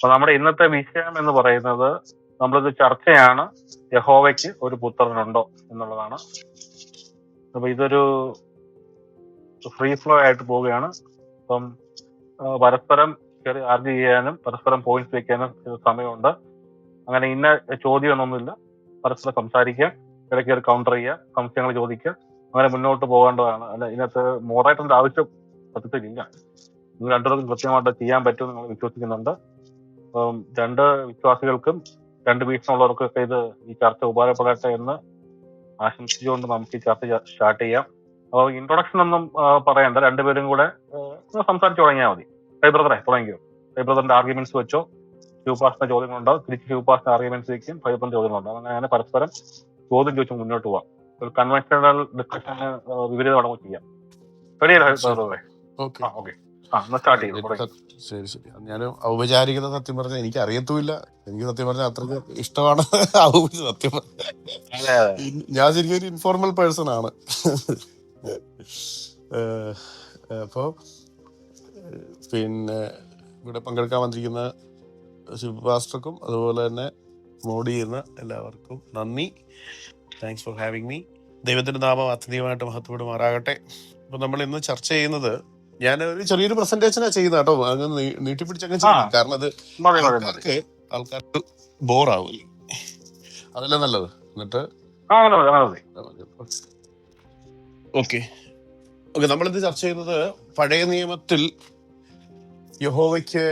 അപ്പൊ നമ്മുടെ ഇന്നത്തെ വിഷയം എന്ന് പറയുന്നത്, നമ്മളിത് ചർച്ചയാണ്, യഹോവയ്ക്ക് ഒരു പുത്രനുണ്ടോ എന്നുള്ളതാണ്. അപ്പൊ ഇതൊരു ഫ്രീ ഫ്ലോ ആയിട്ട് പോവുകയാണ്. അപ്പം പരസ്പരം ചെറിയ ആർഗ്യൂ ചെയ്യാനും പരസ്പരം പോയിന്റ്സ് വെക്കാനും സമയമുണ്ട്. അങ്ങനെ ഇന്ന ചോദ്യം എന്നൊന്നുമില്ല, പരസ്പരം സംസാരിക്കാം, ഇടയ്ക്ക് ഒരു കൗണ്ടർ ചെയ്യാം, സംശയങ്ങൾ ചോദിക്കാം, അങ്ങനെ മുന്നോട്ട് പോകേണ്ടതാണ്. അല്ല, ഇതിനകത്ത് മോഡറേറ്ററിന്റെ ആവശ്യം സത്യത്തിലില്ല. നിങ്ങൾ രണ്ടുപേർക്കും കൃത്യമായിട്ട് ചെയ്യാൻ പറ്റുമെന്ന് നിങ്ങൾ വിശ്വസിക്കുന്നുണ്ട്. അപ്പം രണ്ട് വിശ്വാസികൾക്കും രണ്ട് വീക്ഷണമുള്ളവർക്കൊക്കെ ഈ ചർച്ച ഉപകാരപ്പെടട്ടെ എന്ന് ആശംസിച്ചുകൊണ്ട് നമുക്ക് ഈ ചർച്ച സ്റ്റാർട്ട് ചെയ്യാം. അപ്പോൾ ഇൻട്രൊഡക്ഷൻ ഒന്നും പറയണ്ട, രണ്ടുപേരും കൂടെ സംസാരിച്ചു തുടങ്ങിയാൽ മതി. ബ്രദറെ തുടങ്ങിയോ? ബ്രദറിന്റെ ആർഗ്യുമെന്റ്സ് വെച്ചോ. ശിവപാസിന്റെ ചോദ്യങ്ങളുണ്ടാവും, തിരിച്ച് ശിവപാസിന്റെ ആർഗ്യുമെന്റ്സ് വെക്കും, ഫൈബറിന്റെ ചോദ്യങ്ങളുണ്ടാവും. അങ്ങനെ പരസ്പരം ചോദ്യം ചോദിച്ച് മുന്നോട്ട് പോവാം. ഒരു കൺവെൻഷണൽ ഡിസ്കഷന് വിപരീത പഠനം ചെയ്യാം. റെഡിയല്ലേ? ഓക്കെ, സ്റ്റാർട്ട് ചെയ്തു. ശരി. ഞാൻ ഔപചാരികത സത്യം പറഞ്ഞാൽ എനിക്ക് അറിയത്തുമില്ല. എനിക്ക് സത്യം പറഞ്ഞാൽ അത്രയ്ക്ക് ഇഷ്ടമാണ് സത്യം പറഞ്ഞ. ഞാൻ ശരിക്കും ഒരു ഇൻഫോർമൽ പേഴ്സൺ ആണ്. അപ്പോ പിന്നെ ഇവിടെ പങ്കെടുക്കാൻ വന്നിരിക്കുന്ന ശിവപാസ്റ്റർക്കും അതുപോലെ തന്നെ മോഡി ചെയ്യുന്ന എല്ലാവർക്കും നന്ദി. Thanks for having me. ദൈവത്തിന്റെ നാമം ആത്മീയമായിട്ട് മഹത്വപ്പെടുമാറാകട്ടെ. അപ്പൊ നമ്മൾ ഇന്ന് ചർച്ച ചെയ്യുന്നത്, ഞാൻ ഒരു ചെറിയൊരു പ്രസന്റേഷനാ ചെയ്യുന്നത് കേട്ടോ, അങ്ങനെ നീട്ടിപ്പിടിച്ചങ്ങ് ചെയ്യും. കാരണം അത് ആൾക്കാർക്ക് ബോറാവും. അതല്ലേ നല്ലത്. എന്നിട്ട് ഓക്കെ, നമ്മളിത് ചർച്ച ചെയ്യുന്നത് പഴയ നിയമത്തിൽ യഹോവയ്ക്ക്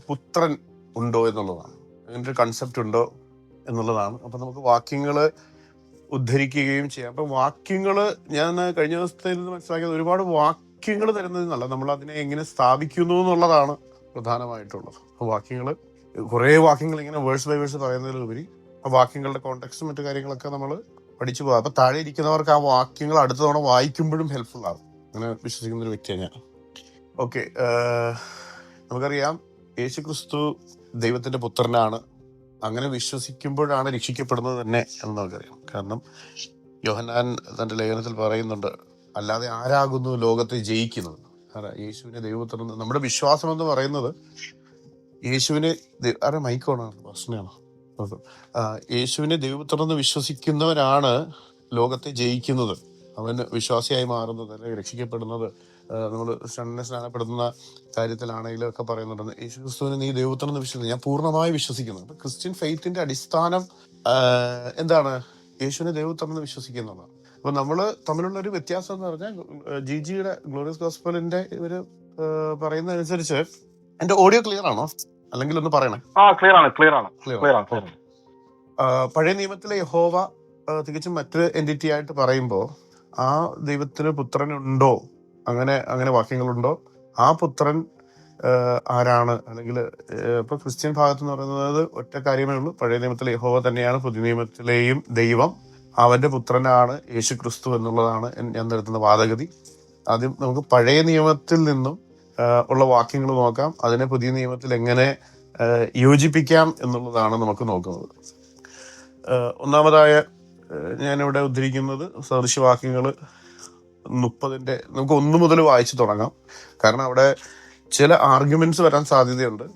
പുത്രൻ ഉണ്ടോ എന്നുള്ളതാണ്, അതിൻ്റെ ഒരു കൺസെപ്റ്റ് ഉണ്ടോ എന്നുള്ളതാണ്. അപ്പൊ നമുക്ക് വാക്യങ്ങള് ഉദ്ധരിക്കുകയും ചെയ്യാം. അപ്പൊ വാക്യങ്ങള് ഞാൻ കഴിഞ്ഞ ദിവസത്തിൽ നിന്ന് മനസ്സിലാക്കിയത്, ഒരുപാട് വാക്യങ്ങൾ തരുന്നതിനല്ല, നമ്മൾ അതിനെ എങ്ങനെ സ്ഥാപിക്കുന്നു എന്നുള്ളതാണ് പ്രധാനമായിട്ടുള്ളത്. വാക്യങ്ങള് കുറേ വാക്യങ്ങൾ ഇങ്ങനെ വേഴ്സ് ബൈ വേഴ്സ് പറയുന്നതിലുപരി ആ വാക്യങ്ങളുടെ കോണ്ടെക്സ്റ്റും മറ്റു കാര്യങ്ങളൊക്കെ നമ്മൾ പഠിച്ചു പോകാം. അപ്പൊ താഴെ ഇരിക്കുന്നവർക്ക് ആ വാക്യങ്ങൾ അടുത്ത തവണ വായിക്കുമ്പോഴും ഹെൽപ്ഫുൾ ആകും. അങ്ങനെ വിശ്വസിക്കുന്ന ഒരു വ്യക്തിയാണ് ഞാൻ. ഓക്കെ, നമുക്കറിയാം യേശുക്രിസ്തു ദൈവത്തിന്റെ പുത്രനാണ്. അങ്ങനെ വിശ്വസിക്കുമ്പോഴാണ് രക്ഷിക്കപ്പെടുന്നത് തന്നെ എന്ന് നമുക്കറിയാം. കാരണം യോഹന്നാൻ തന്റെ ലേഖനത്തിൽ പറയുന്നുണ്ട്, അല്ലാതെ ആരാകുന്നു ലോകത്തെ ജയിക്കുന്നത്? യേശുവിനെ ദൈവപുത്രൻ. നമ്മുടെ വിശ്വാസം എന്ന് പറയുന്നത് യേശുവിനെ മൈക്കോണോ പ്രശ്നമാണോ? യേശുവിനെ ദൈവപുത്രൻ എന്ന് വിശ്വസിക്കുന്നവരാണ് ലോകത്തെ ജയിക്കുന്നത്. അവന് വിശ്വാസിയായി മാറുന്നത് അല്ലെങ്കിൽ രക്ഷിക്കപ്പെടുന്നത്. നമ്മൾ സ്നാനപ്പെടുന്ന കാര്യത്തിലാണെങ്കിലും ഒക്കെ പറയുന്നുണ്ട്, യേശുക്രിസ്തുവിനെ നീ ദൈവപുത്രൻ എന്ന് വിശ്വസിക്കുന്നു. ഞാൻ പൂർണ്ണമായി വിശ്വസിക്കുന്നു. അപ്പൊ ക്രിസ്ത്യൻ ഫെയ്ത്തിന്റെ അടിസ്ഥാനം എന്താണ്? യേശുവിനെ ദൈവപുത്രൻ എന്ന് വിശ്വസിക്കുന്നതാണ്. അപ്പൊ നമ്മള് തമ്മിലുള്ള ഒരു വ്യത്യാസം എന്ന് പറഞ്ഞാൽ, ജിജിയുടെ ഗ്ലോറിയസ് ഗോസ്പലിന്റെ ഇവര് പറയുന്ന അനുസരിച്ച്, എന്റെ ഓഡിയോ ക്ലിയർ ആണോ? അല്ലെങ്കിൽ ഒന്ന് പറയണേ. ക്ലിയർ ആണ്. പഴയ നിയമത്തിലെ യഹോവ തികച്ചും മറ്റൊരു എൻറ്റിറ്റി ആയിട്ട് പറയുമ്പോൾ, ആ ദൈവത്തിന് പുത്രനുണ്ടോ, അങ്ങനെ വാക്യങ്ങളുണ്ടോ? ആ പുത്രൻ ആരാണ്? അല്ലെങ്കിൽ ഇപ്പൊ ക്രിസ്ത്യൻ ഭാഗത്ത് എന്ന് പറയുന്നത് ഒറ്റ കാര്യമേ ഉള്ളൂ, പഴയ നിയമത്തിലെ യഹോവ തന്നെയാണ് പുതിയ നിയമത്തിലെയും ദൈവം. അവന്റെ പുത്രനാണ് യേശു ക്രിസ്തു എന്നുള്ളതാണ് ഞാൻ നടത്തുന്ന വാദഗതി. ആദ്യം നമുക്ക് പഴയ നിയമത്തിൽ നിന്നും ഉള്ള വാക്യങ്ങൾ നോക്കാം, അതിനെ പുതിയ നിയമത്തിൽ എങ്ങനെ യോജിപ്പിക്കാം എന്നുള്ളതാണ് നമുക്ക് നോക്കുന്നത്. ഒന്നാമതായ ഞാനിവിടെ ഉദ്ധരിക്കുന്നത് സദൃശവാക്യങ്ങൾ 30 നമുക്ക് 1 മുതൽ വായിച്ചു തുടങ്ങാം. കാരണം അവിടെ ചില ആർഗ്യുമെന്റ്സ് വരാൻ സാധ്യതയുണ്ട്.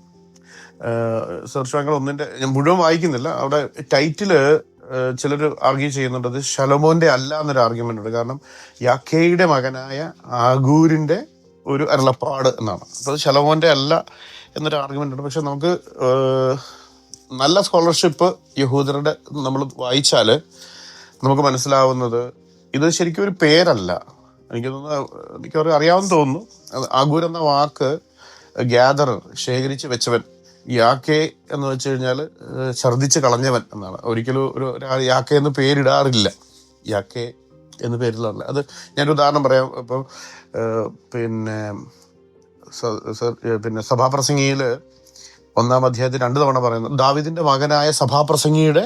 സദൃശവാക്യങ്ങൾ 1 ഞാൻ മുഴുവൻ വായിക്കുന്നില്ല. അവിടെ ടൈറ്റില് ചിലർ ആർഗ്യൂ ചെയ്യുന്നുണ്ട്, അത് ശലോമോന്റെ അല്ല എന്നൊരു ആർഗ്യുമെന്റ് ഉണ്ട്. കാരണം യാക്കയുടെ മകനായ ആഗൂരിന്റെ ഒരു അരുളപ്പാട് എന്നാണ്. അപ്പൊ അത് ശലോമോന്റെ അല്ല എന്നൊരു ആർഗ്യുമെന്റ് ഉണ്ട്. പക്ഷെ നമുക്ക് നല്ല സ്കോളർഷിപ്പ് യഹൂദരുടെ നമ്മൾ വായിച്ചാല് നമുക്ക് മനസ്സിലാവുന്നത്, ഇത് ശരിക്കും ഒരു പേരല്ല. എനിക്ക് അറിയാമെന്ന് തോന്നുന്നു. ആഗൂർ എന്ന വാക്ക് ഗ്യാദർ, ശേഖരിച്ച് വെച്ചവൻ. യാക്കെ എന്ന് വെച്ച് കഴിഞ്ഞാൽ ഛർദിച്ച് കളഞ്ഞവൻ എന്നാണ്. ഒരിക്കലും ഒരാൾ യാക്കെ എന്ന് പേരിടാറില്ല. യാക്കെ എന്ന് പേരിടാറില്ല. അത് ഞാനൊരു ഉദാഹരണം പറയാം. ഇപ്പം പിന്നെ സഭാപ്രസംഗിയില് 1-ാം അധ്യായത്തിൽ 2 തവണ പറയുന്നത് ദാവീദിന്റെ മകനായ സഭാപ്രസംഗിയുടെ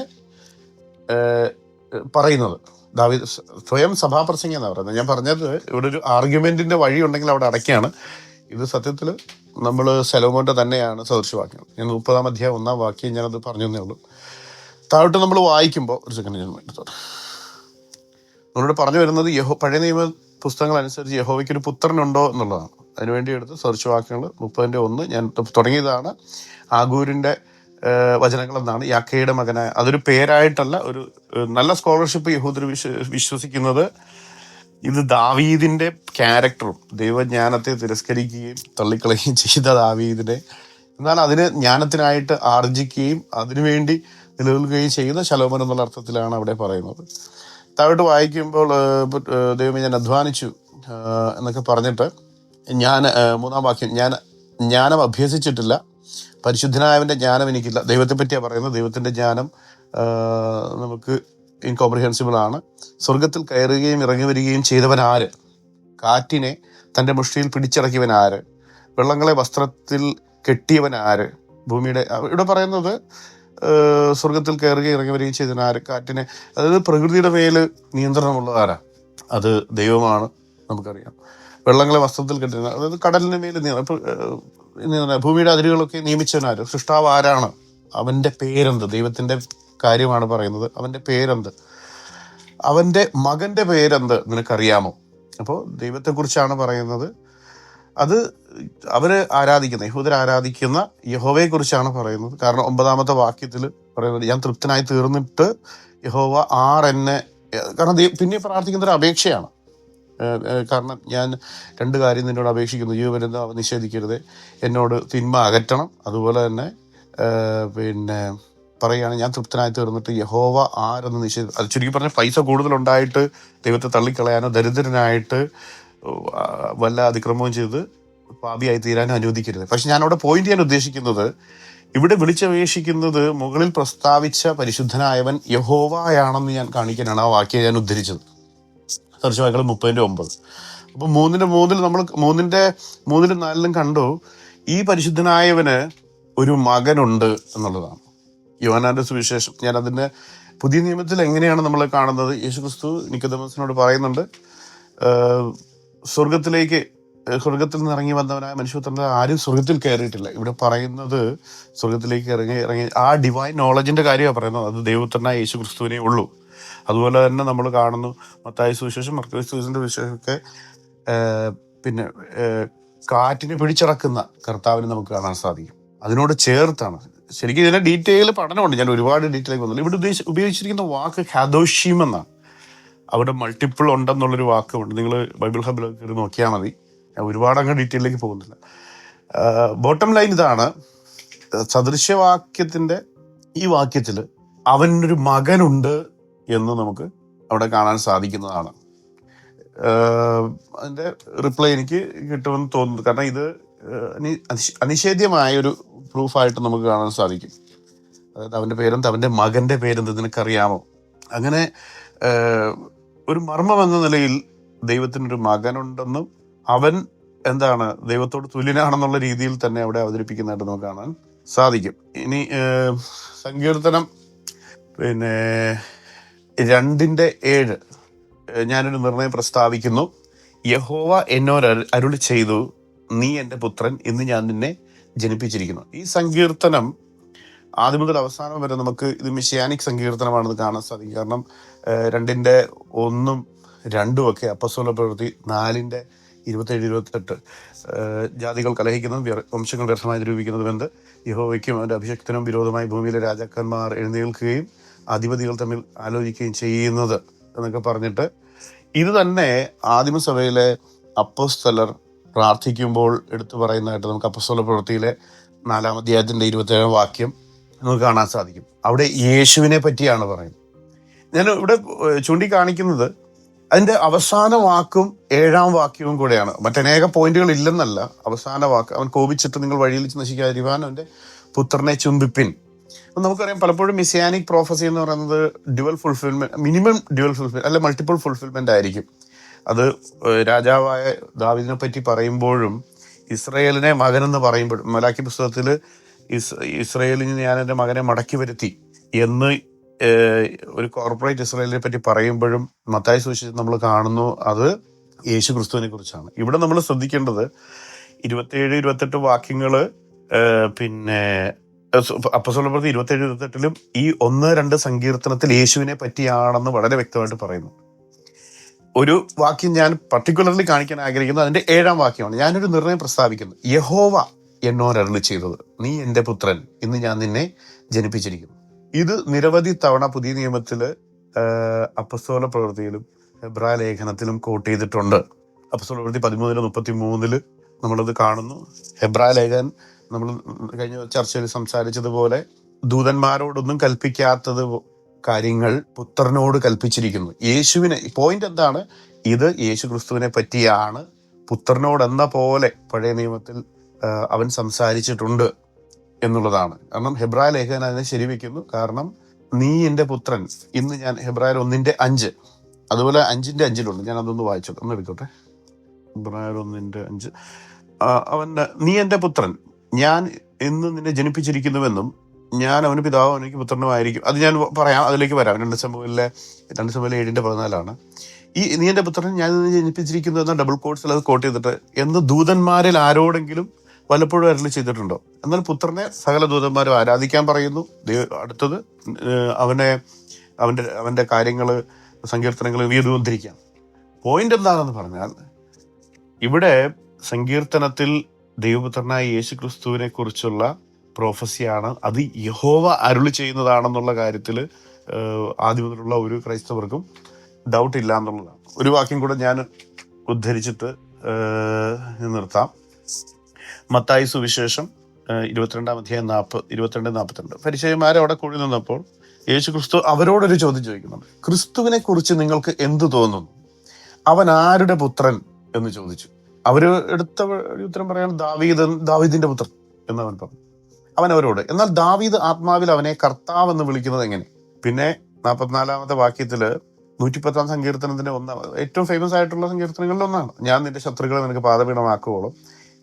പറയുന്നത്. ദാവീദ് സ്വയം സഭാപ്രസംഗി എന്നാണ് പറയുന്നത്. ഞാൻ പറഞ്ഞത് ഇവിടെ ഒരു ആർഗ്യുമെന്റിന്റെ വഴി ഉണ്ടെങ്കിൽ അവിടെ അടയ്ക്കാണ്. ഇത് സത്യത്തിൽ നമ്മൾ ശലോമോന്റെ തന്നെയാണ് സദൃശവാക്യം. ഞാൻ 30-ാം അധ്യായം 1-ാം വാക്യം ഞാനത് പറഞ്ഞതേ ഉള്ളൂ. താഴോട്ട് നമ്മൾ വായിക്കുമ്പോൾ ഒരു സെക്കൻഡ് ഞാൻ വേണ്ടത്തോടെ നമ്മളോട് പറഞ്ഞു വരുന്നത്, പഴയ നിയമ പുസ്തകങ്ങൾ അനുസരിച്ച് യഹോവയ്ക്കൊരു പുത്രനുണ്ടോ എന്നുള്ളതാണ്. അതിനുവേണ്ടി എടുത്ത് സെർച്ച് വാക്യങ്ങൾ 30:1 ഞാൻ തുടങ്ങിയതാണ്. ആഗൂരിൻ്റെ വചനങ്ങളെന്നാണ്, യാക്കയുടെ മകനായ. അതൊരു പേരായിട്ടല്ല, ഒരു നല്ല സ്കോളർഷിപ്പ് യഹൂദർ വിശ്വസിക്കുന്നത് ഇത് ദാവീദിന്റെ ക്യാരക്ടറും ദൈവജ്ഞാനത്തെ തിരസ്കരിക്കുകയും തള്ളിക്കളയുകയും ചെയ്ത ദാവീദിനെ, എന്നാൽ അതിന് ജ്ഞാനത്തിനായിട്ട് ആർജിക്കുകയും അതിനുവേണ്ടി നിലനിൽക്കുകയും ചെയ്യുന്ന ശലോമോൻ എന്നുള്ള അർത്ഥത്തിലാണ് അവിടെ പറയുന്നത്. താഴോട്ട് വായിക്കുമ്പോൾ ദൈവമേ ഞാൻ അധ്വാനിച്ചു എന്നൊക്കെ പറഞ്ഞിട്ട് ഞാൻ 3-ാം വാക്യം, ഞാൻ ജ്ഞാനം അഭ്യസിച്ചിട്ടില്ല, പരിശുദ്ധനായവൻ്റെ ജ്ഞാനം എനിക്കില്ല. ദൈവത്തെ പറ്റിയാണ് പറയുന്നത്. ദൈവത്തിൻ്റെ ജ്ഞാനം നമുക്ക് ഇൻകോംപ്രിഹെൻസിബിൾ ആണ്. സ്വർഗത്തിൽ കയറുകയും ഇറങ്ങി വരികയും ചെയ്തവൻ ആര്? കാറ്റിനെ തൻ്റെ മുഷ്ടിയിൽ പിടിച്ചിറക്കിയവൻ ആര്? വെള്ളങ്ങളെ വസ്ത്രത്തിൽ കെട്ടിയവൻ ആര്? ഭൂമിയുടെ, ഇവിടെ പറയുന്നത് സ്വർഗത്തിൽ കയറുകയും ഇറങ്ങി വരികയും ചെയ്തവൻ ആര്? കാറ്റിനെ, അതായത് പ്രകൃതിയുടെ മേൽ നിയന്ത്രണമുള്ള ആരാ? അത് ദൈവമാണ്, നമുക്കറിയാം. വെള്ളങ്ങളെ വസ്ത്രത്തിൽ കെട്ടിയ, അതായത് കടലിന് മേൽ ഭൂമിയുടെ അതിരുകളൊക്കെ നിയമിച്ചവനാര്? സൃഷ്ടാവ് ആരാണ്? അവൻ്റെ പേരെന്ത്? ദൈവത്തിൻ്റെ കാര്യമാണ് പറയുന്നത്. അവൻ്റെ പേരെന്ത്? അവൻ്റെ മകൻ്റെ പേരെന്ത് നിനക്കറിയാമോ? അപ്പോൾ ദൈവത്തെക്കുറിച്ചാണ് പറയുന്നത്. അത് അവര് ആരാധിക്കുന്ന, യഹൂദർ ആരാധിക്കുന്ന യഹോവയെ കുറിച്ചാണ് പറയുന്നത്. കാരണം 9-ാമത്തെ വാക്യത്തിൽ പറയുന്നത്, ഞാൻ തൃപ്തനായി തീർന്നിട്ട് യഹോവ എന്നെ, കാരണം പിന്നെ പ്രാർത്ഥിക്കുന്ന ഒരു അപേക്ഷയാണ്. കാരണം ഞാൻ 2 കാര്യം നിന്നോട് അപേക്ഷിക്കുന്നു, ജീവനെന്ന് അവ നിഷേധിക്കരുത്, എന്നോട് തിന്മ അകറ്റണം. അതുപോലെ തന്നെ പിന്നെ പറയുകയാണ്, ഞാൻ തൃപ്തനായി തീർന്നിട്ട് യഹോവ ആരെന്ന് നിഷേധിക്കും. അത് ചുരുക്കി പറഞ്ഞാൽ പൈസ കൂടുതലുണ്ടായിട്ട് ദൈവത്തെ തള്ളിക്കളയാനോ, ദരിദ്രനായിട്ട് വല്ല അതിക്രമവും ചെയ്ത് പാപിയായി തീരാനോ അനുവദിക്കരുത്. പക്ഷെ ഞാനവിടെ പോയിന്റ് ചെയ്യാൻ ഉദ്ദേശിക്കുന്നത്, ഇവിടെ വിളിച്ചപേക്ഷിക്കുന്നത് മുകളിൽ പ്രസ്താവിച്ച പരിശുദ്ധനായവൻ യഹോവയാണെന്ന് ഞാൻ കാണിക്കാനാണ് ആ വാക്യം ഞാൻ ഉദ്ധരിച്ചത്. സെർച്ച് വാക്യങ്ങൾ 30:9. അപ്പം 3-3 നമ്മൾ 3-4 കണ്ടു, ഈ പരിശുദ്ധനായവന് ഒരു മകനുണ്ട് എന്നുള്ളതാണ്. യോഹന്നാന്റെ സുവിശേഷം, ഞാൻ അതിൻ്റെ പുതിയ നിയമത്തിൽ എങ്ങനെയാണ് നമ്മൾ കാണുന്നത്? യേശുക്രിസ്തു നിക്കോദെമോസിനോട് പറയുന്നുണ്ട്, സ്വർഗത്തിൽ നിന്ന് ഇറങ്ങി വന്നവനായ മനുഷ്യപുത്രൻ്റെ ആരും സ്വർഗത്തിൽ കയറിയിട്ടില്ല. ഇവിടെ പറയുന്നത് സ്വർഗത്തിലേക്ക് ഇറങ്ങി ആ ഡിവൈൻ നോളജിന്റെ കാര്യമാണ് പറയുന്നത്. അത് ദൈവപുത്രനായ യേശു ക്രിസ്തുവിനേ ഉള്ളൂ. അതുപോലെ തന്നെ നമ്മൾ കാണുന്നു മത്തായി സുവിശേഷം, മർക്കോസ് സുവിശേഷന്റെ വിശേഷമൊക്കെ, പിന്നെ കാറ്റിനെ പിടിച്ചിറക്കുന്ന കർത്താവിനെ നമുക്ക് കാണാൻ സാധിക്കും. അതിനോട് ചേർത്താണ് ശരിക്കും ഇതിന്റെ ഡീറ്റെയിൽ പഠനമുണ്ട്. ഞാൻ ഒരുപാട് ഡീറ്റെയിൽ വന്നില്ല. ഇവിടെ ഉപയോഗിച്ചിരിക്കുന്ന വാക്ക് ഹാദോഷീം എന്നാണ്. അവിടെ മൾട്ടിപ്പിൾ ഉണ്ടെന്നുള്ളൊരു വാക്കുണ്ട്. നിങ്ങൾ ബൈബിൾ ഹബിലൊക്കെ കയറി നോക്കിയാൽ മതി. ഞാൻ ഒരുപാട് അങ്ങ് ഡീറ്റെയിലേക്ക് പോകുന്നില്ല. ബോട്ടം ലൈൻ ഇതാണ്, സദൃശ്യവാക്യത്തിന്റെ ഈ വാക്യത്തിൽ അവനൊരു മകനുണ്ട് എന്ന് നമുക്ക് അവിടെ കാണാൻ സാധിക്കുന്നതാണ്. അതിന്റെ റിപ്ലൈ എനിക്ക് കിട്ടുമെന്ന് തോന്നുന്നു. കാരണം ഇത് അനിഷേധ്യമായ ഒരു പ്രൂഫായിട്ട് നമുക്ക് കാണാൻ സാധിക്കും. അതായത് അവൻ്റെ പേരെന്ത്, അവൻ്റെ മകൻ്റെ പേരെന്ത് നിനക്കറിയാമോ? അങ്ങനെ ഒരു മർമ്മം എന്ന നിലയിൽ ദൈവത്തിനൊരു മകനുണ്ടെന്നും അവൻ എന്താണ് ദൈവത്തോട് തുല്യനാണെന്നുള്ള രീതിയിൽ തന്നെ അവിടെ അവതരിപ്പിക്കുന്നതായിട്ട് നമുക്ക് കാണാൻ സാധിക്കും. ഇനി സങ്കീർത്തനം 2:7 ഞാനൊരു നിർണയം പ്രസ്താവിക്കുന്നു. യഹോവ എന്നോട് അരുളി ചെയ്തു, നീ എൻ്റെ പുത്രൻ, ഇന്ന് ഞാൻ നിന്നെ ജനിപ്പിച്ചിരിക്കുന്നു. ഈ സങ്കീർത്തനം ആദ്യം മുതൽ അവസാനം വരെ നമുക്ക് ഇത് മെഷിയാനിക് സങ്കീർത്തനമാണെന്ന് കാണാൻ സാധിക്കും. കാരണം 2:1-2 ഒക്കെ അപ്പോസ്തല പ്രവൃത്തി 4:27-28 ജാതികൾ കലഹിക്കുന്നതും വംശങ്ങൾ വ്യർത്ഥമായി നിരൂപിക്കുന്നതും എന്ത്, യഹോവയ്ക്കും അവൻ്റെ അഭിഷക്തനും വിരോധമായി ഭൂമിയിലെ രാജാക്കന്മാർ എഴുന്നേൽക്കുകയും അധിപതികൾ തമ്മിൽ ആലോചിക്കുകയും ചെയ്യുന്നത് എന്നൊക്കെ പറഞ്ഞിട്ട്, ഇത് തന്നെ ആദിമസഭയിലെ അപ്പോസ്തലർ പ്രാർത്ഥിക്കുമ്പോൾ എടുത്തു പറയുന്നതായിട്ട് നമുക്ക് അപ്പോസ്തല പ്രവൃത്തിയിലെ 4-ാം അധ്യായത്തിന്റെ 27-ാം വാക്യം നമുക്ക് കാണാൻ സാധിക്കും. അവിടെ യേശുവിനെ പറ്റിയാണ് പറയുന്നത്. ഞാൻ ഇവിടെ ചൂണ്ടിക്കാണിക്കുന്നത് അതിന്റെ അവസാന വാക്കും 7-ാം വാക്യവും കൂടെയാണ്. മറ്റനേക പോയിന്റുകൾ ഇല്ലെന്നല്ല. അവസാന വാക്ക്, അവൻ കോപിച്ചിട്ട് നിങ്ങൾ വഴിയിൽ നശിക്കാതിരിക്കാൻ അവന്റെ പുത്രനെ ചുംബിപ്പിൻ. അപ്പം നമുക്കറിയാം പലപ്പോഴും മെസിയാനിക് പ്രോഫസി എന്ന് പറയുന്നത് dual fulfilment, minimum dual fulfil അല്ല മൾട്ടിപ്പിൾ ഫുൾഫിൽമെന്റ് ആയിരിക്കും. അത് രാജാവായ ദാവീദിനെ പറ്റി പറയുമ്പോഴും ഇസ്രയേലിനെ മകനെന്ന് പറയുമ്പോഴും, മലാക്കി പുസ്തകത്തിൽ ഇസ്രയേലിന് ഞാൻ എൻ്റെ മകനെ മടക്കി വരുത്തി എന്ന് ഒരു കോർപ്പറേറ്റ് ഇസ്രയേലിനെ പറ്റി പറയുമ്പോഴും മത്തായി സുവിശേഷം നമ്മൾ കാണുന്നു അത് യേശു ക്രിസ്തുവിനെ കുറിച്ചാണ്. ഇവിടെ നമ്മൾ ശ്രദ്ധിക്കേണ്ടത് 27-28 വാക്യങ്ങള്, പിന്നെ അപ്പോസ്തല പ്രവൃത്തി 27-28 ഈ 1-2 സങ്കീർത്തനത്തിൽ യേശുവിനെ പറ്റിയാണെന്ന് വളരെ വ്യക്തമായിട്ട് പറയുന്നു. ഒരു വാക്യം ഞാൻ പർട്ടിക്കുലർലി കാണിക്കാൻ ആഗ്രഹിക്കുന്നത് അതിന്റെ 7-ാം വാക്യമാണ്. ഞാനൊരു നിർണയം പ്രസ്താവിക്കുന്നു. യഹോവ എന്നോട് അരുളി ചെയ്തത്, നീ എന്റെ പുത്രൻ, ഇന്ന് ഞാൻ നിന്നെ ജനിപ്പിച്ചിരിക്കുന്നു. ഇത് നിരവധി തവണ പുതിയ നിയമത്തില് അപ്പസ്തോല പ്രവൃത്തിയിലും ഹെബ്രായ ലേഖനത്തിലും കോട്ട് ചെയ്തിട്ടുണ്ട്. അപ്പസ്തോല പ്രവൃത്തി 13:33 നമ്മളത് കാണുന്നു. ഹെബ്രായ ലേഖൻ നമ്മൾ കഴിഞ്ഞ ചർച്ചയിൽ സംസാരിച്ചതുപോലെ ദൂതന്മാരോടൊന്നും കൽപ്പിക്കാത്തത് കാര്യങ്ങൾ പുത്രനോട് കൽപ്പിച്ചിരിക്കുന്നു. യേശുവിനെ, പോയിന്റ് എന്താണ്? ഇത് യേശു ക്രിസ്തുവിനെ പറ്റിയാണ്. പുത്രനോട് എന്ന പോലെ പഴയ നിയമത്തിൽ അവൻ സംസാരിച്ചിട്ടുണ്ട് എന്നുള്ളതാണ്. കാരണം ഹെബ്രായ ലേഖകൻ അതിനെ ശരിവെക്കുന്നു. കാരണം നീ എന്റെ പുത്രൻ, ഇന്ന് ഞാൻ ഹെബ്രായർ 1:5 അതുപോലെ 5:5 ഞാൻ അതൊന്ന് വായിച്ചോട്ടെ, ഒന്ന് എടുത്തോട്ടെ. ഹെബ്രായർ 1:5 അവന്റെ നീ എന്റെ പുത്രൻ, ഞാൻ ഇന്ന് നിന്നെ ജനിപ്പിച്ചിരിക്കുന്നുവെന്നും ഞാൻ അവന് പിതാവും അവനെനിക്ക് പുത്രനുമായിരിക്കും. അത് ഞാൻ പറയാം, അതിലേക്ക് വരാം. 2 സമൂഹത്തിലെ 7:14 ഈ നീ എന്റെ പുത്രൻ, ഞാൻ നിന്നെ ജനിപ്പിച്ചിരിക്കുന്നു എന്ന ഡബിൾ കോട്ട്സിൽ അത് കോട്ട് ചെയ്തിട്ട് എന്ന് ദൂതന്മാരിൽ ആരോടെങ്കിലും വല്ലപ്പോഴും അരുളി ചെയ്തിട്ടുണ്ടോ? എന്നാൽ പുത്രനെ സകല ദൂതന്മാരും ആരാധിക്കാൻ പറയുന്നു. അടുത്തത് അവന്റെ കാര്യങ്ങള്, സങ്കീർത്തനങ്ങൾ ഉദ്ധരിക്കാം. പോയിന്റ് എന്താണെന്ന് പറഞ്ഞാൽ, ഇവിടെ സങ്കീർത്തനത്തിൽ ദൈവപുത്രനായ യേശു ക്രിസ്തുവിനെ കുറിച്ചുള്ള പ്രോഫസിയാണ്. അത് യഹോവ അരുളി ചെയ്യുന്നതാണെന്നുള്ള കാര്യത്തിൽ ആദ്യം മുതലുള്ള ഒരു ക്രൈസ്തവർക്കും ഡൗട്ട് ഇല്ല എന്നുള്ളതാണ്. ഒരു വാക്യം കൂടെ ഞാൻ ഉദ്ധരിച്ചിട്ട് നിർത്താം. മത്തായി സുവിശേഷം 22:42 ഫരിസേയന്മാർ അവിടെ കൂടി നിന്നപ്പോൾ യേശു ക്രിസ്തു അവരോടൊരു ചോദ്യം ചോദിക്കുന്നുണ്ട്. ക്രിസ്തുവിനെ കുറിച്ച് നിങ്ങൾക്ക് എന്ത് തോന്നുന്നു? അവൻ ആരുടെ പുത്രൻ എന്ന് ചോദിച്ചു. അവര് എടുത്ത ഉത്തരം പറയാൻ ദാവീദിന്റെ പുത്രൻ എന്നവൻ പറഞ്ഞു. അവൻ അവരോട്, എന്നാൽ ദാവീദ് ആത്മാവിൽ അവനെ കർത്താവ് എന്ന് വിളിക്കുന്നത് എങ്ങനെ? പിന്നെ 44-ാമത്തെ വാക്യത്തില് 110-ാം സങ്കീർത്തനത്തിന്റെ ഏറ്റവും ഫേമസ് ആയിട്ടുള്ള സങ്കീർത്തനങ്ങളിൽ ഒന്നാണ്. ഞാൻ നിന്റെ ശത്രുക്കളെ നിനക്ക് പാദപീഠമാക്കുവോളം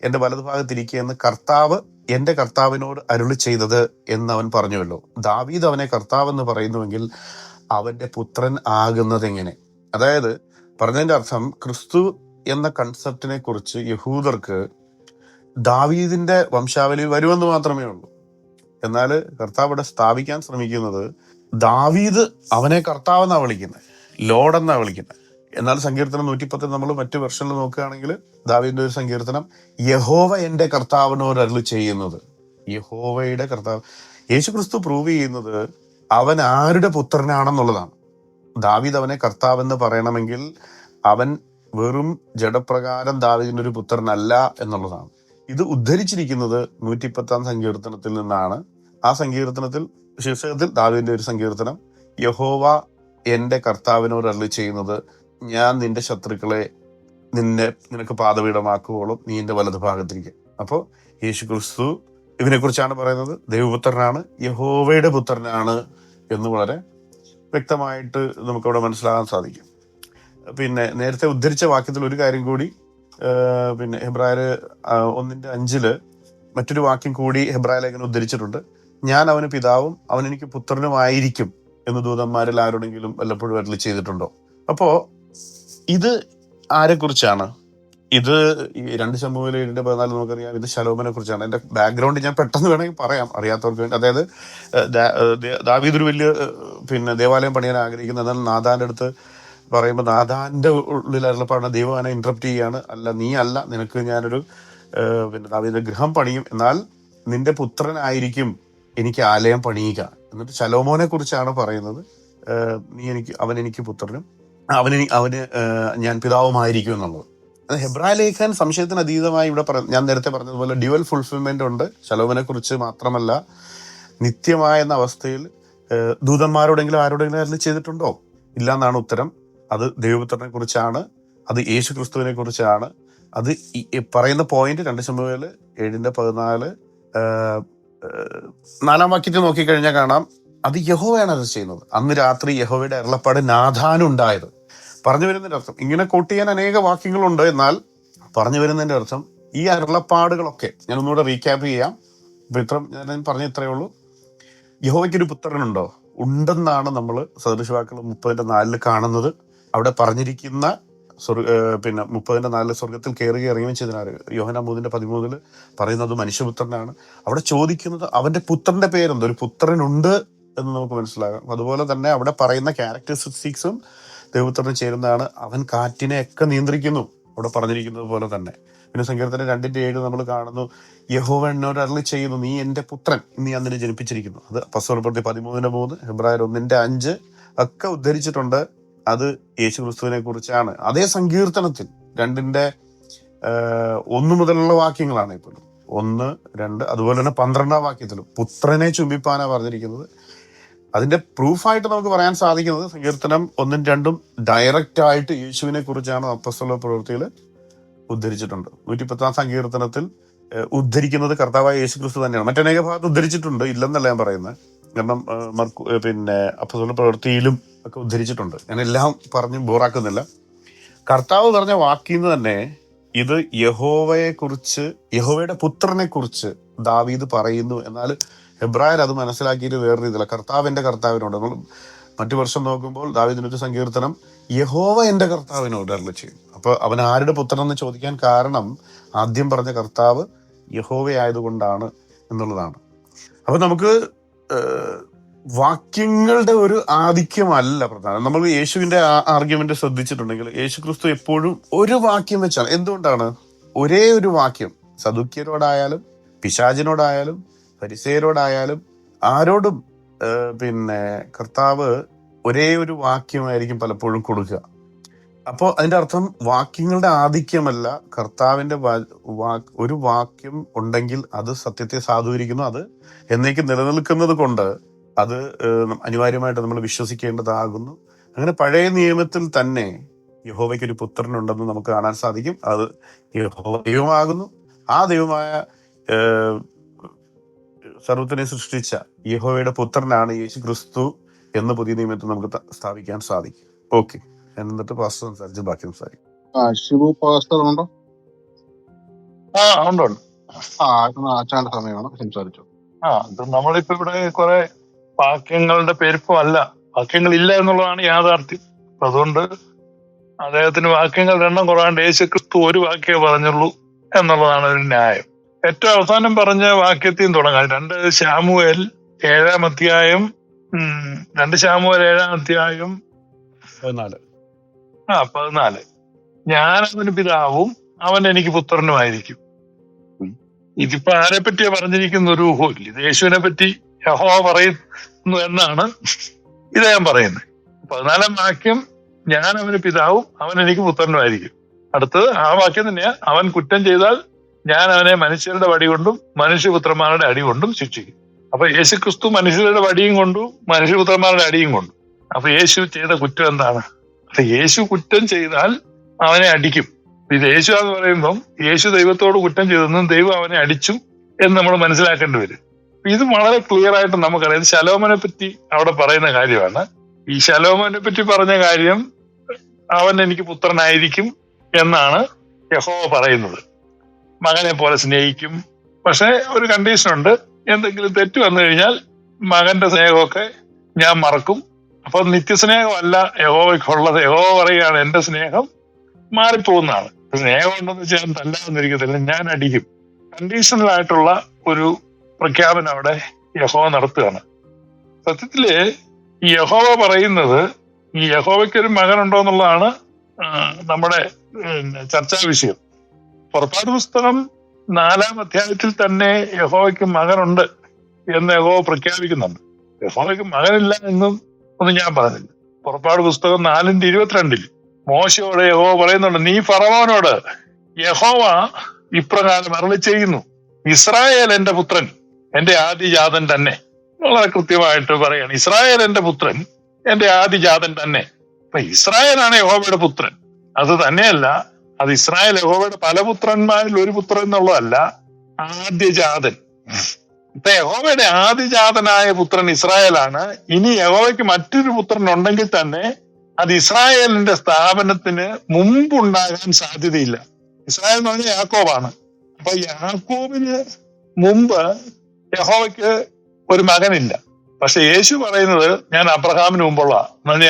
എന്റെ വലതുഭാഗത്തിരിക്കുക എന്ന് കർത്താവ് എന്റെ കർത്താവിനോട് അരുളി ചെയ്തത് എന്ന് അവൻ പറഞ്ഞുവല്ലോ. ദാവീദ് അവനെ കർത്താവ് എന്ന് പറയുന്നുവെങ്കിൽ അവന്റെ പുത്രൻ ആകുന്നത് എങ്ങനെ? അതായത് പറഞ്ഞതിന്റെ അർത്ഥം, ക്രിസ്തു എന്ന കൺസെപ്റ്റിനെ കുറിച്ച് യഹൂദർക്ക് ദാവീദിന്റെ വംശാവലിയിൽ വരുമെന്ന് മാത്രമേ ഉള്ളൂ. എന്നാൽ കർത്താവ് ഇവിടെ സ്ഥാപിക്കാൻ ശ്രമിക്കുന്നത് ദാവീദ് അവനെ കർത്താവ് എന്നാ വിളിക്കുന്നത്, ലോഡ് എന്നാ വിളിക്കുന്നത്. എന്നാൽ സങ്കീർത്തനം 110 നമ്മൾ മറ്റു വെർഷനിൽ നോക്കുകയാണെങ്കിൽ ദാവീദിന്റെ ഒരു സങ്കീർത്തനം, യഹോവ എന്റെ കർത്താവിനോട് അരുളി ചെയ്യുന്നത്. യഹോവയുടെ കർത്താവ്. യേശു ക്രിസ്തു പ്രൂവ് ചെയ്യുന്നത് അവൻ ആരുടെ പുത്രനാണെന്നുള്ളതാണ്. ദാവീദ് അവനെ കർത്താവെന്ന് പറയണമെങ്കിൽ അവൻ വെറും ജഡപ്രകാരം ദാവീദിന്റെ ഒരു പുത്രനല്ല എന്നുള്ളതാണ്. ഇത് ഉദ്ധരിച്ചിരിക്കുന്നത് 110-ാം സങ്കീർത്തനത്തിൽ നിന്നാണ്. ആ സങ്കീർത്തനത്തിൽ ശീർഷകത്തിൽ ദാവീദിന്റെ ഒരു സങ്കീർത്തനം, യഹോവ എന്റെ കർത്താവിനോട് അരുളി ചെയ്യുന്നത്, ഞാൻ നിന്റെ ശത്രുക്കളെ നിനക്ക് പാദപീഠമാക്കുവോളം നീ എന്റെ വലതുഭാഗത്തിരിക്കുക. അപ്പോ യേശു ക്രിസ്തു ഇതിനെ കുറിച്ചാണ് പറയുന്നത്. ദൈവപുത്രനാണ്, യഹോവയുടെ പുത്രനാണ് എന്ന് വളരെ വ്യക്തമായിട്ട് നമുക്കവിടെ മനസ്സിലാകാൻ സാധിക്കും. പിന്നെ നേരത്തെ ഉദ്ധരിച്ച വാക്യത്തിൽ ഒരു കാര്യം കൂടി, പിന്നെ ഹെബ്രായർ 1:5 മറ്റൊരു വാക്യം കൂടി ഹെബ്രായ ലേഖനം ഉദ്ധരിച്ചിട്ടുണ്ട്. ഞാൻ അവന് പിതാവും അവൻ എനിക്ക് പുത്രനുമായിരിക്കും എന്ന് ദൂതന്മാരിൽ ആരോടെങ്കിലും വല്ലപ്പോഴും അരുളി ചെയ്തിട്ടുണ്ടോ? അപ്പോ ഇത് ആരെ കുറിച്ചാണ്? ഇത് ഈ 2 ശമൂവേൽ 7:14 നമുക്കറിയാം. ഇത് ശലോമോനെ കുറിച്ചാണ്. എന്റെ ബാക്ക്ഗ്രൗണ്ട് ഞാൻ പെട്ടെന്ന് വേണമെങ്കിൽ പറയാം അറിയാത്തവർക്ക് വേണ്ടി. അതായത് ദാവീദ് ഒരു വലിയ ദേവാലയം പണിയാൻ ആഗ്രഹിക്കുന്നത്. എന്നാൽ നാഥാന്റെ അടുത്ത് പറയുമ്പോൾ നാഥാന്റെ ഉള്ളിൽ അരുളപ്പാടുന്ന ദൈവം അവനെ ഇന്ററപ്റ്റ് ചെയ്യാണ്. അല്ല, നീ അല്ല, നിനക്ക് ഞാനൊരു ദാവീദിന്റെ ഗൃഹം പണിയും, എന്നാൽ നിന്റെ പുത്രനായിരിക്കും എനിക്ക് ആലയം പണിയുക. എന്നിട്ട് ശലോമോനെ കുറിച്ചാണ് പറയുന്നത്, അവൻ എനിക്ക് പുത്രനും അവന് ഞാൻ പിതാവുമായിരിക്കും എന്നുള്ളത്. ഹെബ്രായ ലേഖൻ സംശയത്തിന് അതീതമായി ഇവിടെ ഞാൻ നേരത്തെ പറഞ്ഞതുപോലെ ഡ്യുവൽ ഫുൾഫിൽമെന്റ് ഉണ്ട്. ശലോമോനെ കുറിച്ച് മാത്രമല്ല, നിത്യമായ എന്ന അവസ്ഥയിൽ ദൂതന്മാരോടെങ്കിലും ആരോടെങ്കിലും അരുളി ചെയ്തിട്ടുണ്ടോ? ഇല്ല എന്നാണ് ഉത്തരം. അത് ദൈവപുത്രനെ കുറിച്ചാണ്, അത് യേശു ക്രിസ്തുവിനെ കുറിച്ചാണ്. അത് പറയുന്ന പോയിന്റ് 2 ശമൂവേൽ 7:14 4-ാം വാക്യത്തിൽ നോക്കിക്കഴിഞ്ഞാൽ കാണാം, അത് യഹോവയാണ് അത് ചെയ്യുന്നത്. അന്ന് രാത്രി യഹോവയുടെ അരുളപ്പാട് നാഥാനുണ്ടായത്. പറഞ്ഞു വരുന്നതിന്റെ അർത്ഥം, ഇങ്ങനെ കോട്ട് ചെയ്യാൻ അനേക വാക്യങ്ങളുണ്ട്, എന്നാൽ പറഞ്ഞു വരുന്നതിന്റെ അർത്ഥം ഈ അരുളപ്പാടുകളൊക്കെ ഞാൻ ഒന്നുകൂടെ റീക്യാപ്പ് ചെയ്യാം. ഞാൻ പറഞ്ഞ ഇത്രയേ ഉള്ളൂ. യഹോവയ്ക്കൊരു പുത്രനുണ്ടോ? ഉണ്ടെന്നാണ് നമ്മൾ സദൃശവാക്യം 30:4 കാണുന്നത്. അവിടെ പറഞ്ഞിരിക്കുന്ന 30:4 സ്വർഗത്തിൽ കയറി ഇറങ്ങുകയും ചെയ്തതിനാണ്. യോഹന്നാൻ 3:13 പറയുന്നത് മനുഷ്യപുത്രനാണ്. അവിടെ ചോദിക്കുന്നത് അവന്റെ പുത്രന്റെ പേരെന്തോ, ഒരു പുത്രനുണ്ട് എന്ന് നമുക്ക് മനസ്സിലാകാം. അതുപോലെ തന്നെ അവിടെ പറയുന്ന ക്യാരക്ടറിസ്റ്റിക്സും ദൈവപുത്രന് ചേരുന്നതാണ്. അവൻ കാറ്റിനെ ഒക്കെ നിയന്ത്രിക്കുന്നു, അവിടെ പറഞ്ഞിരിക്കുന്നത് പോലെ തന്നെ. പിന്നെ സങ്കീർത്തനം 2:7 നമ്മൾ കാണുന്നു, യഹോവ എന്നോട് അരുളി ചെയ്യുന്നു, നീ എന്റെ പുത്രൻ, ഇന്ന് ഞാൻ നിന്നെ ജനിപ്പിച്ചിരിക്കുന്നു. അത് അപ്പോസ്തലപ്രവൃത്തി 13:3, ഹെബ്രായർ 1:5 ഒക്കെ ഉദ്ധരിച്ചിട്ടുണ്ട്. അത് യേശു ക്രിസ്തുവിനെ കുറിച്ചാണ്. അതേ സങ്കീർത്തനത്തിൽ 2:1 മുതലുള്ള വാക്യങ്ങളാണ് ഇപ്പോഴും 1, 2, അതുപോലെ തന്നെ 12-ാം വാക്യത്തിലും പുത്രനെ ചുംബിപ്പാനാ പറഞ്ഞിരിക്കുന്നത്. അതിന്റെ പ്രൂഫായിട്ട് നമുക്ക് പറയാൻ സാധിക്കുന്നത് സങ്കീർത്തനം 1ഉം 2ഉം ഡയറക്റ്റ് ആയിട്ട് യേശുവിനെ കുറിച്ചാണ് അപ്പോസ്തല പ്രവൃത്തിയിൽ ഉദ്ധരിച്ചിട്ടുണ്ട്. 110-ാം സങ്കീർത്തനത്തിൽ ഉദ്ധരിക്കുന്നത് കർത്താവായ യേശു ക്രിസ്തു തന്നെയാണ്. മറ്റനേക ഭാഗത്ത് ഉദ്ധരിച്ചിട്ടുണ്ട്, ഇല്ലെന്നല്ല ഞാൻ പറയുന്നത്. കാരണം പിന്നെ അപ്പോസ്തല പ്രവൃത്തിയിലും ഒക്കെ ഉദ്ധരിച്ചിട്ടുണ്ട്. ഞാൻ എല്ലാം പറഞ്ഞ് ബോറാക്കുന്നില്ല. കർത്താവ് പറഞ്ഞ വാക്കിന്ന് തന്നെ ഇത് യഹോവയെ കുറിച്ച്, യഹോവയുടെ പുത്രനെ കുറിച്ച് ദാവീദ് പറയുന്നു. എന്നാൽ ഹെബ്രായർ അത് മനസ്സിലാക്കിയിട്ട് വേറെ രീതിയില്ല. കർത്താവിന്റെ കർത്താവിനോട്, നമ്മൾ മറ്റു വർഷം നോക്കുമ്പോൾ ദാവീദിനൊരു സങ്കീർത്തനം യഹോവ എന്റെ കർത്താവിനോട് അരുളി ചെയ്യും. അപ്പൊ അവൻ ആരുടെ പുത്രൻ എന്ന് ചോദിക്കാൻ കാരണം ആദ്യം പറഞ്ഞ കർത്താവ് യഹോവയായതുകൊണ്ടാണ് എന്നുള്ളതാണ്. അപ്പൊ നമുക്ക് വാക്യങ്ങളുടെ ഒരു ആധിക്യമല്ല പ്രധാനം. നമ്മൾ യേശുവിന്റെ ആർഗ്യുമെന്റ് ശ്രദ്ധിച്ചിട്ടുണ്ടെങ്കിൽ യേശു ക്രിസ്തു എപ്പോഴും ഒരു വാക്യം വെച്ചാണ്. എന്തുകൊണ്ടാണ്? ഒരേ ഒരു വാക്യം സദുക്യരോടായാലും പിശാചിനോടായാലും ഫരിസേയരോടായാലും ആരോടും പിന്നെ കർത്താവ് ഒരേ ഒരു വാക്യമായിരിക്കും പലപ്പോഴും കൊടുക്കുക. അപ്പോൾ അതിന്റെ അർത്ഥം വാക്യങ്ങളുടെ ആധിക്യമല്ല, കർത്താവിന്റെ ഒരു വാക്യം ഉണ്ടെങ്കിൽ അത് സത്യത്തെ സാധൂകരിക്കുന്നു. അത് എന്നേക്കും നിലനിൽക്കുന്നത് കൊണ്ട് അത് അനിവാര്യമായിട്ട് നമ്മൾ വിശ്വസിക്കേണ്ടതാകുന്നു. അങ്ങനെ പഴയ നിയമത്തിൽ തന്നെ യഹോവയ്ക്ക് ഒരു പുത്രനുണ്ടെന്ന് നമുക്ക് കാണാൻ സാധിക്കും. അത് യഹോവ ദൈവമാകുന്നു. ആ ദൈവമായ സർവത്തിനെ സൃഷ്ടിച്ച യഹോവയുടെ പുത്രനാണ് യേശു ക്രിസ്തു എന്ന് പുതിയ നിയമത്തിൽ നമുക്ക് സ്ഥാപിക്കാൻ സാധിക്കും. ഓക്കെ, എന്നിട്ട് പാസ്റ്റർ സംസാരിച്ച് ബാക്കി സംസാരിക്കും. ശിവു പാസ്റ്റർ ഉണ്ടോ? ഉണ്ട്. അച്ഛന്റെ സമയമാണ്, സംസാരിച്ചു. ഇത് നമ്മളിപ്പോ ഇവിടെ കുറെ വാക്യങ്ങളുടെ പെരുപ്പമല്ല, വാക്യങ്ങളില്ല എന്നുള്ളതാണ് യാഥാർത്ഥ്യം. അതുകൊണ്ട് അദ്ദേഹത്തിന് വാക്യങ്ങളുടെ എണ്ണം കുറവാണ്ട് യേശു ക്രിസ്തു ഒരു വാക്യമേ പറഞ്ഞുള്ളൂ എന്നുള്ളതാണ് ഒരു ന്യായം. ഏറ്റവും അവസാനം പറഞ്ഞ വാക്യത്തിൽ തുടങ്ങാം. 2 ശമൂവേൽ 7-ാം അധ്യായം 14. ഞാൻ അവന് പിതാവും അവൻ എനിക്ക് പുത്രനുമായിരിക്കും. ഇതിപ്പോ ആരെ പറ്റിയാ പറഞ്ഞിരിക്കുന്ന ഒരു ഊഹമില്ല. ഇത് യേശുവിനെ പറ്റി യഹോവ പറയുന്നു എന്നാണ് ഇദ്ദേഹം പറയുന്നത്. 14-ാം വാക്യം, ഞാൻ അവന് പിതാവും അവൻ എനിക്ക് പുത്രനുമായിരിക്കും. അടുത്തത് ആ വാക്യം തന്നെയാ, അവൻ കുറ്റം ചെയ്താൽ ഞാൻ അവനെ മനുഷ്യരുടെ വടി കൊണ്ടും മനുഷ്യപുത്രന്മാരുടെ അടി കൊണ്ടും ശിക്ഷിക്കും. അപ്പൊ യേശു ക്രിസ്തു മനുഷ്യരുടെ വടിയും കൊണ്ടു മനുഷ്യപുത്രന്മാരുടെ അടിയും കൊണ്ടു. അപ്പൊ യേശു ചെയ്ത കുറ്റം എന്താണ്? അപ്പൊ യേശു കുറ്റം ചെയ്താൽ അവനെ അടിക്കും. ഇത് യേശു എന്ന് പറയുമ്പം യേശു ദൈവത്തോട് കുറ്റം ചെയ്തെന്നും ദൈവം അവനെ അടിച്ചു എന്ന് നമ്മൾ മനസ്സിലാക്കേണ്ടി വരും. ഇത് വളരെ ക്ലിയർ ആയിട്ട് നമുക്കറിയാം. ശലോമോനെ പറ്റി അവിടെ പറയുന്ന കാര്യമാണ്. ഈ ശലോമോനെ പറ്റി പറഞ്ഞ കാര്യം, അവൻ എനിക്ക് പുത്രനായിരിക്കും എന്നാണ് യഹോവ പറയുന്നത്. മകനെ പോലെ സ്നേഹിക്കും. പക്ഷെ ഒരു കണ്ടീഷനുണ്ട്, എന്തെങ്കിലും തെറ്റ് വന്നു കഴിഞ്ഞാൽ മകന്റെ സ്നേഹമൊക്കെ ഞാൻ മറക്കും. അപ്പൊ നിത്യസ്നേഹമല്ല യഹോവയ്ക്കുള്ളത്. യഹോവ പറയുകയാണ് എന്റെ സ്നേഹം മാറിപ്പോകുന്നതാണ്. സ്നേഹം ഉണ്ടെന്ന് വെച്ചാൽ ഞാൻ തല്ലാന്നിരിക്കത്തില്ല, ഞാൻ അടിക്കും. കണ്ടീഷണൽ ആയിട്ടുള്ള ഒരു പ്രഖ്യാപനം അവിടെ യഹോവ നടത്തുകയാണ്. സത്യത്തില് ഈ യഹോവ പറയുന്നത്, ഈ യഹോവയ്ക്കൊരു മകനുണ്ടോ എന്നുള്ളതാണ് നമ്മുടെ ചർച്ചാ വിഷയം. പുറപ്പാട് പുസ്തകം 4-ാം അധ്യായത്തിൽ തന്നെ യഹോവയ്ക്ക് മകനുണ്ട് എന്ന് യഹോവ പ്രഖ്യാപിക്കുന്നുണ്ട്. യഹോവയ്ക്ക് മകനില്ല എന്നും ഒന്നും ഞാൻ പറഞ്ഞില്ല. പുറപ്പാട് പുസ്തകം 4:22 മോശയോട് യഹോവ പറയുന്നുണ്ട്, നീ ഫറവോനോട് യഹോവ ഇപ്രകാരം അരുളി ചെയ്യുന്നു, ഇസ്രായേൽ എന്റെ പുത്രൻ, എന്റെ ആദിജാതൻ തന്നെ. വളരെ കൃത്യമായിട്ട് പറയാണ്, ഇസ്രായേൽ എന്റെ പുത്രൻ, എന്റെ ആദിജാതൻ തന്നെ. അപ്പൊ ഇസ്രായേലാണ് യഹോവയുടെ പുത്രൻ. അത് തന്നെയല്ല, അത് ഇസ്രായേൽ യഹോവയുടെ പല പുത്രന്മാരിൽ ഒരു പുത്രൻ എന്നുള്ളതല്ല, ആദ്യജാതൻ. ഇപ്പൊ യഹോവയുടെ ആദിജാതനായ പുത്രൻ ഇസ്രായേലാണ്. ഇനി യഹോവയ്ക്ക് മറ്റൊരു പുത്രൻ ഉണ്ടെങ്കിൽ തന്നെ അത് ഇസ്രായേലിന്റെ സ്ഥാപനത്തിന് മുമ്പുണ്ടാകാൻ സാധ്യതയില്ല. ഇസ്രായേൽ എന്ന് പറഞ്ഞാൽ യാക്കോബാണ്. അപ്പൊ യാക്കോബിന് മുമ്പ് യഹോവയ്ക്ക് ഒരു മകനില്ല. പക്ഷെ യേശു പറയുന്നത് ഞാൻ അബ്രഹാമിന് മുമ്പുള്ള,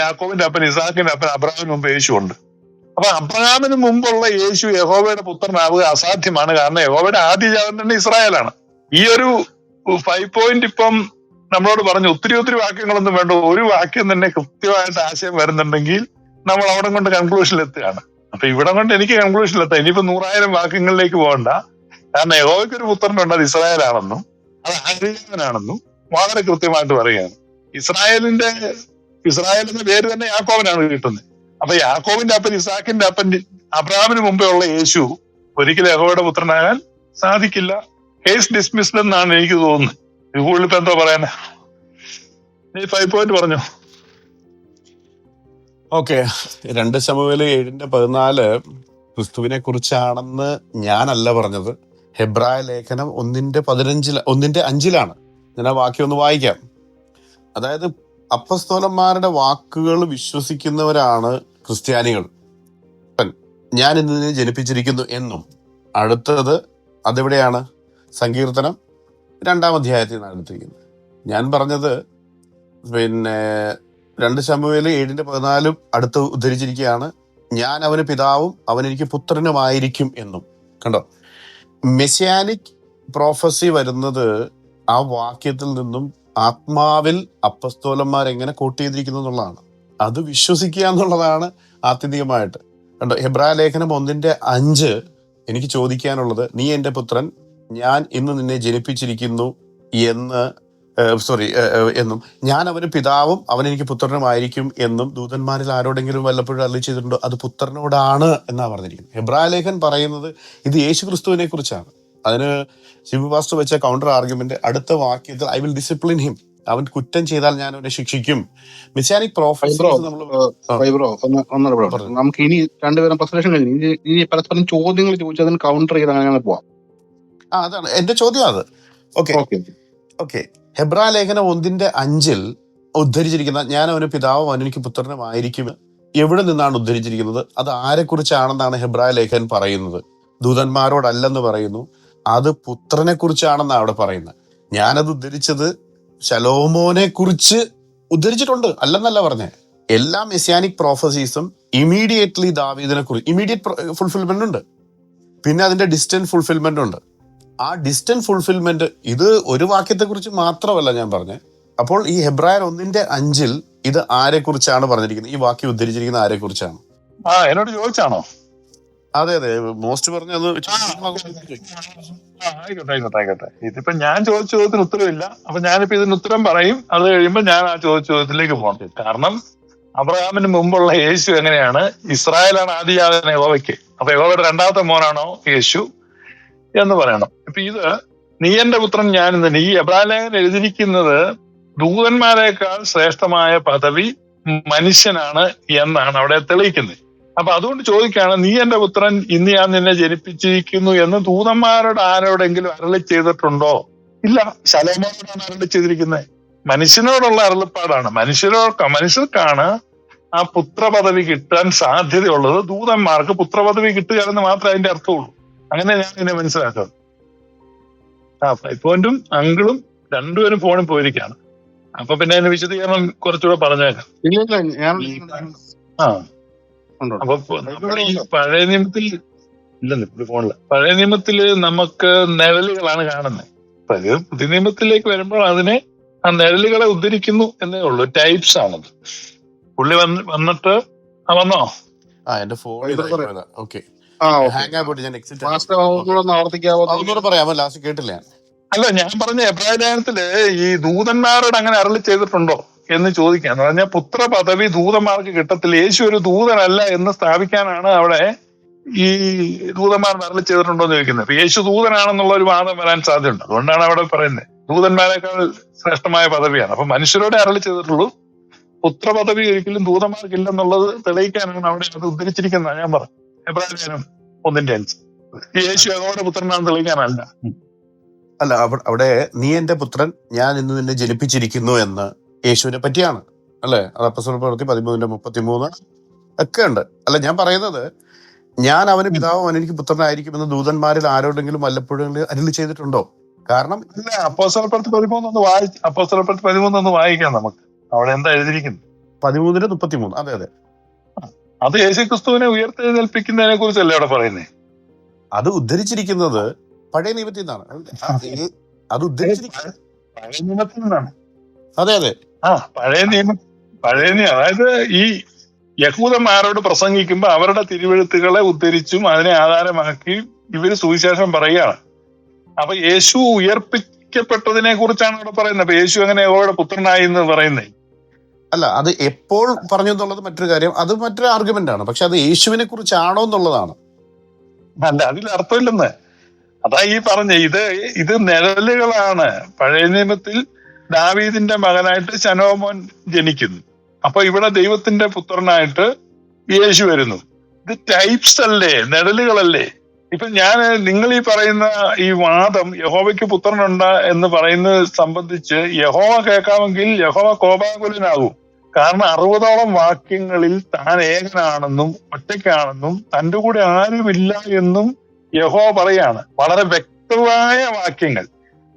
യാക്കോബിന്റെ അപ്പൻ ഇസാഖിന്റെ അപ്പൻ അബ്രഹാമിന് മുമ്പ് യേശു ഉണ്ട്. അപ്പൊ അബ്രഹാമിന് മുമ്പുള്ള യേശു യഹോവയുടെ പുത്രനാവുക അസാധ്യമാണ്. കാരണം യഹോവയുടെ ആദ്യജാതൻ തന്നെ ഇസ്രായേലാണ്. ഈ ഒരു 5 പോയിന്റ് ഇപ്പം നമ്മളോട് പറഞ്ഞു. ഒത്തിരി വാക്യങ്ങളൊന്നും വേണ്ട, ഒരു വാക്യം തന്നെ കൃത്യമായിട്ട് ആശയം വരുന്നുണ്ടെങ്കിൽ നമ്മൾ അവിടെ കൊണ്ട് കൺക്ലൂഷനിൽ എത്തുകയാണ്. അപ്പൊ ഇവിടെ കൊണ്ട് എനിക്ക് കൺക്ലൂഷനിൽ എത്താം. ഇനിയിപ്പോ 100,000 വാക്യങ്ങളിലേക്ക് പോകണ്ട. കാരണം യഹോവയ്ക്ക് ഒരു പുത്രനുണ്ട്, അത് ഇസ്രായേലാണെന്നും അത് ആഗ്രഹിക്കുന്നവനാണെന്നും വളരെ കൃത്യമായിട്ട് പറയുകയാണ്. ഇസ്രായേൽ എന്ന പേര് തന്നെ യാക്കോബിനാണ് കിട്ടുന്നത്. അപ്പൊ യാക്കോബിന്റെ അപ്പൻ ഇസാക്കിന്റെ അപ്പൻ അബ്രഹാമിന് മുമ്പേ ഉള്ള യേശു ഒരിക്കലും യഹോവയുടെ പുത്രനാകാൻ സാധിക്കില്ല. കേസ് ഡിസ്മിസ്ഡ് എന്നാണ് എനിക്ക് തോന്നുന്നത്. ഇത് കൂടുതൽ ഇപ്പൊ എന്തോ പറയാനാ? നീ 5 പോയിന്റ് പറഞ്ഞു. ഓക്കെ, 2 ശമൂവേൽ 7:14 ക്രിസ്തുവിനെ കുറിച്ചാണെന്ന് ഞാനല്ല പറഞ്ഞത്. ഹെബ്രായ ലേഖനം 1:5 ഞാൻ ആ വാക്യം ഒന്ന് വായിക്കാം. അതായത് അപ്പസ്തോലന്മാരുടെ വാക്കുകൾ വിശ്വസിക്കുന്നവരാണ് ക്രിസ്ത്യാനികൾ. ഞാൻ ഇന്ന് ജനിപ്പിച്ചിരിക്കുന്നു എന്നും. അടുത്തത് അതെവിടെയാണ്? സങ്കീർത്തനം 2-ാം അധ്യായത്തിൽ നിന്നാണ് എടുത്തിരിക്കുന്നത്. ഞാൻ പറഞ്ഞത് 2 ശമൂവേൽ 7:14 അടുത്ത് ഉദ്ധരിച്ചിരിക്കുകയാണ്. ഞാൻ അവന് പിതാവും അവൻ എനിക്ക് പുത്രനുമായിരിക്കും എന്നും. കണ്ടോ, മെസ്സിയാനിക് പ്രോഫസി വരുന്നത് ആ വാക്യത്തിൽ നിന്നും ആത്മാവിൽ അപ്പസ്തോലന്മാർ എങ്ങനെ കോട്ട് ചെയ്തിരിക്കുന്നു എന്നുള്ളതാണ്. അത് വിശ്വസിക്കുക എന്നുള്ളതാണ് ആത്യന്തികമായിട്ട്. കണ്ടോ, ഹെബ്രായ ലേഖനം 1:5 എനിക്ക് ചോദിക്കാനുള്ളത്, നീ എന്റെ പുത്രൻ, ഞാൻ ഇന്ന് നിന്നെ ജനിപ്പിച്ചിരിക്കുന്നു എന്നും ഞാൻ അവന് പിതാവും അവൻ എനിക്ക് പുത്രനുമായിരിക്കും എന്നും ദൂതന്മാരിൽ ആരോടെങ്കിലും വല്ലപ്പോഴും അരുളി ചെയ്തിട്ടുണ്ടോ? അത് പുത്രനോടാണ് എന്നാ പറഞ്ഞിരിക്കുന്നത്. ഹെബ്രായ ലേഖൻ പറയുന്നത് ഇത് യേശു ക്രിസ്തുവിനെ കുറിച്ചാണ്. അതിന് ശിവ പാസ്റ്റർ വെച്ച കൗണ്ടർ ആർഗ്യുമെന്റ് അടുത്ത വാക്യത്തിൽ ഐ വിൽ ഡിസിപ്ലിൻ ഹിം, അവൻ കുറ്റം ചെയ്താൽ ഞാൻ അവനെ ശിക്ഷിക്കും. മെസ്സിയാനിക് പ്രോഫസീസ് നമുക്ക് ഇനി രണ്ടുപേരും പ്രസന്റേഷൻ കഴിഞ്ഞു. ഇനി പരസ്പരം ചോദ്യങ്ങൾ ചോദിച്ചാൽ അതിന് കൗണ്ടർ ചെയ്ത് അങ്ങനെ പോവാം. അതാണ് എന്റെ ചോദ്യം. അത് ഓക്കെ. ഹെബ്രായ ലേഖനം 1:5 ഉദ്ധരിച്ചിരിക്കുന്ന ഞാൻ അവന് പിതാവും അവൻ എനിക്ക് പുത്രനുമായിരിക്കും എവിടെ നിന്നാണ് ഉദ്ധരിച്ചിരിക്കുന്നത്? അത് ആരെക്കുറിച്ചാണെന്നാണ് ഹെബ്രായ ലേഖൻ പറയുന്നത്? ദൂതന്മാരോടല്ലെന്ന് പറയുന്നു. അത് പുത്രനെ കുറിച്ചാണെന്നാണ് അവിടെ പറയുന്നത്. ഞാനത് ഉദ്ധരിച്ചത് ശലോമോനെ കുറിച്ച് ഉദ്ധരിച്ചിട്ടുണ്ട്, അല്ലെന്നല്ല പറഞ്ഞേ. എല്ലാ മെസ്സിയാനിക് പ്രോഫസീസും ഇമീഡിയറ്റ്ലി ദാവീദിനെ കുറിച്ച് ഇമീഡിയറ്റ് ഫുൾഫിൽമെന്റ് ഉണ്ട്, പിന്നെ അതിന്റെ ഡിസ്റ്റന്റ് ഫുൾഫിൽമെന്റ് ഉണ്ട്. ആ ഡിസ്റ്റന്റ് ഫുൾഫിൽമെന്റ് ഇത് ഒരു വാക്യത്തെ കുറിച്ച് മാത്രമല്ല ഞാൻ പറഞ്ഞത്. അപ്പോൾ ഈ ഹെബ്രായർ 1:5 ഇത് ആരെ കുറിച്ചാണ് പറഞ്ഞിരിക്കുന്നത്? ഈ വാക്യം ഉദ്ധരിച്ചിരിക്കുന്ന ആരെ കുറിച്ചാണ്? എന്നോട് ചോദിച്ചാണോ? അതെ, മോസ്റ്റ് പറഞ്ഞത്. ആയിക്കോട്ടെ. ഇതിപ്പോ ഞാൻ ചോദിച്ച ചോദ്യത്തിന് ഉത്തരവില്ല. അപ്പൊ ഞാനിപ്പോ ഇതിന് ഉത്തരം പറയും. അത് കഴിയുമ്പോൾ ഞാൻ ആ ചോദിച്ച ചോദ്യത്തിലേക്ക് പോകണം. കാരണം അബ്രഹാമിന് മുമ്പുള്ള യേശു എങ്ങനെയാണ്? ഇസ്രായേലാണ് ആദിജാതൻ യഹോവയ്ക്ക്. അപ്പൊ യഹോവയുടെ 2ാമത്തെ മോനാണോ യേശു എന്ന് പറയണം. ഇപ്പൊ ഇത് നീ എന്റെ പുത്രൻ ഞാൻ തന്നെ, ഈ എബ്രാലേഖൻ എഴുതിയിരിക്കുന്നത് ദൂതന്മാരെക്കാൾ ശ്രേഷ്ഠമായ പദവി മനുഷ്യനാണ് എന്നാണ് അവിടെ തെളിയിക്കുന്നത്. അപ്പൊ അതുകൊണ്ട് ചോദിക്കുകയാണ്, നീ എന്റെ പുത്രൻ, ഇന്ന് ഞാൻ നിന്നെ ജനിപ്പിച്ചിരിക്കുന്നു എന്ന് ദൂതന്മാരോട് ആരോടെങ്കിലും അരുളി ചെയ്തിട്ടുണ്ടോ? ഇല്ല. ശലോമോനോടാണ് അരുളി ചെയ്തിരിക്കുന്നത്. മനുഷ്യനോടുള്ള അരുളപ്പാടാണ്. മനുഷ്യർക്കാണ് ആ പുത്രപദവി കിട്ടാൻ സാധ്യതയുള്ളത്. ദൂതന്മാർക്ക് പുത്രപദവി കിട്ടുക എന്ന് മാത്രമേ അതിന്റെ അർത്ഥമുള്ളൂ. അങ്ങനെ ഞാൻ ഇതിനെ മനസ്സിലാക്കുന്നത്. 5 പോയിന്റും അങ്കിളും രണ്ടുപേരും ഫോണിൽ പോയിരിക്കാണ്. അപ്പൊ പിന്നെ അതിന് വിശദീകരണം കുറച്ചുകൂടെ പറഞ്ഞേക്കാം. അപ്പൊ ഈ പഴയ നിയമത്തിൽ ഇല്ലെന്ന് ഫോണില്, പഴയ നിയമത്തില് നമുക്ക് നിഴലുകളാണ് കാണുന്നത്. പുതിയ നിയമത്തിലേക്ക് വരുമ്പോൾ അതിനെ ആ നിഴലുകളെ ഉദ്ധരിക്കുന്നു എന്നേ ഉള്ളൂ. ടൈപ്സ് ആണത്. പുള്ളി വന്നിട്ട് വന്നോ? എന്റെ ഫോൺ പറയാമോ? ലാസ്റ്റ് കേട്ടില്ല. അല്ല, ഞാൻ പറഞ്ഞ എബ്രായ ലേഖനത്തില് ഈ ദൂതന്മാരോട് അങ്ങനെ അരുളി ചെയ്തിട്ടുണ്ടോ എന്ന് ചോദിക്കാൻ പറഞ്ഞാൽ പുത്ര പദവി ദൂതന്മാർക്ക് കിട്ടത്തില്ല. യേശു ഒരു ദൂതനല്ല എന്ന് സ്ഥാപിക്കാനാണ് അവിടെ ഈ ദൂതന്മാർ അരുളി ചെയ്തിട്ടുണ്ടോ എന്ന് ചോദിക്കുന്നത്. യേശു ദൂതനാണെന്നുള്ള ഒരു വാദം വരാൻ സാധ്യതയുണ്ട്. അതുകൊണ്ടാണ് അവിടെ പറയുന്നത് ദൂതന്മാരെക്കാൾ ശ്രേഷ്ഠമായ പദവിയാണ്. അപ്പൊ മനുഷ്യരോടെ അരുളി ചെയ്തിട്ടുള്ളൂ. പുത്രപദവി ഒരിക്കലും ദൂതന്മാർക്കില്ലെന്നുള്ളത് തെളിയിക്കാനാണ് അവിടെ അത് ഉദ്ധരിച്ചിരിക്കുന്നത്. ഞാൻ പറഞ്ഞു എബ്രായ ലേഖനം 1:5 യേശു യഹോവയുടെ പുത്രനാണെന്ന് തെളിയിക്കാനല്ല. അല്ല, അവിടെ നീ എന്റെ പുത്രൻ, ഞാൻ ഇന്ന് നിന്നെ ജനിപ്പിച്ചിരിക്കുന്നു എന്ന് യേശുവിനെ പറ്റിയാണ്, അല്ലെ? അത് അപ്പോസ്തല പ്രവൃത്തി 13:33 ഒക്കെ ഉണ്ട്. അല്ല, ഞാൻ പറയുന്നത് ഞാൻ അവന് പിതാവും അവൻ എനിക്ക് പുത്രനായിരിക്കുമെന്ന് ദൂതന്മാരിൽ ആരോടെങ്കിലും വല്ലപ്പോഴും അരുളി ചെയ്തിട്ടുണ്ടോ? കാരണം അപ്പോസ്തല പ്രവൃത്തി 13 വായിക്കാം നമുക്ക്. അവിടെ എന്താ എഴുതിയിരിക്കുന്നത്? 13:33. അതെ. അത് യേശു ക്രിസ്തുവിനെ ഉയർത്തെഴുന്നേൽപ്പിക്കുന്നതിനെ കുറിച്ചല്ലേ അവിടെ പറയുന്നേ? അത് ഉദ്ധരിച്ചിരിക്കുന്നത് പഴയ നിയമത്തിൽ നിന്നാണ്. അത് ഉദ്ധരിച്ചിരിക്കുന്നത് പഴയ നിയമത്തിൽ നിന്നാണ്. അതെ. പഴയ നിയമം. അതായത് യഹൂദന്മാരോട് പ്രസംഗിക്കുമ്പോൾ അവരുടെ തിരുവെഴുത്തുകളെ ഉദ്ധരിച്ചും അതിനെ ആധാരമാക്കി ഇവര് സുവിശേഷം പറയുകയാണ്. അപ്പൊ യേശു ഉയർപ്പിക്കപ്പെട്ടതിനെ കുറിച്ചാണ് അവിടെ പറയുന്നത്. അപ്പൊ യേശു അങ്ങനെ യഹോവയുടെ പുത്രനായി എന്ന് പറയുന്നത്. അല്ല, അത് എപ്പോൾ പറഞ്ഞു എന്നുള്ളത് മറ്റൊരു കാര്യം, അത് മറ്റൊരു ആർഗ്യുമെന്റ് ആണ്. പക്ഷെ അത് യേശുവിനെ കുറിച്ചാണോ എന്നുള്ളതാണ്. അല്ല, അതിൽ അർത്ഥമില്ലെന്ന്. അതാ ഈ പറഞ്ഞ ഇത് നിഴലുകളാണ്. പഴയ നിയമത്തിൽ ദാവീദിന്റെ മകനായിട്ട് ശലോമോൻ ജനിക്കുന്നു. അപ്പൊ ഇവിടെ ദൈവത്തിന്റെ പുത്രനായിട്ട് യേശു വരുന്നു. ഇത് ടൈപ്സ് അല്ലേ, നിഴലുകളല്ലേ? ഇപ്പൊ നിങ്ങൾ ഈ പറയുന്ന ഈ വാദം യഹോവയ്ക്ക് പുത്രനുണ്ട് എന്ന് പറയുന്നത് സംബന്ധിച്ച് യഹോവ കേൾക്കാമെങ്കിൽ യഹോവ കോപാകുലനാകും. കാരണം 60ഓളം വാക്യങ്ങളിൽ താൻ ഏകനാണെന്നും ഒറ്റയ്ക്കാണെന്നും തന്റെ കൂടെ ആരുമില്ല എന്നും യഹോവ പറയാണ്. വളരെ വ്യക്തമായ വാക്യങ്ങൾ.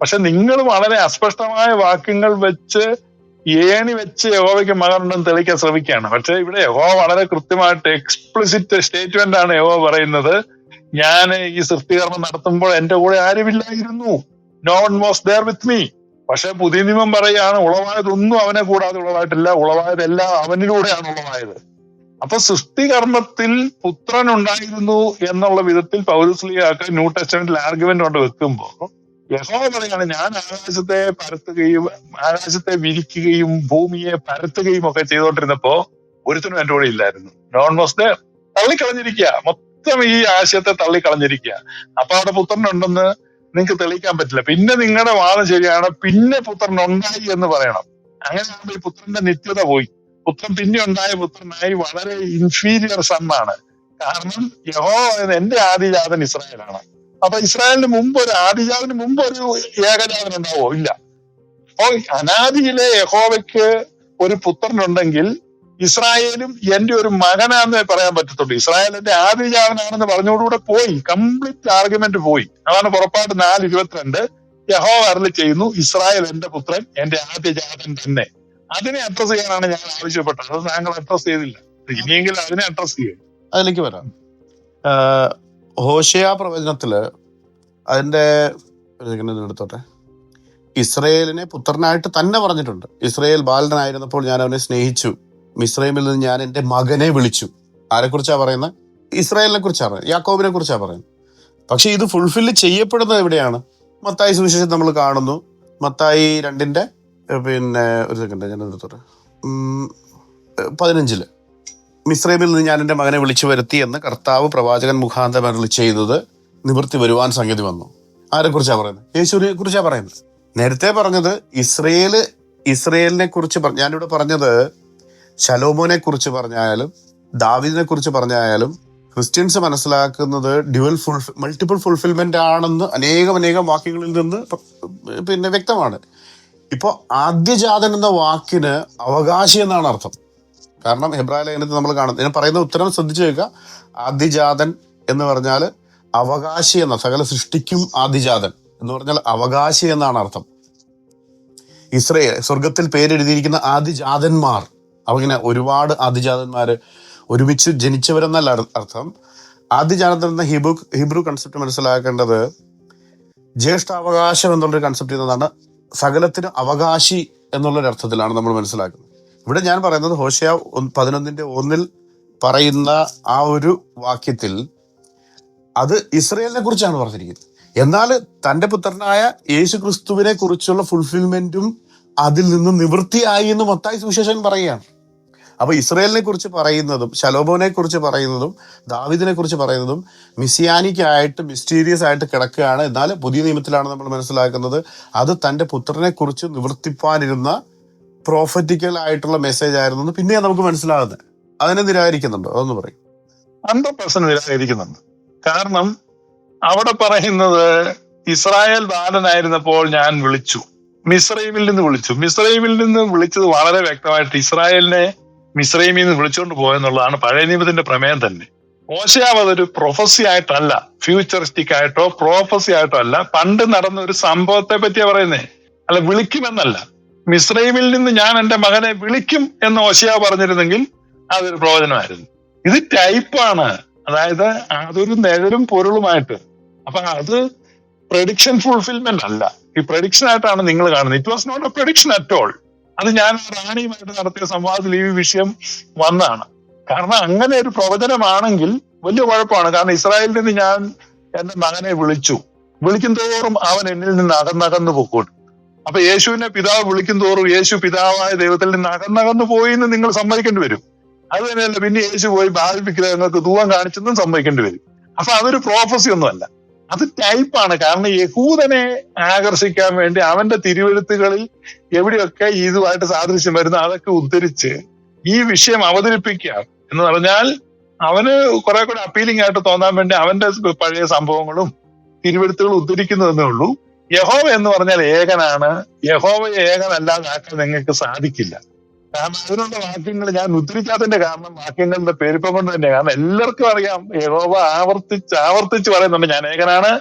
പക്ഷെ നിങ്ങൾ വളരെ അസ്പഷ്ടമായ വാക്യങ്ങൾ വെച്ച് ഏണി വെച്ച് യഹോവയ്ക്ക് മകനുണ്ടെന്ന് തെളിയിക്കാൻ ശ്രമിക്കുകയാണ്. പക്ഷെ ഇവിടെ യഹോവ വളരെ കൃത്യമായിട്ട് എക്സ്പ്ലിസിറ്റ് സ്റ്റേറ്റ്മെന്റ് ആണ് യഹോവ പറയുന്നത്. ഞാൻ ഈ സൃഷ്ടികർമ്മം നടത്തുമ്പോൾ എന്റെ കൂടെ ആരുമില്ലായിരുന്നു. No one was there with me. പക്ഷെ പുതിയ നിയമം പറയാണ് ഉളവായതൊന്നും അവനെ കൂടാതെ ഉളവായിട്ടില്ല, ഉളവായതെല്ലാം അവനിലൂടെയാണ് ഉളവായത്. അപ്പൊ സൃഷ്ടികർമ്മത്തിൽ പുത്രൻ ഉണ്ടായിരുന്നു എന്നുള്ള വിധത്തിൽ പൗലോസ്ലീഹാക്ക് ന്യൂ ടെസ്റ്റമെന്റിൽ ആർഗ്യുമെന്റ് കൊണ്ട് വെക്കുമ്പോ യഹോവ പറയാണ് ഞാൻ ആകാശത്തെ പരത്തുകയും ആകാശത്തെ വിരിക്കുകയും ഭൂമിയെ പരത്തുകയും ഒക്കെ ചെയ്തുകൊണ്ടിരുന്നപ്പോ ഒരുത്തനും എന്റെ കൂടെ ഇല്ലായിരുന്നു. Non was there. തള്ളിക്കളഞ്ഞിരിക്കുക, മൊത്തം ഈ ആശയത്തെ തള്ളിക്കളഞ്ഞിരിക്കുക. അപ്പൊ അവിടെ പുത്രനുണ്ടെന്ന് നിങ്ങൾക്ക് തെളിയിക്കാൻ പറ്റില്ല. പിന്നെ നിങ്ങളുടെ വാദം ശരിയാണ്, പിന്നെ പുത്രൻ ഉണ്ടായി എന്ന് പറയണം. അങ്ങനെയാകുമ്പോൾ ഈ പുത്രന്റെ നിത്യത പോയി. പുത്രൻ പിന്നെ ഉണ്ടായ പുത്രനായി വളരെ ഇൻഫീരിയർ സണ്ണാണ്. കാരണം യഹോവ എന്റെ ആദിജാതൻ ഇസ്രായേലാണ്. അപ്പൊ ഇസ്രായേലിന് മുമ്പ് ഒരു ആദിജാതന് മുമ്പ് ഒരു ഏകജാതൻ ഉണ്ടാവോ? ഇല്ല. അപ്പോ അനാദിയിലെ യഹോവയ്ക്ക് ഒരു പുത്രനുണ്ടെങ്കിൽ ഇസ്രായേലും എന്റെ ഒരു മകനാന്നേ പറയാൻ പറ്റത്തുള്ളൂ. ഇസ്രായേൽ എന്റെ ആദിജാതനാണെന്ന് പറഞ്ഞോടുകൂടെ പോയി, കംപ്ലീറ്റ് ആർഗ്യുമെന്റ് പോയി. അതാണ് പുറപ്പാട് 4:22. യഹോവ അരുളി ചെയ്യുന്നു, ഇസ്രായേൽ എന്റെ പുത്രൻ, എന്റെ ആദ്യജാതൻ തന്നെ. അതിനെ അഡ്രസ് ചെയ്യാനാണ് ഞാൻ ആവശ്യപ്പെട്ടത്. അത് താങ്കൾ അഡ്രസ് ചെയ്തില്ല. ഇനിയെങ്കിലും അതിനെ അഡ്രസ് ചെയ്യും. അതിലേക്ക് വരാം. ഹോശേയ പ്രവചനത്തില് അതിന്റെ എടുത്തോട്ടെ, ഇസ്രയേലിനെ പുത്രനായിട്ട് തന്നെ പറഞ്ഞിട്ടുണ്ട്. ഇസ്രയേൽ ബാലനായിരുന്നപ്പോൾ ഞാൻ അവനെ സ്നേഹിച്ചു, മിസ്രൈമിൽ നിന്ന് ഞാൻ എന്റെ മകനെ വിളിച്ചു. ആരെക്കുറിച്ചാ പറയുന്നത്? ഇസ്രായേലിനെ കുറിച്ചാണ്, യാക്കോബിനെ കുറിച്ചാണ് പറയുന്നത്. പക്ഷെ ഇത് ഫുൾഫില്ല് ചെയ്യപ്പെടുന്നത് എവിടെയാണ്? മത്തായി സുവിശേഷം നമ്മൾ കാണുന്നു. മത്തായി 2 ഒരു സെക്കൻഡ് ഞാൻ എടുത്തോട്ടെ, 15 മിസ്രൈമിൽ നിന്ന് ഞാൻ എന്റെ മകനെ വിളിച്ചു വരുത്തി എന്ന് കർത്താവ് പ്രവാചകൻ മുഖാന്തരം അരുളി ചെയ്തത് നിവൃത്തി വരുവാൻ സംഗതി വന്നു. ആരെക്കുറിച്ചാണ് പറയുന്നത്? യേശുവിനെ കുറിച്ചാണ് പറയുന്നത്. നേരത്തെ പറഞ്ഞത് ഇസ്രയേലിനെ കുറിച്ച് ഞാനിവിടെ പറഞ്ഞത് ശലോമോനെ കുറിച്ച് പറഞ്ഞായാലും ദാവീദിനെ കുറിച്ച് പറഞ്ഞായാലും ക്രിസ്ത്യൻസ് മനസ്സിലാക്കുന്നത് മൾട്ടിപ്പിൾ ഫുൾഫിൽമെന്റ് ആണെന്ന് അനേകം വാക്യങ്ങളിൽ നിന്ന് വ്യക്തമാണ്. ഇപ്പൊ ആദ്യജാതൻ എന്ന വാക്കിന് അവകാശി എന്നാണ് അർത്ഥം. കാരണം ഹെബ്രായ ലേഖനത്തിൽ നമ്മൾ കാണുന്നത്, ഞാൻ പറയുന്ന ഉത്തരം ശ്രദ്ധിച്ചു കേൾക്കുക. ആദ്യജാതൻ എന്ന് പറഞ്ഞാൽ അവകാശി എന്ന, സകല സൃഷ്ടിക്കും ആദ്യജാതൻ എന്ന് പറഞ്ഞാൽ അവകാശി എന്നാണ് അർത്ഥം. ഇസ്രയേൽ സ്വർഗത്തിൽ പേരെഴുതിയിരിക്കുന്ന ആദിജാതന്മാർ, അവങ്ങനെ ഒരുപാട് ആദിജാതന്മാര് ഒരുമിച്ച് ജനിച്ചവരെന്നല്ല അർത്ഥം. ആദിജാതൻ എന്ന ഹിബ്രു കൺസെപ്റ്റ് മനസ്സിലാക്കേണ്ടത് ജ്യേഷ്ഠാവകാശം എന്നുള്ളൊരു കൺസെപ്റ്റ് ചെയ്യുന്നതാണ്. സകലത്തിന് അവകാശി എന്നുള്ളൊരു അർത്ഥത്തിലാണ് നമ്മൾ മനസ്സിലാക്കുന്നത്. ഇവിടെ ഞാൻ പറയുന്നത് ഹോശേയ 11:1 പറയുന്ന ആ ഒരു വാക്യത്തിൽ അത് ഇസ്രയേലിനെ കുറിച്ചാണ് പറഞ്ഞിരിക്കുന്നത്. എന്നാൽ തന്റെ പുത്രനായ യേശു ക്രിസ്തുവിനെ കുറിച്ചുള്ള ഫുൾഫിൽമെന്റും അതിൽ നിന്ന് നിവൃത്തിയായി എന്ന് മത്തായി സുവിശേഷൻ പറയുകയാണ്. അപ്പൊ ഇസ്രയേലിനെ കുറിച്ച് പറയുന്നതും ശലോമോനെ കുറിച്ച് പറയുന്നതും ദാവീദിനെ കുറിച്ച് പറയുന്നതും മിസിയാനിക്കായിട്ട് മിസ്റ്റീരിയസ് ആയിട്ട് കിടക്കുകയാണ്. എന്നാൽ പുതിയ നിയമത്തിലാണ് നമ്മൾ മനസ്സിലാക്കുന്നത് അത് തന്റെ പുത്രനെ കുറിച്ച് നിവർത്തിപ്പാനിരുന്ന പ്രോഫറ്റിക്കൽ ആയിട്ടുള്ള മെസ്സേജ് ആയിരുന്നു. പിന്നെ നമുക്ക് മനസ്സിലാകുന്നത് അതിനെ നിരാകരിക്കുന്നുണ്ടോ? അതൊന്ന് പറയും. 100% നിരാകരിക്കുന്നുണ്ട്. കാരണം അവിടെ പറയുന്നത് ഇസ്രായേൽ ബാലനായിരുന്നപ്പോൾ ഞാൻ വിളിച്ചു, മിസ്രൈമിൽ നിന്ന് വിളിച്ചു. മിസ്രൈമിൽ നിന്ന് വിളിച്ചത് വളരെ വ്യക്തമായിട്ട് ഇസ്രായേലിനെ മിസ്രൈമിൽ നിന്ന് വിളിച്ചുകൊണ്ട് പോയെന്നുള്ളതാണ് പഴയ നിയമത്തിന്റെ പ്രമേയം തന്നെ. ഹോശേയ അതൊരു പ്രൊഫസി ആയിട്ടല്ല, ഫ്യൂച്ചറിസ്റ്റിക് ആയിട്ടോ പ്രോഫസി ആയിട്ടോ അല്ല, പണ്ട് നടന്ന ഒരു സംഭവത്തെ പറ്റിയാ പറയുന്നേ, അല്ല വിളിക്കുമെന്നല്ല. മിസ്രൈമിൽ നിന്ന് ഞാൻ എന്റെ മകനെ വിളിക്കും എന്ന് ഹോശേയ പറഞ്ഞിരുന്നെങ്കിൽ അതൊരു പ്രവചനമായിരുന്നു. ഇത് ടൈപ്പാണ്, അതായത് അതൊരു നിഴലും പൊരുളുമായിട്ട്. അപ്പൊ അത് പ്രഡിക്ഷൻ ഫുൾഫിൽമെന്റ് അല്ല, ഈ പ്രഡിക്ഷൻ ആയിട്ടാണ് നിങ്ങൾ കാണുന്നത്. It was not a prediction at all. അത് ഞാൻ റാണിയുമായിട്ട് നടത്തിയ സംവാദത്തിൽ ഈ വിഷയം വന്നതാണ്. കാരണം അങ്ങനെ ഒരു പ്രവചനമാണെങ്കിൽ വലിയ കുഴപ്പമാണ്. കാരണം ഇസ്രായേലിൽ നിന്ന് ഞാൻ എന്റെ മകനെ വിളിക്കും തോറും അവൻ എന്നിൽ നിന്ന് അകന്നകന്നു പൊക്കോട്ടും. അപ്പൊ യേശുവിനെ പിതാവ് വിളിക്കും തോറും യേശു പിതാവായ ദൈവത്തിൽ നിന്ന് അകന്നകന്നു പോയി എന്ന് നിങ്ങൾ സമ്മതിക്കേണ്ടി വരും. അത് തന്നെയല്ല, പിന്നെ യേശു പോയി ബാൽ വിഗ്രഹങ്ങൾക്ക് ധൂപം കാണിച്ചെന്നും സമ്മതിക്കേണ്ടി വരും. അപ്പൊ അതൊരു പ്രോഫസി ഒന്നുമല്ല, അത് ടൈപ്പാണ്. കാരണം യഹൂദനെ ആകർഷിക്കാൻ വേണ്ടി അവന്റെ തിരുവെഴുത്തുകളിൽ എവിടെയൊക്കെ ഇതുമായിട്ട് സാദൃശ്യം വരുന്നു അതൊക്കെ ഉദ്ധരിച്ച് ഈ വിഷയം അവതരിപ്പിക്കുക എന്ന് പറഞ്ഞാൽ അവന് കുറെ കൂടെ അപ്പീലിംഗ് ആയിട്ട് തോന്നാൻ വേണ്ടി അവന്റെ പഴയ സംഭവങ്ങളും തിരുവെഴുത്തുകൾ ഉദ്ധരിക്കുന്നതെന്നേ ഉള്ളൂ. യഹോവ എന്ന് പറഞ്ഞാൽ ഏകനാണ്. യഹോവയെ ഏകനല്ലാതാക്കാൻ നിങ്ങൾക്ക് സാധിക്കില്ല. കാരണം അതിനുള്ള വാക്യങ്ങൾ ഞാൻ ഉദ്ധരിക്കാത്തതിന്റെ കാരണം വാക്യങ്ങളുടെ പെരുപ്പം കൊണ്ട് തന്നെ. കാരണം എല്ലാവർക്കും അറിയാം, യഹോവ ആവർത്തിച്ച് പറയുന്നുണ്ട്, ഞാൻ ഏകനാണ്,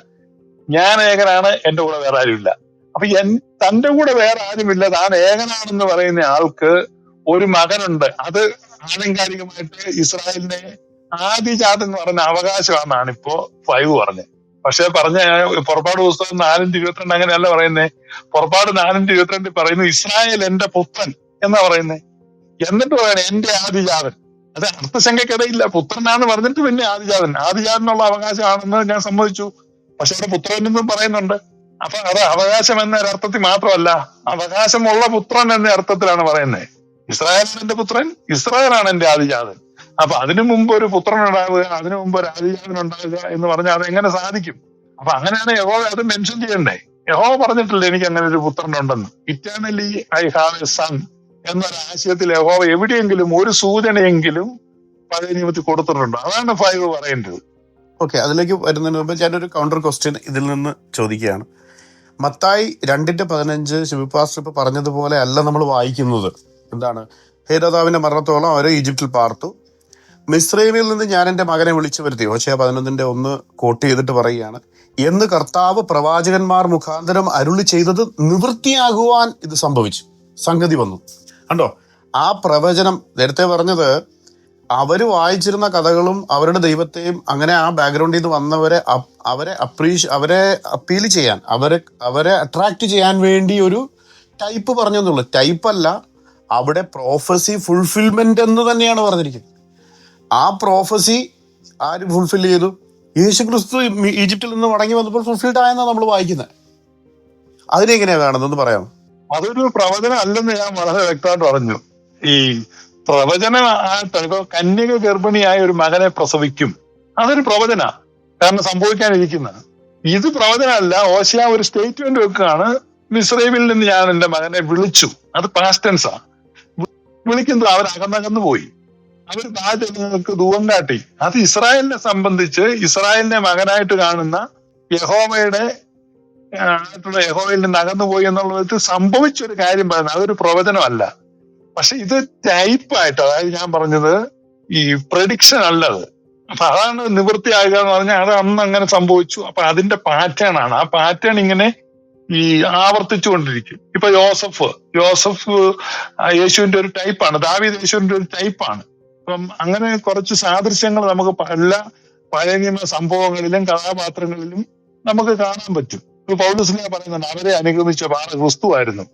എന്റെ കൂടെ വേറെ ആരുമില്ല. അപ്പൊ തന്റെ കൂടെ വേറെ ആരുമില്ല, താൻ ഏകനാണെന്ന് പറയുന്ന ആൾക്ക് ഒരു മകനുണ്ട്. അത് ആലങ്കാരികമായിട്ട് ഇസ്രായേലിനെ ആദിജാതൻ എന്ന് പറയുന്ന അവകാശമാണെന്നാണ് ഇപ്പോ 5 പറഞ്ഞത്. പക്ഷെ പുറപ്പാട് പുസ്തകം 4:22 അങ്ങനെയല്ല പറയുന്നേ. പുറപ്പാട് 4:22 പറയുന്നു ഇസ്രായേൽ എന്റെ പുത്രൻ എന്നാ പറയുന്നേ. എന്നിട്ട് പറയണേ എന്റെ ആദിജാതൻ. അത് അർത്ഥശങ്കയ്ക്കിടയില്ല. പുത്രനാന്ന് പറഞ്ഞിട്ട് പിന്നെ ആദിജാതനുള്ള അവകാശമാണെന്ന് ഞാൻ സമ്മതിച്ചു. പക്ഷെ അവിടെ പുത്രൻ എന്നും പറയുന്നുണ്ട്. അപ്പൊ അത് അവകാശം എന്ന അർത്ഥത്തിൽ മാത്രമല്ല, അവകാശമുള്ള പുത്രൻ എന്ന അർത്ഥത്തിലാണ് പറയുന്നത്. ഇസ്രായേലാണ് എന്റെ പുത്രൻ, ഇസ്രായേലാണ് എന്റെ ആദിജാതൻ. അപ്പൊ അതിനു മുമ്പ് ഒരു പുത്രൻ ഉണ്ടാവുക, അതിനു മുമ്പ് ഒരു ആദിജാതൻ ഉണ്ടാവുക എന്ന് പറഞ്ഞാൽ അത് എങ്ങനെ സാധിക്കും? അപ്പൊ അങ്ങനെയാണ് യഹോവ അത് മെൻഷൻ ചെയ്യണ്ടേ. യഹോവ പറഞ്ഞിട്ടില്ല എനിക്ക് അങ്ങനെ ഒരു പുത്രനുണ്ടെന്ന്. Eternally I have a son എന്നൊരാശയത്തിൽ യഹോവ എവിടെയെങ്കിലും ഒരു സൂചനയെങ്കിലും പഴയ നിയമത്തിൽ കൊടുത്തിട്ടുണ്ടോ? അതാണ് 5 പറയേണ്ടത്. ഓക്കെ, അതിലേക്ക് വരുന്നതിന് മുമ്പ് ഞാനൊരു കൗണ്ടർ ക്വസ്റ്റ്യൻ ഇതിൽ നിന്ന് ചോദിക്കുകയാണ്. മത്തായി 2:15 ശിവപാസ്റ്റർ ഇപ്പൊ പറഞ്ഞതുപോലെ അല്ല നമ്മൾ വായിക്കുന്നത്. എന്താണ്? ഹേരോദാവിന്റെ മരണത്തോളം അവർ ഈജിപ്തിൽ പാർത്തു, മിസ്രൈമിൽ നിന്ന് ഞാൻ എൻ്റെ മകനെ വിളിച്ചു വരുത്തി. ഹോശേയ 11:1 കോട്ട് ചെയ്തിട്ട് പറയുകയാണ്, എന്ന് കർത്താവ് പ്രവാചകന്മാർ മുഖാന്തരം അരുളി ചെയ്തത് നിവൃത്തിയാകുവാൻ ഇത് സംഭവിച്ചു, സംഗതി വന്നു. കണ്ടോ? ആ പ്രവചനം നേരത്തെ പറഞ്ഞത് അവര് വായിച്ചിരുന്ന കഥകളും അവരുടെ ദൈവത്തെയും അങ്ങനെ ആ ബാക്ക്ഗ്രൗണ്ടിൽ നിന്ന് വന്നവരെ അവരെ അപ്പീൽ ചെയ്യാൻ, അവരെ അട്രാക്ട് ചെയ്യാൻ വേണ്ടി ഒരു ടൈപ്പ് പറഞ്ഞെന്നുള്ളു. ടൈപ്പല്ല, അവിടെ പ്രോഫസി ഫുൾഫിൽമെന്റ് എന്ന് തന്നെയാണ് പറഞ്ഞിരിക്കുന്നത്. ആ പ്രോഫസി ആര് ഫുൾഫിൽ ചെയ്തു? യേശു ക്രിസ്തു ഈജിപ്തിൽ നിന്ന് മടങ്ങി വന്നപ്പോൾ ഫുൾഫിൽഡ് ആയെന്നാണ് നമ്മൾ വായിക്കുന്നത്. അതിനെങ്ങനെയാ കാണുന്നതെന്ന് പറയാം. അതൊരു പ്രവചനം അല്ലെന്ന് ഞാൻ വളരെ വ്യക്തമായിട്ട് പറഞ്ഞു. ഈ പ്രവചനമായിട്ടാണ് ഇപ്പൊ കന്യക ഗർഭിണിയായ ഒരു മകനെ പ്രസവിക്കും, അതൊരു പ്രവചന, കാരണം സംഭവിക്കാനിരിക്കുന്ന. ഇത് പ്രവചനമല്ല. ഹോശേയ ഒരു സ്റ്റേറ്റ്മെന്റ് വെക്കുകയാണ്, മിസ്രൈമിൽ നിന്ന് ഞാൻ എന്റെ മകനെ വിളിച്ചു. അത് പാസ്റ്റ് ടെൻസാ. വിളിക്കുന്നത് അവർ അകന്നകന്നു പോയി, അവർ ബാൽജനങ്ങൾക്ക് ധൂപം കാട്ടി. അത് ഇസ്രായേലിനെ സംബന്ധിച്ച് ഇസ്രായേലിനെ മകനായിട്ട് കാണുന്ന യഹോവയുടെ യഹോവയിൽ നിന്ന് അകന്നുപോയി എന്നുള്ള വിധത്തിൽ സംഭവിച്ചൊരു കാര്യം പറയുന്നത്, അതൊരു പ്രവചനമല്ല. പക്ഷെ ഇത് ടൈപ്പായിട്ട്, അതായത് ഞാൻ പറഞ്ഞത് ഈ പ്രഡിക്ഷൻ അല്ലത്. അപ്പൊ അതാണ് നിവൃത്തിയാകുക എന്ന് പറഞ്ഞാൽ അത് അന്ന് അങ്ങനെ സംഭവിച്ചു. അപ്പൊ അതിന്റെ പാറ്റേൺ ആണ്. ആ പാറ്റേൺ ഇങ്ങനെ ഈ ആവർത്തിച്ചുകൊണ്ടിരിക്കും. ഇപ്പൊ യോസഫ് യേശുവിന്റെ ഒരു ടൈപ്പാണ്, ദാവീദ് യേശുവിന്റെ ഒരു ടൈപ്പാണ്. അപ്പം അങ്ങനെ കുറച്ച് സാദൃശ്യങ്ങൾ നമുക്ക് എല്ലാ പഴയ നിയമ സംഭവങ്ങളിലും കഥാപാത്രങ്ങളിലും നമുക്ക് കാണാൻ പറ്റും. ഇപ്പൊ പൗലോസ് പറയുന്നുണ്ട് അവരെ അനുഗമിച്ച പാറ ക്രിസ്തുവായിരുന്നു.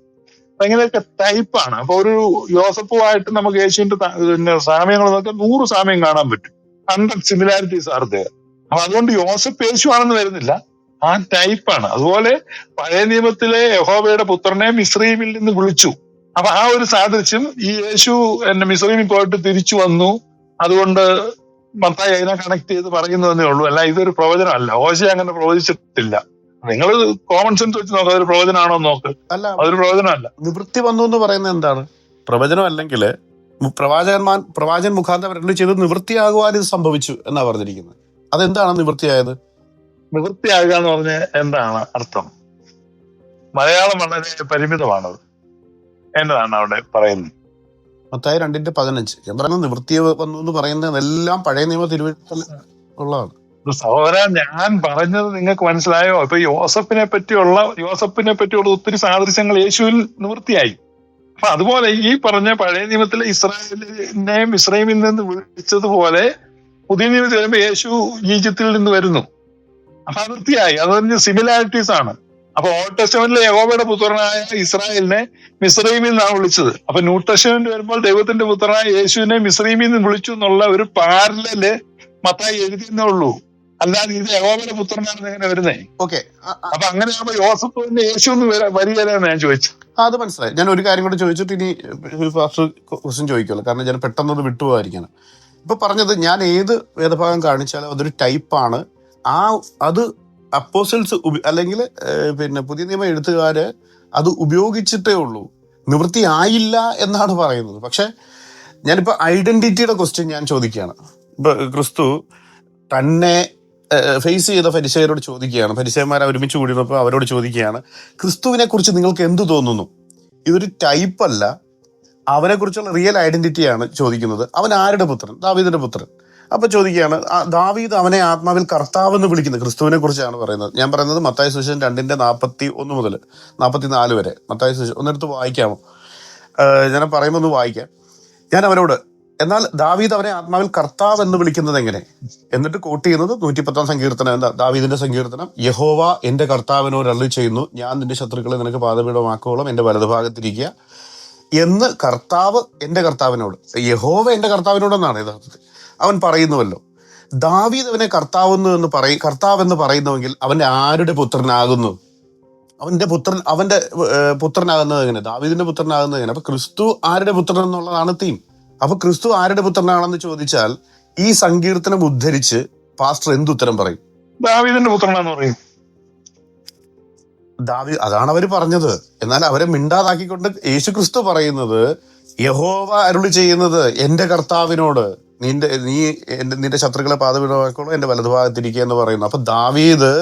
അങ്ങനെയൊക്കെ ടൈപ്പാണ്. അപ്പൊ ഒരു യോസഫുമായിട്ട് നമുക്ക് യേശുവിന്റെ സാമ്യങ്ങൾ നോക്കിയാൽ 100 സാമ്യം കാണാൻ പറ്റും. 100 സിമിലാരിറ്റീസ് ആർ ദേർ. അപ്പൊ അതുകൊണ്ട് യോസഫ് യേശുവാണെന്ന് വരുന്നില്ല, ആ ടൈപ്പാണ്. അതുപോലെ പഴയ നിയമത്തിലെ യഹോവയുടെ പുത്രനെ മിസ്രയീമിൽ നിന്ന് വിളിച്ചു. അപ്പൊ ആ ഒരു സാദൃശ്യം ഈ യേശു എന്നെ മിസ്രയീമിൽ പോയിട്ട് തിരിച്ചു വന്നു, അതുകൊണ്ട് മത്തായി അതിനെ കണക്ട് ചെയ്ത് പറയുന്നതേ ഉള്ളൂ. അല്ല ഇതൊരു പ്രവചനമല്ല. ഹോശേയ അങ്ങനെ പ്രവചിച്ചിട്ടില്ല. നിങ്ങൾ കോമൺ സെൻസ് വെച്ച് നോക്കുക, അതൊരു പ്രവചനമാണോ നോക്ക്. അല്ല, അതൊരു പ്രവചനമല്ല. നിവൃത്തി വന്നു എന്ന് പറയുന്നത് എന്താണ്? പ്രവചനം അല്ലെങ്കിൽ പ്രവാചകൻ മുഖാന്തരം അരുളി ചെയ്ത് നിവൃത്തിയാകുവാൻ ഇത് സംഭവിച്ചു എന്നാ പറഞ്ഞിരിക്കുന്നത്. അതെന്താണ് നിവൃത്തിയായത്? നിവൃത്തിയാകുക എന്ന് പറഞ്ഞ എന്താണ് അർത്ഥം? മലയാളം വളരെ പരിമിതമാണത്. എന്നതാണ് അവിടെ പറയുന്നത്? മത്തായി 2:15 ഞാൻ പറയുന്നത് നിവൃത്തി വന്നു എന്ന് പറയുന്നത് എല്ലാം പഴയ നിയമ തിരുവഴുത്തിൽ ഉള്ളതാണ്. സഹോദരൻ, ഞാൻ പറഞ്ഞത് നിങ്ങൾക്ക് മനസ്സിലായോ? ഇപ്പൊ യോസഫിനെ പറ്റിയുള്ള ഒത്തിരി സാദൃശ്യങ്ങൾ യേശുവിൽ നിവൃത്തിയായി. അപ്പൊ അതുപോലെ ഈ പറഞ്ഞ പഴയ നിയമത്തിലെ ഇസ്രായേലിനെ മിസ്രൈമിൽ നിന്ന് വിളിച്ചതുപോലെ പുതിയ നിയമത്തിൽ വരുമ്പോ യേശു ഈജിപ്തിൽ നിന്ന് വരുന്നു. അപ്പൊ നിവൃത്തിയായി. അത് സിമിലാരിറ്റീസ് ആണ്. അപ്പൊ ഓൾഡ് ടെസ്റ്റമെന്റിലെ യഹോവയുടെ പുത്രനായ ഇസ്രായേലിനെ മിസ്രയീമിൽ നിന്നാണ് വിളിച്ചത്. അപ്പൊ ന്യൂ ടെസ്റ്റമെന്റ് വരുമ്പോൾ ദൈവത്തിന്റെ പുത്രനായ യേശുവിനെ മിസ്രയീമിൽ നിന്ന് വിളിച്ചു എന്നുള്ള ഒരു പാരലല് മത്തായി എഴുതിയെന്നേ ഉള്ളൂ. അല്ലാതെ ഇത് യഹോവയുടെ പുത്രനാണെന്ന് എങ്ങനെ വരുന്നേ? ഓക്കെ, അപ്പൊ അങ്ങനെയാകുമ്പോ യോസഫ് യേശു എന്ന് വരികയെന്ന് ഞാൻ ചോദിച്ചു. അത് മനസ്സിലായി. ഞാൻ ഒരു കാര്യം കൂടെ ചോദിച്ചിട്ട് ഇനി ഫാസ്റ്റ് ക്വസ്റ്റ്യൻ ചോദിക്കുമല്ലോ, കാരണം ഞാൻ പെട്ടെന്നത് വിട്ടുപോകാതിരിക്കണം. ഇപ്പൊ പറഞ്ഞത് ഞാൻ ഏത് വേദഭാഗം കാണിച്ചാലും അതൊരു ടൈപ്പാണ്. അത് അപ്പോസിൽസ് അല്ലെങ്കിൽ പിന്നെ പുതിയ നിയമ എഴുത്തുകാര് അത് ഉപയോഗിച്ചിട്ടേ ഉള്ളൂ, നിവൃത്തിയായില്ല എന്നാണ് പറയുന്നത്. പക്ഷെ ഞാനിപ്പോ ഐഡന്റിറ്റിയുടെ ക്വസ്റ്റ്യൻ ഞാൻ ചോദിക്കുകയാണ്. ഇപ്പൊ ക്രിസ്തു തന്നെ ഫേസ് ചെയ്ത ഫരിസേയരോട് ചോദിക്കുകയാണ്, ഫരിസേയന്മാർ ഒരുമിച്ച് കൂടിയപ്പോൾ അവരോട് ചോദിക്കുകയാണ്, ക്രിസ്തുവിനെ കുറിച്ച് നിങ്ങൾക്ക് എന്ത് തോന്നുന്നു? ഇതൊരു ടൈപ്പ് അല്ല, അവനെ കുറിച്ചുള്ള റിയൽ ഐഡന്റിറ്റിയാണ് ചോദിക്കുന്നത്. അവൻ ആരുടെ പുത്രൻ? ദാവീദിന്റെ പുത്രൻ. അപ്പൊ ചോദിക്കുകയാണ്, ദാവീദ് അവനെ ആത്മാവിൽ കർത്താവ് എന്ന് വിളിക്കുന്നത് ക്രിസ്തുവിനെ കുറിച്ചാണ് പറയുന്നത്. ഞാൻ പറയുന്നത് മത്തായി സുവിശേഷം 2:41 മുതൽ 44 വരെ. മത്തായി സുവിശേഷം ഒന്നെടുത്ത് വായിക്കാമോ? ഞാൻ പറയുമ്പോൾ ഒന്ന് വായിക്കാം. ഞാൻ അവരോട്, എന്നാൽ ദാവീദ് അവനെ ആത്മാവിൽ കർത്താവ് എന്ന് വിളിക്കുന്നത് എങ്ങനെ? എന്നിട്ട് കോട്ട് ചെയ്യുന്നത് 110 സങ്കീർത്തനം, എന്താ ദാവീദിന്റെ സങ്കീർത്തനം. യഹോവ എന്റെ കർത്താവിനോട് അരുളി ചെയ്യുന്നു, ഞാൻ നിന്റെ ശത്രുക്കളെ നിനക്ക് പാദപീഠമാക്കോളം എന്റെ വലതുഭാഗത്തിരിക്കുക എന്ന് കർത്താവ് എന്റെ കർത്താവിനോട്, യഹോവ എന്റെ കർത്താവിനോടെന്നാണ് യഥാർത്ഥത്തിൽ അവൻ പറയുന്നുവല്ലോ. ദാവീദ് അവനെ കർത്താവ് എന്ന് പറയുന്നുവെങ്കിൽ അവന്റെ ആരുടെ പുത്രനാകുന്നു? അവന്റെ പുത്രനാകുന്നത് എങ്ങനെ? ദാവീദിന്റെ പുത്രനാകുന്നത് എങ്ങനെ? അപ്പൊ ക്രിസ്തു ആരുടെ പുത്രൻ എന്നുള്ളതാണ് തീം. അപ്പൊ ക്രിസ്തു ആരുടെ പുത്രനാണെന്ന് ചോദിച്ചാൽ ഈ സങ്കീർത്തനം ഉദ്ധരിച്ച് പാസ്റ്റർ എന്തുത്തരം പറയും? ദാവീദിന്റെ പുത്രനാന്ന് പറയും. അതാണ് അവര് പറഞ്ഞത്. എന്നാൽ അവരെ മിണ്ടാതാക്കിക്കൊണ്ട് യേശു ക്രിസ്തു പറയുന്നത്, യഹോവ അരുളി ചെയ്യുന്നത് എന്റെ കർത്താവിനോട്, നിന്റെ ശത്രുക്കളെ പാദപീഠമാക്കോളൂ എന്റെ വലതുഭാഗത്തിരിക്കുക എന്ന് പറയുന്നു. അപ്പൊ ദാവീദ്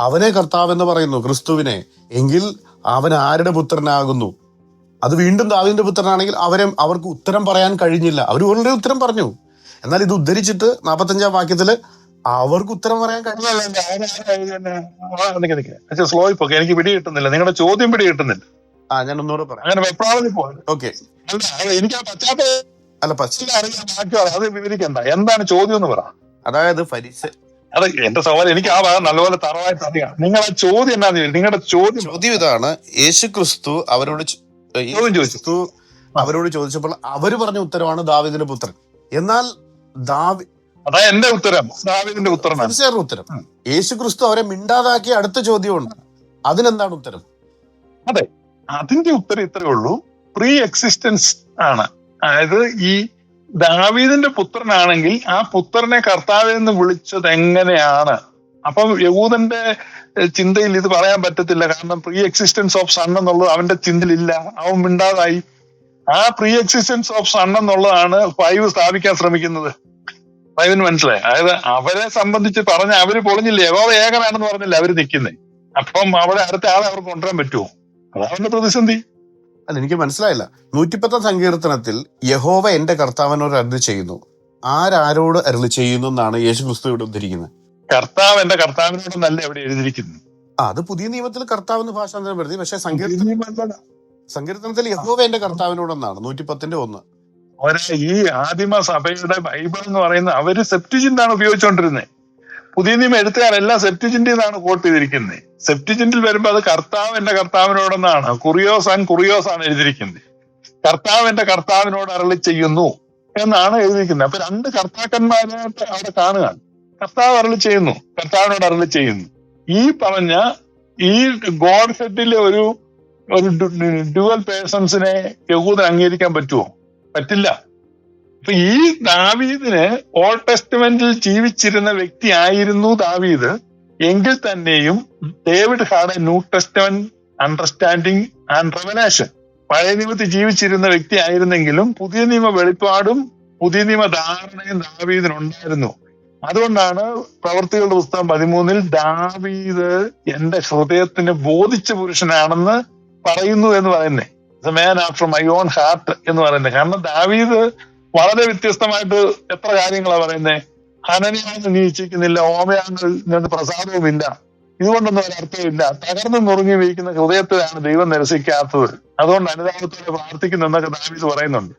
അവനെ കർത്താവെന്ന് പറയുന്നു ക്രിസ്തുവിനെ, എങ്കിൽ അവൻ ആരുടെ പുത്രനാകുന്നു? അത് വീണ്ടും ദാവീദിന്റെ പുത്രനാണെങ്കിൽ അവർക്ക് ഉത്തരം പറയാൻ കഴിഞ്ഞില്ല. അവർ ഓൾറെഡി ഉത്തരം പറഞ്ഞു. എന്നാൽ ഇത് ഉദ്ധരിച്ചിട്ട് 45-ാം വാക്യത്തില് അവർക്ക് ഉത്തരം പറയാൻ കഴിഞ്ഞില്ല. സ്ലോ ഇപ്പൊ എനിക്ക് പിടി കിട്ടുന്നില്ല, നിങ്ങളുടെ ചോദ്യം പിടി കിട്ടുന്നില്ല. ഞാൻ ഒന്നുകൂടെ പറയാം. അങ്ങനെ വെപ്രാളത്തിൽ പോയി. ഓക്കെ, എനിക്ക് ആ പശ്ചാത്തലം അത് വിവരിക്കണ്ട. എന്താണ് ചോദ്യം എന്ന് പറ. അതായത് അത് എന്റെ സവാൽ എനിക്ക് ആ ഭാഗം നല്ലപോലെ തറവായിട്ട് അറിയാം. നിങ്ങളുടെ ചോദ്യം എന്നാന്ന് നിങ്ങളുടെ ചോദ്യം ഇതാണ്. യേശു ക്രിസ്തു അവരോട് ചോദിച്ചപ്പോൾ അവര് പറഞ്ഞ ഉത്തരവാണ് ദാവീദിന്റെ പുത്രൻ. എന്നാൽ അതാ എന്റെ ഉത്തരം ദാവീദിന്റെ ഉത്തരമാണ്. തീർച്ചയായും ഉത്തരം. യേശു ക്രിസ്തു അവരെ മിണ്ടാതാക്കിയ അടുത്ത ചോദ്യമുണ്ട്, അതിനെന്താണ് ഉത്തരം? അതെ, അതിന്റെ ഉത്തരം ഇത്രയേ ഉള്ളൂ, പ്രീ എക്സിസ്റ്റൻസ് ആണ്. അതായത് ഈ ദാവീദിന്റെ പുത്രനാണെങ്കിൽ ആ പുത്രനെ കർത്താവെന്ന് വിളിച്ചത് എങ്ങനെയാണ്? അപ്പം യഹൂദന്റെ ചിന്തയിൽ ഇത് പറയാൻ പറ്റത്തില്ല, കാരണം പ്രീ എക്സിസ്റ്റൻസ് ഓഫ് സൺ എന്നുള്ളത് അവന്റെ ചിന്തയിലില്ല, അവൻ മിണ്ടാതായി. ആ പ്രീ എക്സിസ്റ്റൻസ് ഓഫ് സൺ എന്നുള്ളതാണ് 5 സ്ഥാപിക്കാൻ ശ്രമിക്കുന്നത്. 5 മനസ്സിലായി? അതായത് അവരെ സംബന്ധിച്ച് പറഞ്ഞ അവര് പൊളിഞ്ഞില്ലേ, യഹോവ ഏകനാണെന്ന് പറഞ്ഞില്ലേ അവര് നിൽക്കുന്നേ. അപ്പം അവിടെ അടുത്ത ആളെ അവർക്ക് കൊണ്ടുവരാൻ പറ്റുമോ? അതാണ് പ്രതിസന്ധി. അല്ല, എനിക്ക് മനസ്സിലായില്ല. 110-ാം സങ്കീർത്തനത്തിൽ യഹോവ എന്റെ കർത്താവിനോട് അരുളി ചെയ്യുന്നു, ആരോട് അരുളി ചെയ്യുന്നു എന്നാണ് യേശു ക്രിസ്തു ഇവിടെ ഉദ്ധരിക്കുന്നത്. കർത്താവ് എന്റെ കർത്താവിനോടൊന്നല്ല എവിടെ എഴുതിയിരിക്കുന്നു. അത് പുതിയ നിയമത്തിൽ കർത്താവെന്ന് ഭാഷാന്തരം വരുത്തി. പക്ഷെ സങ്കീർത്തനത്തിൽ യഹോവ എന്റെ കർത്താവിനോടെന്നാണ് 110-1. ഈ ആദിമ സഭയുടെ ബൈബിൾ എന്ന് പറയുന്ന അവര് സെപ്റ്റിജിന്റാണ് ഉപയോഗിച്ചുകൊണ്ടിരുന്നത്. പുതിയ നിയമം എഴുത്തുകാരെല്ലാം സെപ്റ്റിജിന്റിൽ നിന്നാണ് കോട്ട് ചെയ്തിരിക്കുന്നത്. സെപ്റ്റിജിന്റിൽ വരുമ്പോ അത് കർത്താവ് എന്റെ കർത്താവിനോടെന്നാണ്, കുറിയോസ് ആണ് എഴുതിയിരിക്കുന്നത്. കർത്താവ് എന്റെ കർത്താവിനോട് അരുളി ചെയ്യുന്നു എന്നാണ് എഴുതിയിരിക്കുന്നത്. അപ്പൊ 2 കർത്താക്കന്മാരായിട്ട് അവിടെ കാണുകയാണ്. കർത്താവ് അരുളി ചെയ്യുന്നു, കർത്താവിനോട് അരുളി ചെയ്യുന്നു. ഈ പറഞ്ഞ ഈ ഗോഡ് സെറ്റിലെ ഒരു ഡ്യുവൽ പേഴ്സൺസിനെ യഹൂദൻ അംഗീകരിക്കാൻ പറ്റുമോ? പറ്റില്ല. അപ്പൊ ഈ ദാവീദിന് ഓൾഡ് ടെസ്റ്റ്മെന്റിൽ ജീവിച്ചിരുന്ന വ്യക്തി ആയിരുന്നു ദാവീദ് എങ്കിൽ തന്നെയും David had A new testament understanding and revelation. പഴയ നിയമത്തിൽ ജീവിച്ചിരുന്ന വ്യക്തി ആയിരുന്നെങ്കിലും പുതിയ നിയമ വെളിപ്പാടും പുതിയ നിയമ ധാരണയും ദാവീദിനുണ്ടായിരുന്നു. അതുകൊണ്ടാണ് പ്രവൃത്തികളുടെ പുസ്തകം 13-ൽ ദാവീദ് എന്റെ ഹൃദയത്തിന് ബോധിച്ച പുരുഷനാണെന്ന് പറയുന്നു എന്ന് പറയുന്നേ. മാൻ ആഫ്റ്റർ മൈ ഓൺ ഹാർട്ട് എന്ന് പറയുന്നത്. കാരണം ദാവീദ് വളരെ വ്യത്യസ്തമായിട്ട് എത്ര കാര്യങ്ങളാ പറയുന്നേ. ഹനനയാണെന്ന് നീ ഇച്ഛിക്കുന്നില്ല, ഓമയാണെന്ന് പ്രസാദവുമില്ല, ഇതുകൊണ്ടൊന്നും ഒരർത്ഥമില്ല, തകർന്നു നുറുങ്ങി വയ്ക്കുന്ന ഹൃദയത്തിലാണ് ദൈവം നിരസിക്കാത്തത്, അതുകൊണ്ട് അനുതാപത്തോടെ പ്രാർത്ഥിക്കുന്നു എന്നൊക്കെ ദാവീദ് പറയുന്നുണ്ട്.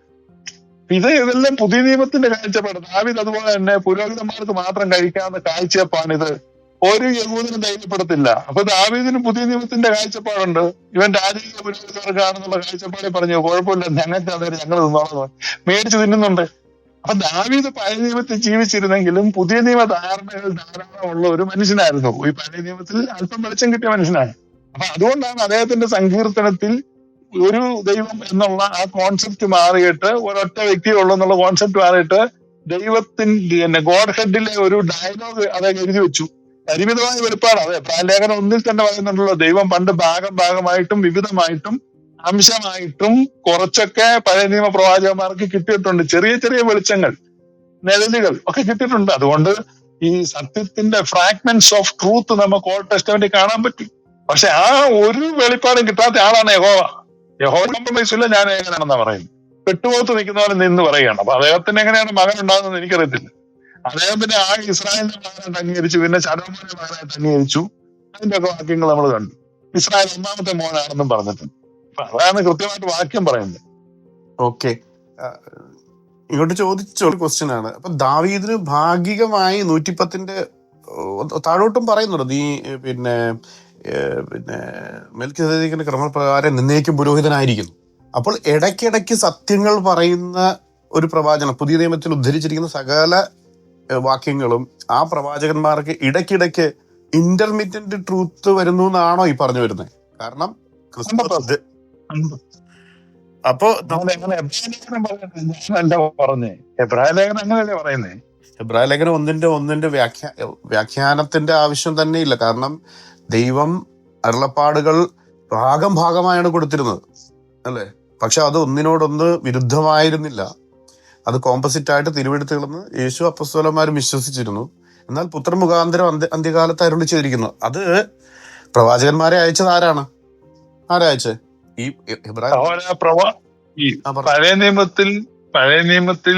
ഇതെല്ലാം പുതിയ നിയമത്തിന്റെ കാഴ്ചപ്പാട്. ദാവീദ് അതുപോലെ തന്നെ പുരോഹിതന്മാർക്ക് മാത്രം കഴിക്കാവുന്ന കാഴ്ചപ്പാണിത് ഒരു യഹൂദനും ധൈര്യപ്പെടത്തില്ല. അപ്പൊ ദാവീദിന് പുതിയ നിയമത്തിന്റെ കാഴ്ചപ്പാടുണ്ട്. ഇവൻ രാജകീയ പുരോഹിതർക്കാണെന്നുള്ള കാഴ്ചപ്പാടിൽ പറഞ്ഞു കുഴപ്പമില്ല, ഞങ്ങൾക്ക് അന്നേരം ഞങ്ങൾ തിന്നോളാം, മേടിച്ച് തിന്നുന്നുണ്ട്. അപ്പൊ ദാവീദ് പഴയ നിയമത്തിൽ ജീവിച്ചിരുന്നെങ്കിലും പുതിയ നിയമ ധാരണകൾ ധാരാളമുള്ള ഒരു മനുഷ്യനായിരുന്നു. ഈ പഴയ നിയമത്തിൽ അല്പം വെളിച്ചം കിട്ടിയ മനുഷ്യനാണ്. അപ്പൊ അതുകൊണ്ടാണ് അദ്ദേഹത്തിന്റെ സങ്കീർത്തനത്തിൽ ഒരു ദൈവം എന്നുള്ള ആ കോൺസെപ്റ്റ് മാറിയിട്ട് ഒരൊറ്റ വ്യക്തിയേ ഉള്ളൂ എന്നുള്ള കോൺസെപ്റ്റ് മാറിയിട്ട് ദൈവത്തിന്റെ ഗോഡ് ഹെഡിലെ ഒരു ഡയലോഗ് അദ്ദേഹം എഴുതി വെച്ചു. പരിമിതമായ വെളിപ്പാട്. അതെ, ലേഖനം 1 തന്നെ പറയുന്നുണ്ടല്ലോ, ദൈവം പണ്ട് ഭാഗമായിട്ടും വിവിധമായിട്ടും അംശമായിട്ടും കുറച്ചൊക്കെ പഴയ നിയമ പ്രവാചകന്മാർക്ക് കിട്ടിയിട്ടുണ്ട്. ചെറിയ ചെറിയ വെളിച്ചങ്ങൾ, നിഴലുകൾ ഒക്കെ കിട്ടിയിട്ടുണ്ട്. അതുകൊണ്ട് ഈ സത്യത്തിന്റെ ഫ്രാഗ്മെന്റ്സ് ഓഫ് ട്രൂത്ത് നമുക്ക് ഓൾഡ് ടെസ്റ്റമെന്റിൽ കാണാൻ പറ്റും. പക്ഷെ ആ ഒരു വെളിപ്പാടും കിട്ടാത്ത ആളാണ് യഹോവ. യഹോവ കോംപ്രമൈസ് ഇല്ല, ഞാൻ എങ്ങനെയാണെന്നാ പറയുന്നത്. പെട്ടുപോത്ത് നിൽക്കുന്ന പോലെ നിന്ന് പറയുകയാണ്. അപ്പൊ അദ്ദേഹത്തിന് എങ്ങനെയാണ് മകൻ ഉണ്ടാകുന്നത് എനിക്കറിയത്തില്ല. അദ്ദേഹം പിന്നെ ആ ഇസ്രായേലിന്റെ മകനായിട്ട് അംഗീകരിച്ചു, പിന്നെ ശലോമോന്റെ മകനായിട്ട് അംഗീകരിച്ചു. അതിന്റെ ഒക്കെ വാക്യങ്ങൾ നമ്മൾ കണ്ടു. ഇസ്രായേൽ 1ാമത്തെ മോനാണെന്നും പറഞ്ഞിട്ടുണ്ട്. അപ്പൊ അതാണ് കൃത്യമായിട്ട് വാക്യം പറയുന്നത്. ഓക്കെ, ഇങ്ങോട്ട് ചോദിച്ചൊരു ക്വസ്റ്റ്യൻ ആണ്. അപ്പൊ ദാവീദിന് ഭാഗികമായി 110 താഴോട്ടും പറയുന്നുണ്ട്, നീ പിന്നെ മെൽക്കിസേദെക്കിന്റെ ക്രമപ്രകാരം നിന്നേക്കും പുരോഹിതനായിരിക്കുന്നു. അപ്പോൾ ഇടയ്ക്കിടയ്ക്ക് സത്യങ്ങൾ പറയുന്ന ഒരു പ്രവാചകൻ, പുതിയ നിയമത്തിൽ ഉദ്ധരിച്ചിരിക്കുന്ന സകല വാക്യങ്ങളും ആ പ്രവാചകന്മാർക്ക് ഇടയ്ക്കിടയ്ക്ക് ഇന്റർമീഡിയന്റ് ട്രൂത്ത് വരുന്നു എന്നാണോ ഈ പറഞ്ഞു വരുന്നത്? കാരണം അപ്പോ എബ്രായ ലേഖനം 1:1 വ്യാഖ്യാനത്തിന്റെ ആവശ്യം തന്നെ ഇല്ല. കാരണം ദൈവം അരുളപ്പാടുകൾ ഭാഗമായാണ് കൊടുത്തിരുന്നത്, അല്ലേ? പക്ഷെ അത് ഒന്നിനോടൊന്ന് വിരുദ്ധമായിരുന്നില്ല. അത് കോമ്പസിറ്റ് ആയിട്ട് തിരുവെടുത്തുകളെന്ന് യേശു അപ്പസ്തലന്മാരും വിശ്വസിച്ചിരുന്നു. എന്നാൽ പുത്രൻ മുഖാന്തരം അന്ത്യകാലത്ത് അരുളി ചെയ്തിരിക്കുന്നു. അത് പ്രവാചകന്മാരെ അയച്ചത് ആരാ അയച്ചത്? ഈ പഴയ നിയമത്തിൽ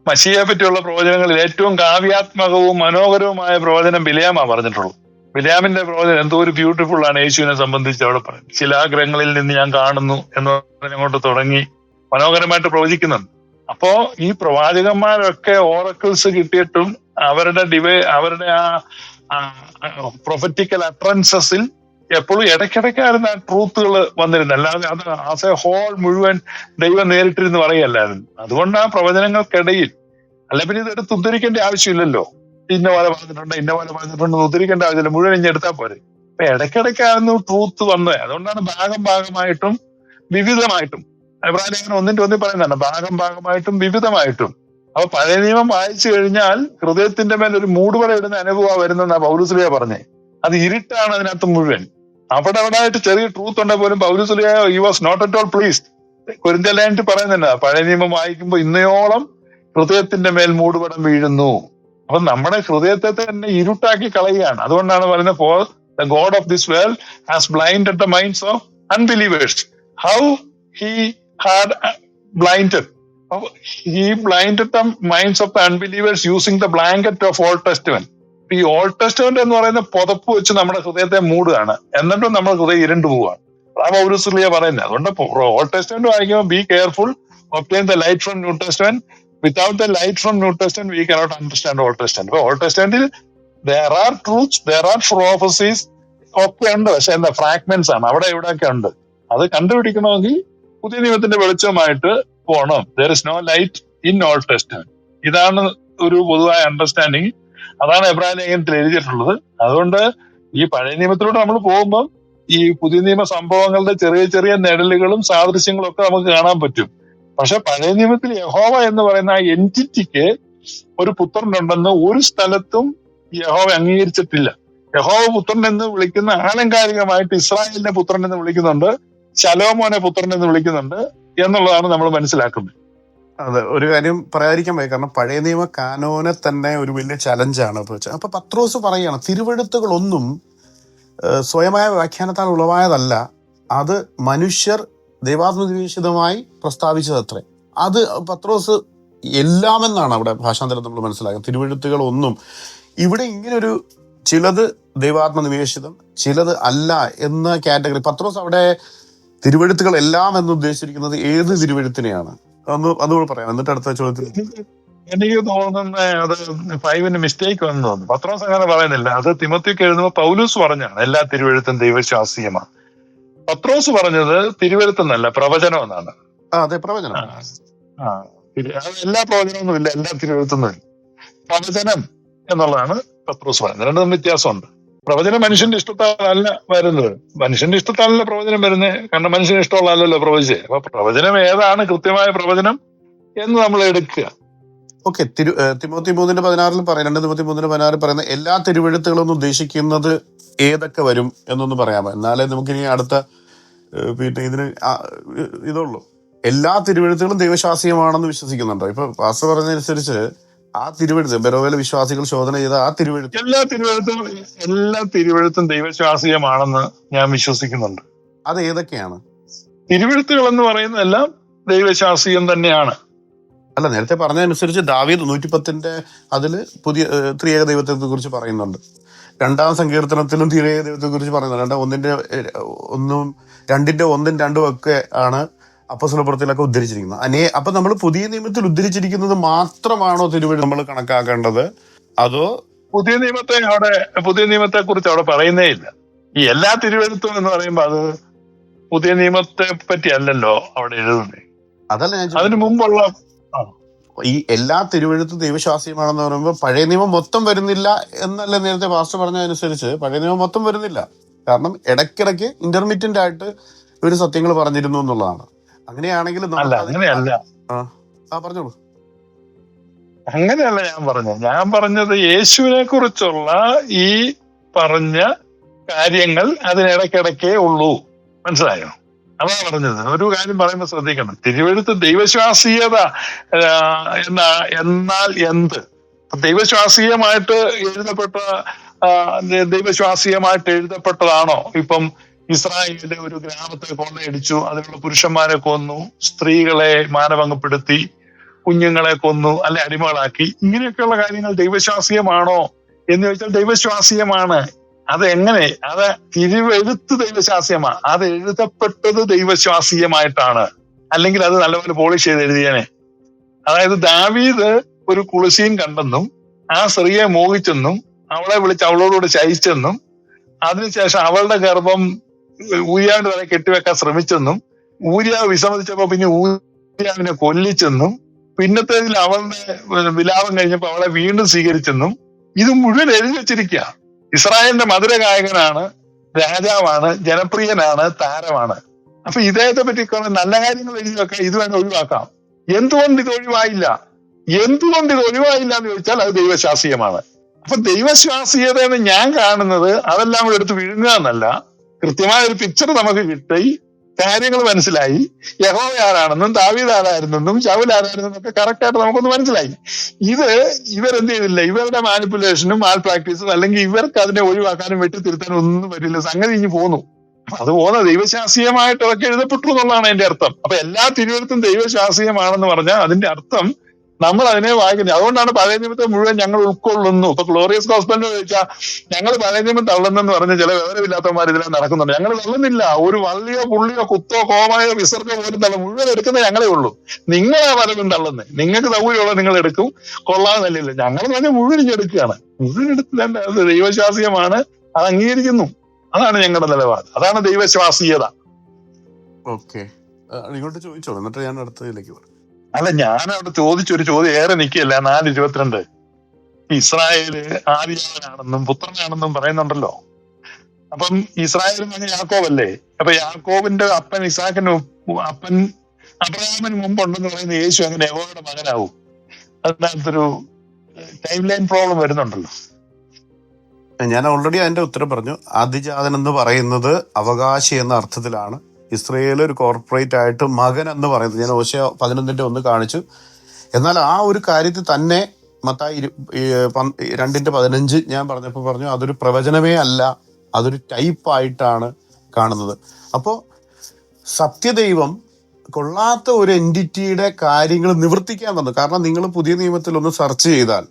മശിയെ പറ്റിയുള്ള പ്രവചനങ്ങളിൽ ഏറ്റവും കാവ്യാത്മകവും മനോഹരവുമായ പ്രവചനം ബിലയാമാ പറഞ്ഞിട്ടുള്ളൂ. ബിലയാമിന്റെ പ്രവചനം എന്തോ ഒരു ബ്യൂട്ടിഫുൾ ആണ് യേശുവിനെ സംബന്ധിച്ച്. അവിടെ പറയും, ശിലാഗ്രഹങ്ങളിൽ നിന്ന് ഞാൻ കാണുന്നു എന്ന് പറഞ്ഞങ്ങോട്ട് തുടങ്ങി മനോഹരമായിട്ട് പ്രവചിക്കുന്നുണ്ട്. അപ്പോ ഈ പ്രവാചകന്മാരൊക്കെ ഓറക്കിൾസ് കിട്ടിയിട്ടും അവരുടെ ആ പ്രൊഫറ്റിക്കൽ അട്രൻസസിൽ എപ്പോഴും ഇടയ്ക്കിടയ്ക്കായിരുന്നു ആ ട്രൂത്തുകൾ വന്നിരുന്നത്. അല്ലാതെ അത് ആസ് എ ഹോൾ മുഴുവൻ ദൈവം നേരിട്ടിരുന്ന് പറയല്ലായിരുന്നു. അതുകൊണ്ട് ആ പ്രവചനങ്ങൾക്കിടയിൽ, അല്ല പിന്നെ ഇതെടുത്ത് ഉദ്ധരിക്കേണ്ട ആവശ്യമില്ലല്ലോ. ഇന്ന പോലെ പറഞ്ഞിട്ടുണ്ട് ഉദ്ധരിക്കേണ്ട ആവശ്യമില്ല, മുഴുവൻ ഇനി എടുത്താൽ പോരെ. അപ്പൊ ഇടയ്ക്കിടയ്ക്കായിരുന്നു ട്രൂത്ത് വന്നത്. അതുകൊണ്ടാണ് ഭാഗമായിട്ടും വിവിധമായിട്ടും. എബ്രായ ലേഖനം 1:1 പറയുന്നതാണ്, ഭാഗമായിട്ടും വിവിധമായിട്ടും. അപ്പൊ പഴയ നിയമം വായിച്ചു കഴിഞ്ഞാൽ ഹൃദയത്തിന്റെ മേൽ ഒരു മൂടുപട ഇടുന്ന അനുഭവം വരുന്നെന്നാ പൗലോസ്ലീഹ പറഞ്ഞേ. അത് ഇരുട്ടാണ് അതിനകത്ത് മുഴുവൻ. അവിടെ ആയിട്ട് ചെറിയ ട്രൂത്ത് ഉണ്ടെ പോലും പൗലോസ്ലീഹ he was not at all pleased. കൊരിന്ത്യർ ലേഖനത്തിൽ പറയുന്നുണ്ട്, പഴയ നിയമം വായിക്കുമ്പോൾ ഇന്നയോളം ഹൃദയത്തിന്റെ മേൽ മൂടുപടം വീഴുന്നു. അപ്പൊ നമ്മുടെ ഹൃദയത്തെ തന്നെ ഇരുട്ടാക്കി കളയുകയാണ്. അതുകൊണ്ടാണ് പറയുന്നത്, for the God of this world has blinded the minds of unbelievers. How he had blinded the minds of the unbelievers using the blanket of Old Testament. ഈ ഓൾഡ് ടെസ്റ്റമെന്റ് എന്ന് പറയുന്ന പുതപ്പ് വെച്ച് നമ്മുടെ ഹൃദയത്തെ മൂടുകയാണ്. എന്നിട്ടും നമ്മുടെ ഹൃദയം ഇരുണ്ടു പോവുകയാണ്. അതാണ് പൗലോസ്ലീഹ പറയുന്നത്. അതുകൊണ്ട് ഓൾഡ് ടെസ്റ്റമെന്റ് വായിക്കുമ്പോൾ be careful, obtain the light from New Testament. Without the light from New Testament we cannot understand Old Testament. അപ്പൊ old ടെസ്റ്റമെന്റിൽ there are truths, there are prophecies ഒക്കെ ഉണ്ട്. പക്ഷെ എന്താ, ഫ്രാഗ്മെന്റ്സ് ആണ്, അവിടെ ഇവിടെയൊക്കെ ഉണ്ട്. അത് കണ്ടുപിടിക്കണമെങ്കിൽ പുതിയ നിയമത്തിന്റെ വെളിച്ചമായിട്ട് പോകണം. There is no light in old testament. ഇതാണ് ഒരു പൊതുവായ അണ്ടർസ്റ്റാൻഡിങ്. അതാണ് എബ്രായ ലേഖനത്തിൽ എഴുതിയിട്ടുള്ളത്. അതുകൊണ്ട് ഈ പഴയ നിയമത്തിലൂടെ നമ്മൾ പോകുമ്പോൾ ഈ പുതിയ നിയമ സംഭവങ്ങളുടെ ചെറിയ ചെറിയ നിഴലുകളും സാദൃശ്യങ്ങളും ഒക്കെ നമുക്ക് കാണാൻ പറ്റും. പക്ഷെ പഴയ നിയമത്തിൽ യഹോവ എന്ന് പറയുന്ന ആ എൻറ്റിറ്റിക്ക് ഒരു പുത്രനുണ്ടെന്ന് ഒരു സ്ഥലത്തും യഹോവ അംഗീകരിച്ചിട്ടില്ല. യഹോവ പുത്രൻ എന്ന് വിളിക്കുന്ന ആലങ്കാരികമായിട്ട് ഇസ്രായേലിനെ പുത്രൻ എന്ന് വിളിക്കുന്നുണ്ട്, ശലോമോനെ പുത്രൻ എന്ന് വിളിക്കുന്നുണ്ട് എന്നുള്ളതാണ് നമ്മൾ മനസ്സിലാക്കുന്നത്. അതെ, ഒരു കാര്യം പറയാതിരിക്കാൻ വയ്യ. കാരണം പഴയ നിയമ കാനോനെ തന്നെ ഒരു വലിയ ചലഞ്ചാണ്. അപ്പൊ പത്രോസ് പറയാണ്, തിരുവെഴുത്തുകളൊന്നും സ്വയമായ വ്യാഖ്യാനത്താൽ ഉളവായതല്ല, അത് മനുഷ്യർ ദൈവാത്മനിവേശിതമായി പ്രസ്താവിച്ചതത്രേ. അത് പത്രോസ് എല്ലാമെന്നാണ് അവിടെ ഭാഷാന്തരം നമ്മൾ മനസ്സിലാക്കുന്നത്. തിരുവെഴുത്തുകളൊന്നും ഇവിടെ ഇങ്ങനൊരു ചിലത് ദൈവാത്മനിവേശിതം, ചിലത് അല്ല എന്ന കാറ്റഗറി. പത്രോസ് അവിടെ തിരുവെഴുത്തുകൾ എല്ലാം എന്ന് ഉദ്ദേശിച്ചിരിക്കുന്നത് ഏത് തിരുവെഴുത്തിനെയാണ്? അതുകൂടെ പറയാം, എന്നിട്ട് അടുത്ത ചോദ്യത്തിൽ. എനിക്ക് തോന്നുന്ന അത് 5 മിസ്റ്റേക്ക് വന്നു തോന്നുന്നു. പത്രോസ് അങ്ങനെ പറയുന്നില്ല. അത് തിമോത്തിക്ക് എഴുതുമ്പോൾ പൗലൂസ് പറഞ്ഞാണ് എല്ലാ തിരുവെഴുത്തും ദൈവശാസ്ത്രീയമാണ്. പത്രോസ് പറഞ്ഞത് തിരുവെഴുത്തെന്നല്ല, പ്രവചനം എന്നാണ്. അതെ, പ്രവചനം. അത് എല്ലാ പ്രവചനമൊന്നും ഇല്ല, എല്ലാ തിരുവെഴുത്തൊന്നും ഇല്ല. പ്രവചനം എന്നുള്ളതാണ് പത്രോസ് പറയുന്നത്. രണ്ടും വ്യത്യാസമുണ്ട്. പ്രവചനം മനുഷ്യന്റെ ഇഷ്ടത്താലല്ല വരുന്നത്. മനുഷ്യന്റെ ഇഷ്ടത്താലല്ല പ്രവചനം വരുന്നത്. കാരണം മനുഷ്യന് ഇഷ്ടമുള്ളതല്ലോ പ്രവചിച്ചത്. അപ്പൊ പ്രവചനം ഏതാണ് കൃത്യമായ പ്രവചനം എന്ന് നമ്മൾ എടുക്കുക. ഓക്കെ. തിമോത്തി 3:16 പറയും, 2 തിമോത്തി 3:16 പറയുന്ന എല്ലാ തിരുവെഴുത്തുകളും ഉദ്ദേശിക്കുന്നത് ഏതൊക്കെ വരും എന്നൊന്ന് പറയാമോ? എന്നാലേ നമുക്കിനി അടുത്ത പിന്നെ ഇതിന് ഇതുള്ളൂ. എല്ലാ തിരുവെഴുത്തുകളും ദൈവശാസ്ത്രീയമാണെന്ന് വിശ്വസിക്കുന്നുണ്ടോ? ഇപ്പൊ പാസ്റ്റർ പറഞ്ഞതനുസരിച്ച് ആ തിരുവെഴുത്ത് ബെരോവയിലെ വിശ്വാസികൾ ശോധന ചെയ്ത ആ തിരുവെഴുത്ത് എല്ലാ തിരുവെഴുത്തും ദൈവശാസ്ത്രീയമാണെന്ന് ഞാൻ വിശ്വസിക്കുന്നുണ്ട്. അത് ഏതൊക്കെയാണ് തിരുവെഴുത്തുകൾ എന്ന് പറയുന്നതെല്ലാം ദൈവശാസ്ത്രീയം തന്നെയാണ്. അല്ല, നേരത്തെ പറഞ്ഞതനുസരിച്ച് ദാവീദ് 110 അതില് പുതിയ ത്രിയേക ദൈവത്തെ കുറിച്ച് പറയുന്നുണ്ട്. 2-ാം സങ്കീർത്തനത്തിലും ത്രിയേക ദൈവത്തെ കുറിച്ച് പറയുന്നുണ്ട്. 2-ന്റെ 1-ഉം 2-ഉം ഒക്കെ ആണ് അപ്പോസ്തലപ്രവൃത്തിയിലൊക്കെ ഉദ്ധരിച്ചിരിക്കുന്നത്. അപ്പൊ നമ്മൾ പുതിയ നിയമത്തിൽ ഉദ്ധരിച്ചിരിക്കുന്നത് മാത്രമാണോ തിരുവെഴുത്ത് നമ്മൾ കണക്കാക്കേണ്ടത്? അതോ പുതിയ നിയമത്തെ കുറിച്ച് അവിടെ പറയുന്നേ ഇല്ല. ഈ എല്ലാ തിരുവെഴുത്തും എന്ന് പറയുമ്പോ അത് പുതിയ നിയമത്തെ പറ്റി അല്ലല്ലോ അവിടെ എഴുതുന്നത്. അതല്ല ഞാൻ അതിനു മുമ്പുള്ള ഈ എല്ലാ തിരുവെഴുത്തും ദൈവശാസ്ത്രീയമാണെന്ന് പറയുമ്പോൾ പഴയ നിയമം മൊത്തം വരുന്നില്ല എന്നല്ല നേരത്തെ പാസ്റ്റർ പറഞ്ഞതനുസരിച്ച്? പഴയ നിയമം മൊത്തം വരുന്നില്ല, കാരണം ഇടയ്ക്കിടയ്ക്ക് ഇന്റർമീഡിയന്റ് ആയിട്ട് ഒരു സത്യങ്ങൾ പറഞ്ഞിരുന്നു എന്നുള്ളതാണ്. അങ്ങനെയാണെങ്കിൽ അങ്ങനെയല്ല പറഞ്ഞോളൂ. അങ്ങനെയല്ല ഞാൻ പറഞ്ഞത് യേശുവിനെ കുറിച്ചുള്ള ഈ പറഞ്ഞ കാര്യങ്ങൾ അതിനിടയ്ക്കിടയ്ക്കേ ഉള്ളൂ. മനസ്സിലായോ? അതാ പറഞ്ഞത്. ഒരു കാര്യം പറയുമ്പോൾ ശ്രദ്ധിക്കണം. തിരുവെഴുത്ത് ദൈവശാസ്ത്രീയത എന്നാൽ എന്ത്? ദൈവശാസ്ത്രീയമായിട്ട് എഴുതപ്പെട്ടതാണോ? ഇപ്പം ഇസ്രായേലിലെ ഒരു ഗ്രാമത്തെ കൊള്ളയടിച്ചു, അതിലുള്ള പുരുഷന്മാരെ കൊന്നു, സ്ത്രീകളെ മാനഭംഗപ്പെടുത്തി, കുഞ്ഞുങ്ങളെ കൊന്നു, അല്ലെ അടിമകളാക്കി, ഇങ്ങനെയൊക്കെയുള്ള കാര്യങ്ങൾ ദൈവശാസ്ത്രീയമാണോ എന്ന് ചോദിച്ചാൽ ദൈവശാസ്ത്രീയമാണ്. അത് എങ്ങനെ? അത് തിരുവെഴുത്ത് ദൈവശാസ്ത്രീയമാണ്. അത് എഴുതപ്പെട്ടത് ദൈവശാസ്ത്രീയമായിട്ടാണ്. അല്ലെങ്കിൽ അത് നല്ലപോലെ പോളിഷ് ചെയ്ത് എഴുതിയേനെ. അതായത് ദാവീദ് ഒരു കുളിസീൻ കണ്ടെന്നും ആ സ്ത്രീയെ മോഹിച്ചെന്നും അവളെ വിളിച്ച് അവളോടുകൂടി ശയിച്ചെന്നും അതിനുശേഷം അവളുടെ ഗർഭം ഊരിയാവിന്റെ തല കെട്ടിവെക്കാൻ ശ്രമിച്ചെന്നും ഊരിയാവ് വിസമ്മതിച്ചപ്പോ പിന്നെ ഊരിയാവിനെ കൊല്ലിച്ചെന്നും പിന്നത്തേതിൽ അവളുടെ വിലാപം കഴിഞ്ഞപ്പോ അവളെ വീണ്ടും സ്വീകരിച്ചെന്നും ഇത് മുഴുവൻ എഴുതി വെച്ചിരിക്കുക. ഇസ്രായേലിന്റെ മധുരഗായകനാണ്, രാജാവാണ്, ജനപ്രിയനാണ്, താരമാണ്. അപ്പൊ ഇദ്ദേഹത്തെ പറ്റി നല്ല കാര്യങ്ങൾ എഴുതി വെക്കാം, ഇത് വേണം ഒഴിവാക്കാം. എന്തുകൊണ്ട് ഇത് ഒഴിവായില്ല എന്ന് ചോദിച്ചാൽ അത് ദൈവശാസ്ത്രീയമാണ്. അപ്പൊ ദൈവശാസ്ത്രീയത എന്ന് ഞാൻ കാണുന്നത് അതെല്ലാം കൂടെ എടുത്ത് വിഴുങ്ങുക എന്നല്ല, കൃത്യമായ ഒരു പിക്ചർ നമുക്ക് കിട്ടി, കാര്യങ്ങൾ മനസ്സിലായി, യഹോവ ആരാണെന്നും ദാവീദ് ആരായിരുന്നെന്നും ശൗൽ ആരായിരുന്നെന്നും ഒക്കെ കറക്റ്റായിട്ട് നമുക്കൊന്ന് മനസ്സിലായി. ഇവരെന്ത് ചെയ്തില്ല, ഇവരുടെ മാനിപ്പുലേഷനും മാൽ പ്രാക്ടീസും അല്ലെങ്കിൽ ഇവർക്ക് അതിനെ ഒഴിവാക്കാനും വെട്ടിത്തിരുത്താനും ഒന്നും വരില്ല. സംഗതി ഇനി പോന്നു. അത് പോകുന്ന ദൈവശാസ്ത്രീയമായിട്ട് അതൊക്കെ എഴുതപ്പെട്ടു എന്നുള്ളതാണ് അതിന്റെ അർത്ഥം. അപ്പൊ എല്ലാ തിരുവെഴുത്തും ദൈവശാസ്ത്രീയമാണെന്ന് പറഞ്ഞാൽ അതിന്റെ അർത്ഥം നമ്മൾ അതിനെ വായിക്കുന്നത്. അതുകൊണ്ടാണ് പഴയ നിയമത്തെ മുഴുവൻ ഞങ്ങൾ ഉൾക്കൊള്ളുന്നു. ഇപ്പൊ ഗ്ലോറിയസ് ഗോസ്പലിനെ ചോദിച്ചാൽ ഞങ്ങൾ പഴയ നിയമം തള്ളുന്നെന്ന് പറഞ്ഞ് ചില വിവരമില്ലാത്തവന്മാർ ഇതിലെ നടക്കുന്നുണ്ട്. ഞങ്ങൾ തള്ളുന്നില്ല. ഒരു വള്ളിയോ പുള്ളിയോ കുത്തോ കോമയോ വിസർഗോ പോലും തള്ളും. മുഴുവൻ എടുക്കുന്നത് ഞങ്ങളേ ഉള്ളൂ. നിങ്ങളാ പലരും തള്ളുന്നത്. നിങ്ങൾക്ക് സൗകര്യമുള്ള നിങ്ങൾ എടുക്കും, കൊള്ളാമെന്നല്ല. ഞങ്ങൾ തന്നെ മുഴുവൻ എടുക്കുകയാണ്. മുഴുവൻ എടുത്തില്ല. അത് ദൈവശാസ്ത്രീയമാണ്, അത് അംഗീകരിക്കുന്നു. അതാണ് ഞങ്ങളുടെ നിലപാട്. അതാണ് ദൈവശാസ്ത്രീയത. ഓക്കെ, ഇങ്ങോട്ട് ചോദിച്ചോളൂ, എന്നിട്ട് ഞാൻ അടുത്തതിലേക്ക് പറയാം. അല്ല, ഞാൻ അവിടെ ചോദിച്ചൊരു ചോദ്യം ഏറെ നിൽക്കുകയല്ല. 4:22 ഇസ്രായേല് ആദിയാവനാണെന്നും പുത്രനാണെന്നും പറയുന്നുണ്ടല്ലോ. അപ്പം ഇസ്രായേൽ എന്ന് പറഞ്ഞാൽ യാക്കോബല്ലേ? അപ്പൊ യാക്കോബിന്റെ അപ്പൻ ഇസാക്കിന് അപ്പൻ അബ്രഹാമിന് മുമ്പുണ്ടെന്ന് പറയുന്ന യേശു അങ്ങനെ യഹോവയുടെ മകനാവും? അതിനകത്തൊരു ടൈം ലൈൻ പ്രോബ്ലം വരുന്നുണ്ടല്ലോ. ഞാൻ ഓൾറെഡി അതിന്റെ ഉത്തരം പറഞ്ഞു. ആദിജാതൻ എന്ന് പറയുന്നത് അവകാശി എന്ന അർത്ഥത്തിലാണ്. ഇസ്രയേൽ ഒരു കോർപ്പറേറ്റ് ആയിട്ട് മകൻ എന്ന് പറയുന്നത് ഞാൻ ഹോശേയ 11:1 കാണിച്ചു. എന്നാൽ ആ ഒരു കാര്യത്തിൽ തന്നെ മത്തായി 2:15 ഞാൻ പറഞ്ഞു അതൊരു പ്രവചനമേ അല്ല, അതൊരു ടൈപ്പായിട്ടാണ് കാണുന്നത്. അപ്പോൾ സത്യദൈവം കൊള്ളാത്ത ഒരു എൻറ്റിറ്റിയുടെ കാര്യങ്ങൾ നിവർത്തിക്കാൻ തന്നു. കാരണം നിങ്ങൾ പുതിയ നിയമത്തിൽ ഒന്ന് സെർച്ച് ചെയ്താൽ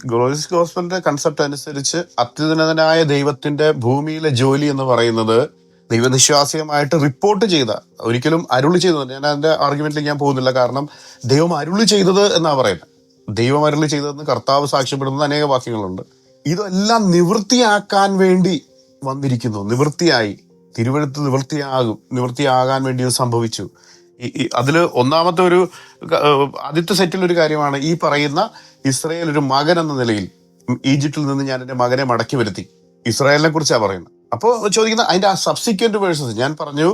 ഗ്ലോറിയസ് ഗോസ്പലിന്റെ കൺസെപ്റ്റ് അനുസരിച്ച് അത്യുന്നതനായ ദൈവത്തിന്റെ ഭൂമിയിലെ ജോലി എന്ന് പറയുന്നത് ദൈവനിശ്വാസികമായിട്ട് റിപ്പോർട്ട് ചെയ്ത, ഒരിക്കലും അരുളി ചെയ്തത്. ഞാൻ അതിന്റെ ആർഗ്യുമെന്റിൽ ഞാൻ പോകുന്നില്ല, കാരണം ദൈവം അരുളി ചെയ്തത് എന്നാ പറയുന്നത്. ദൈവം അരുളി ചെയ്തതെന്ന് കർത്താവ് സാക്ഷ്യപ്പെടുന്ന അനേക വാക്യങ്ങളുണ്ട്. ഇതെല്ലാം നിവൃത്തിയാക്കാൻ വേണ്ടി വന്നിരിക്കുന്നു. നിവൃത്തിയായി, തിരുവഴുത്ത് നിവൃത്തിയാകാൻ വേണ്ടി ഇത് സംഭവിച്ചു. അതില് ഒന്നാമത്തെ ആദ്യത്തെ സെറ്റിൽ ഒരു കാര്യമാണ് ഈ പറയുന്ന ഇസ്രായേൽ ഒരു മകൻ എന്ന നിലയിൽ ഈജിപ്തിൽ നിന്ന് ഞാൻ എന്റെ മകനെ മടക്കി വരുത്തി. ഇസ്രായേലിനെ കുറിച്ചാണ് പറയുന്നത്. അപ്പോൾ ചോദിക്കുന്ന അതിന്റെ ആ സബ്സിക്വന്റ് വേഴ്സസ് ഞാൻ പറഞ്ഞു,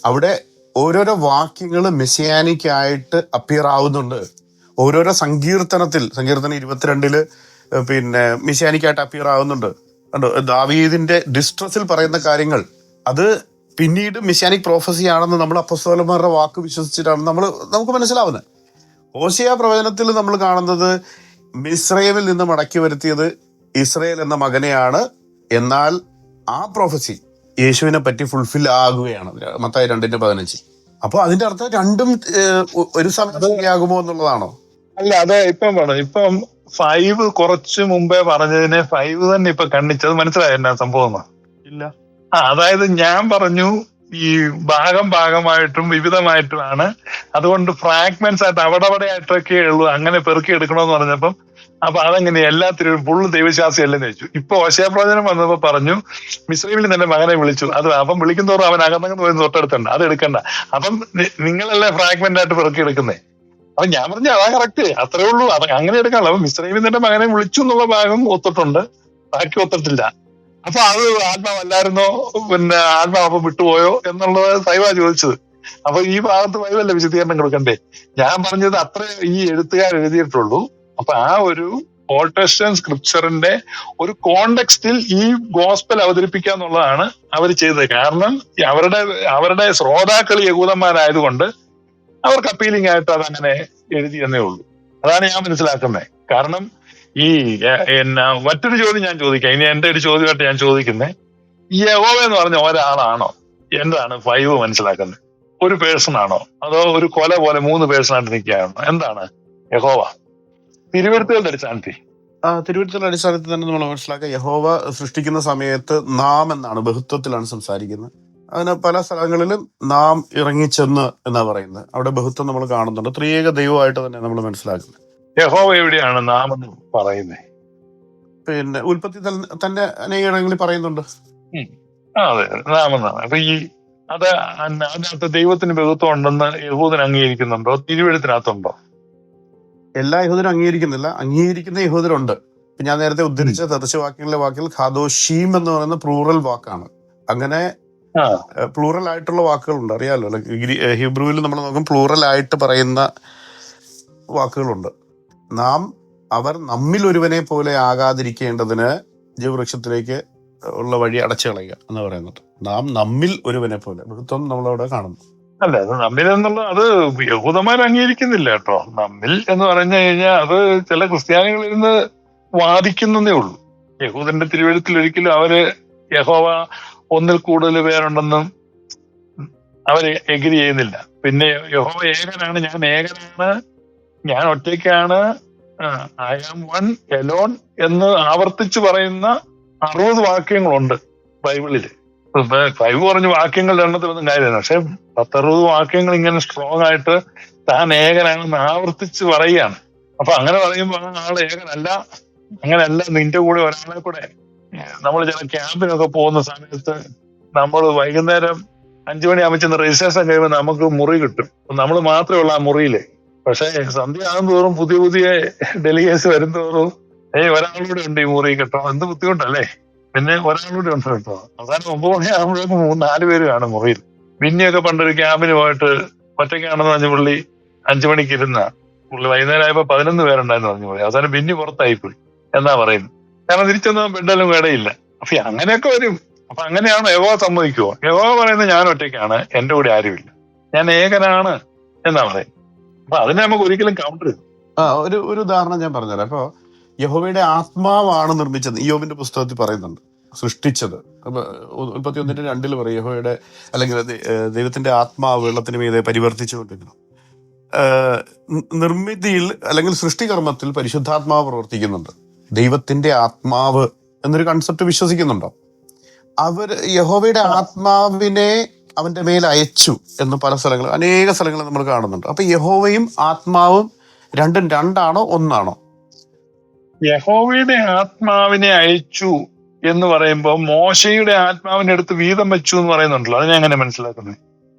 അവിടെ ഓരോരോ വാക്യങ്ങൾ മെസ്സിയാനിക് ആയിട്ട് അപ്പിയർ ആവുന്നുണ്ട്. ഓരോരോ സങ്കീർത്തനം 22 പിന്നെ മെസ്സിയാനിക് ആയിട്ട് അപ്പിയർ ആവുന്നുണ്ട്. കണ്ടോ, ദാവീദിന്റെ ഡിസ്ട്രസിൽ പറയുന്ന കാര്യങ്ങൾ അത് പിന്നീട് മെസ്സിയാനിക് പ്രോഫസി ആണെന്ന് നമ്മൾ അപ്പോസ്തലന്മാരുടെ വാക്ക് വിശ്വസിച്ചിട്ടാണ് നമുക്ക് മനസ്സിലാവുന്നത്. ഹോശേയ പ്രവചനത്തിൽ നമ്മൾ കാണുന്നത് മിസ്രയീമിൽ നിന്ന് മടക്കി വരുത്തിയത് ഇസ്രായേൽ എന്ന മകനെയാണ്. എന്നാൽ ആ പ്രോഫസി യേശുവിനെ പറ്റി ഫുൾഫിൽ ആകുകയാണ് മത്തായി 2:15. അപ്പൊ അതിന്റെ അർത്ഥം രണ്ടും ഒരു സമയം ശരിയാകുമോ എന്നുള്ളതാണോ? അല്ല, അതെ. ഇപ്പം 5 കുറച്ച് മുമ്പേ പറഞ്ഞതിനെ 5 തന്നെ ഇപ്പൊ കണ്ണിച്ചത് മനസ്സിലായോ എന്നാ സംഭവം? ഇല്ല. അതായത് ഞാൻ പറഞ്ഞു ഈ ഭാഗമായിട്ടും വിവിധമായിട്ടുമാണ്, അതുകൊണ്ട് ഫ്രാഗ്മെന്റ്സ് ആയിട്ട് അവിടെ ആയിട്ടൊക്കെ ഉള്ളൂ അങ്ങനെ പെറുക്കി എടുക്കണമെന്ന് പറഞ്ഞപ്പം അപ്പൊ അതെങ്ങനെ എല്ലാത്തിനും ഫുള്ള് ദൈവശാസ്ത്രി അല്ലെന്ന് വെച്ചു. ഇപ്പൊ ഹോശേയ-പ്രവചനം വന്നപ്പോ പറഞ്ഞു മിസ്രയീമിൽ നിന്റെ മകനെ വിളിച്ചു. അപ്പം വിളിക്കുന്നതോറും അവൻ അകന്നകന്ന് പോയി തൊട്ടടുത്തുണ്ട്, അത് എടുക്കണ്ട. അപ്പം നിങ്ങളല്ലേ ഫ്രാഗ്മെന്റ് ആയിട്ട് പെറുക്കി എടുക്കുന്നേ? അപ്പൊ ഞാൻ പറഞ്ഞു അതാ കറക്റ്റ്, അത്രേ ഉള്ളൂ, അത് അങ്ങനെ എടുക്കാനുള്ളൂ. അപ്പൊ മിസ്രയീമിൽ നിന്റെ മകനെ വിളിച്ചു എന്നുള്ള ഭാഗം ഒത്തിട്ടുണ്ട്, ബാക്കി ഒത്തിട്ടില്ല. അപ്പൊ അത് ആത്മാവല്ലായിരുന്നോ, പിന്നെ ആത്മാവ് വിട്ടുപോയോ എന്നുള്ളത് സൈവാ ചോദിച്ചത്. അപ്പൊ ഈ ഭാഗത്ത് വൈവല്ലേ വിശദീകരണം കൊടുക്കണ്ടേ? ഞാൻ പറഞ്ഞത് അത്ര ഈ എഴുത്തുകാർ എഴുതിയിട്ടുള്ളൂ. അപ്പൊ ആ ഒരു ഓൾഡ് ടെസ്റ്റമെന്റ് സ്ക്രിപ്ചറിന്റെ ഒരു കോണ്ടെക്സ്റ്റിൽ ഈ ഗോസ്പൽ അവതരിപ്പിക്കുക എന്നുള്ളതാണ് അവർ ചെയ്തത്. കാരണം അവരുടെ ശ്രോതാക്കൾ യഹൂദന്മാരായതുകൊണ്ട് അവർക്ക് അപ്പീലിംഗ് ആയിട്ട് അതങ്ങനെ എഴുതി എന്നേ ഉള്ളൂ. അതാണ് ഞാൻ മനസ്സിലാക്കുന്നത്. കാരണം ഈ മറ്റൊരു ചോദ്യം ഞാൻ ചോദിക്കാം. ഇനി എന്റെ ഒരു ചോദ്യമായിട്ട് ഞാൻ ചോദിക്കുന്നത്, ഈ യഹോവ എന്ന് പറഞ്ഞ ഒരാളാണോ? എന്താണ് 5 മനസ്സിലാക്കുന്നത്? ഒരു പേഴ്സൺ ആണോ, അതോ ഒരു കൊല പോലെ 3 പേഴ്സണായിട്ട് നിൽക്കുകയാണോ? എന്താണ് യഹോവ തിരുവഴുത്തുകളുടെ അടിസ്ഥാനത്തിൽ? തിരുവഴുത്തുകളുടെ അടിസ്ഥാനത്തിൽ തന്നെ നമ്മൾ മനസ്സിലാക്കുക, യഹോവ സൃഷ്ടിക്കുന്ന സമയത്ത് നാം എന്നാണ്, ബഹുത്വത്തിലാണ് സംസാരിക്കുന്നത്. അതിന് പല സ്ഥലങ്ങളിലും നാം ഇറങ്ങിച്ചെന്ന് എന്നാ പറയുന്നത്. അവിടെ ബഹുത്വം നമ്മൾ കാണുന്നുണ്ട്. ത്രിയേക ദൈവമായിട്ട് തന്നെ നമ്മൾ മനസ്സിലാക്കുന്നത്. യഹോവ എവിടെയാണ് നാം എന്ന് പറയുന്നത്? പിന്നെ ഉൽപ്പത്തി തന്നെ അനേകങ്ങളിൽ പറയുന്നുണ്ട്. അതെ, നാമെന്നാണ്. അപ്പൊ അതിനകത്ത് ദൈവത്തിന് ബഹുത്വം ഉണ്ടെന്ന് യഹൂദൻ അംഗീകരിക്കുന്നുണ്ടോ? തിരുവഴുത്തിനകത്തുണ്ടോ? എല്ലാ യഹൂദരും അംഗീകരിക്കുന്നില്ല, അംഗീകരിക്കുന്ന യഹൂദരുണ്ട്. ഇപ്പൊ ഞാൻ നേരത്തെ ഉദ്ധരിച്ച തദ്ദേശവാക്യങ്ങളിലെ വാക്കിൽ ഖാദോഷീം എന്ന് പറയുന്ന പ്ലൂറൽ വാക്കാണ്. അങ്ങനെ പ്ലൂറൽ ആയിട്ടുള്ള വാക്കുകളുണ്ട്, അറിയാലോ. ഹീബ്രുവിൽ നമ്മൾ നോക്കും, പ്ലൂറൽ ആയിട്ട് പറയുന്ന വാക്കുകളുണ്ട്. അവർ നമ്മിൽ ഒരുവനെ പോലെ ആകാതിരിക്കേണ്ടതിന് ജീവവൃക്ഷത്തിലേക്ക് ഉള്ള വഴി അടച്ചു കളയുക എന്ന് പറയുന്നുണ്ട്. നാം നമ്മിൽ ഒരുവനെ പോലെ, ബഹുത്വം നമ്മളവിടെ കാണുന്നു. അല്ല, അത് നമ്മിൽ എന്നുള്ള അത് യഹൂദന്മാർ അംഗീകരിക്കുന്നില്ല കേട്ടോ. നമ്മിൽ എന്ന് പറഞ്ഞു കഴിഞ്ഞാൽ അത് ചില ക്രിസ്ത്യാനികളിൽ നിന്ന് വാദിക്കുന്നതേ ഉള്ളൂ. യഹൂദന്റെ തിരുവഴുത്തിൽ ഒരിക്കലും അവര് യഹോവ ഒന്നിൽ കൂടുതൽ പേരുണ്ടെന്നും അവര് എഗ്രി ചെയ്യുന്നില്ല. പിന്നെ യഹോവ ഏകനാണ്, ഞാൻ ഏകനാണ്, ഞാൻ ഒറ്റയ്ക്കാണ്, ഐ ആം വൺ എലോൺ എന്ന് ആവർത്തിച്ച് പറയുന്ന 60 വാക്യങ്ങളുണ്ട് ബൈബിളില്. 5 പറഞ്ഞ വാക്യങ്ങളുടെ എണ്ണത്തിലൊന്നും കാര്യമില്ല. പക്ഷെ 10-60 വാക്യങ്ങൾ ഇങ്ങനെ സ്ട്രോങ് ആയിട്ട് താൻ ഏകനാണെന്ന് ആവർത്തിച്ച് പറയുകയാണ്. അപ്പൊ അങ്ങനെ പറയുമ്പോൾ ആ ആൾ ഏകനല്ല, അങ്ങനെയല്ല. നിന്റെ കൂടെ ഒരാളെ കൂടെ നമ്മൾ ചില ക്യാമ്പിനൊക്കെ പോകുന്ന സമയത്ത് നമ്മൾ വൈകുന്നേരം 5 മണിയാകുമ്പോൾ ചെന്ന് രജിസ്ട്രേഷൻ കഴിയുമ്പോൾ നമുക്ക് മുറി കിട്ടും. നമ്മൾ മാത്രമേ ഉള്ളൂ ആ മുറിയില്. പക്ഷെ സന്ധ്യ ആകും തോറും പുതിയ ഡെലിഗേറ്റ്സ് വരും തോറും ഒരാളൂടെ ഉണ്ട് ഈ മുറി കേട്ടോ. എന്ത് ബുദ്ധിമുട്ടല്ലേ. പിന്നെ ഒരാളൂടെ ഉണ്ട് കേട്ടോ. അവസാനം 9 മണിയാകുമ്പോഴേക്കും 3-4 പേര് കാണും മുറിയിൽ. പിന്നെയൊക്കെ പണ്ടൊരു ക്യാമ്പിന് പോയിട്ട് ഒറ്റയ്ക്കാണെന്ന് പറഞ്ഞ പുള്ളി 5 മണിക്ക് ഇരുന്ന പുള്ളി വൈകുന്നേരം ആയപ്പോ 11 പേരുണ്ടായിരുന്നു പറഞ്ഞു പോയി. അവസാനം പിന്നെ പുറത്തായിപ്പോയി എന്നാ പറയുന്നത്. കാരണം തിരിച്ചൊന്നും ബെഡെല്ലാം ഇടയില്ല. അപ്പൊ അങ്ങനെയൊക്കെ വരും. അപ്പൊ അങ്ങനെയാണോ യഹോവ സമ്മതിക്കുവോ? യഹോവ പറയുന്നത് ഞാൻ ഒറ്റയ്ക്കാണ്, എന്റെ കൂടെ ആരുമില്ല, ഞാൻ ഏകനാണ് എന്നാ പറയുന്നത്. അപ്പൊ അതിനെ നമുക്ക് ഒരിക്കലും കൗണ്ടർ ചെയ്തു. ഒരു ഉദാഹരണം ഞാൻ പറഞ്ഞുതരാം. അപ്പൊ യഹോവയുടെ ആത്മാവാണ് നിർമ്മിച്ചത്. ഇയ്യോബിന്റെ പുസ്തകത്തിൽ പറയുന്നുണ്ട്, സൃഷ്ടിച്ചത്. അപ്പൊ 31:2 പറയും, യഹോവയുടെ അല്ലെങ്കിൽ ദൈവത്തിന്റെ ആത്മാവ് വെള്ളത്തിന് മീതെ പരിവർത്തിച്ചുകൊണ്ടിരുന്നു. നിർമ്മിതിയിൽ അല്ലെങ്കിൽ സൃഷ്ടികർമ്മത്തിൽ പരിശുദ്ധാത്മാവ് പ്രവർത്തിക്കുന്നുണ്ട്. ദൈവത്തിന്റെ ആത്മാവ് എന്നൊരു കൺസെപ്റ്റ് വിശ്വസിക്കുന്നുണ്ടോ? യഹോവയുടെ ആത്മാവിനെ അവന്റെ മേൽ അയച്ചു എന്ന് പല സ്ഥലങ്ങളും, അനേക സ്ഥലങ്ങളും നമ്മൾ കാണുന്നുണ്ട്. അപ്പൊ യഹോവയും ആത്മാവും രണ്ടും രണ്ടാണോ ഒന്നാണോ? യഹോവയുടെ ആത്മാവിനെ അയച്ചു എന്ന് പറയുമ്പോ മോശയുടെ ആത്മാവിനെ എടുത്ത് വീതം വെച്ചു എന്ന് പറയുന്നുണ്ടല്ലോ, അത് ഞാൻ എങ്ങനെ മനസ്സിലാക്കുന്നത്?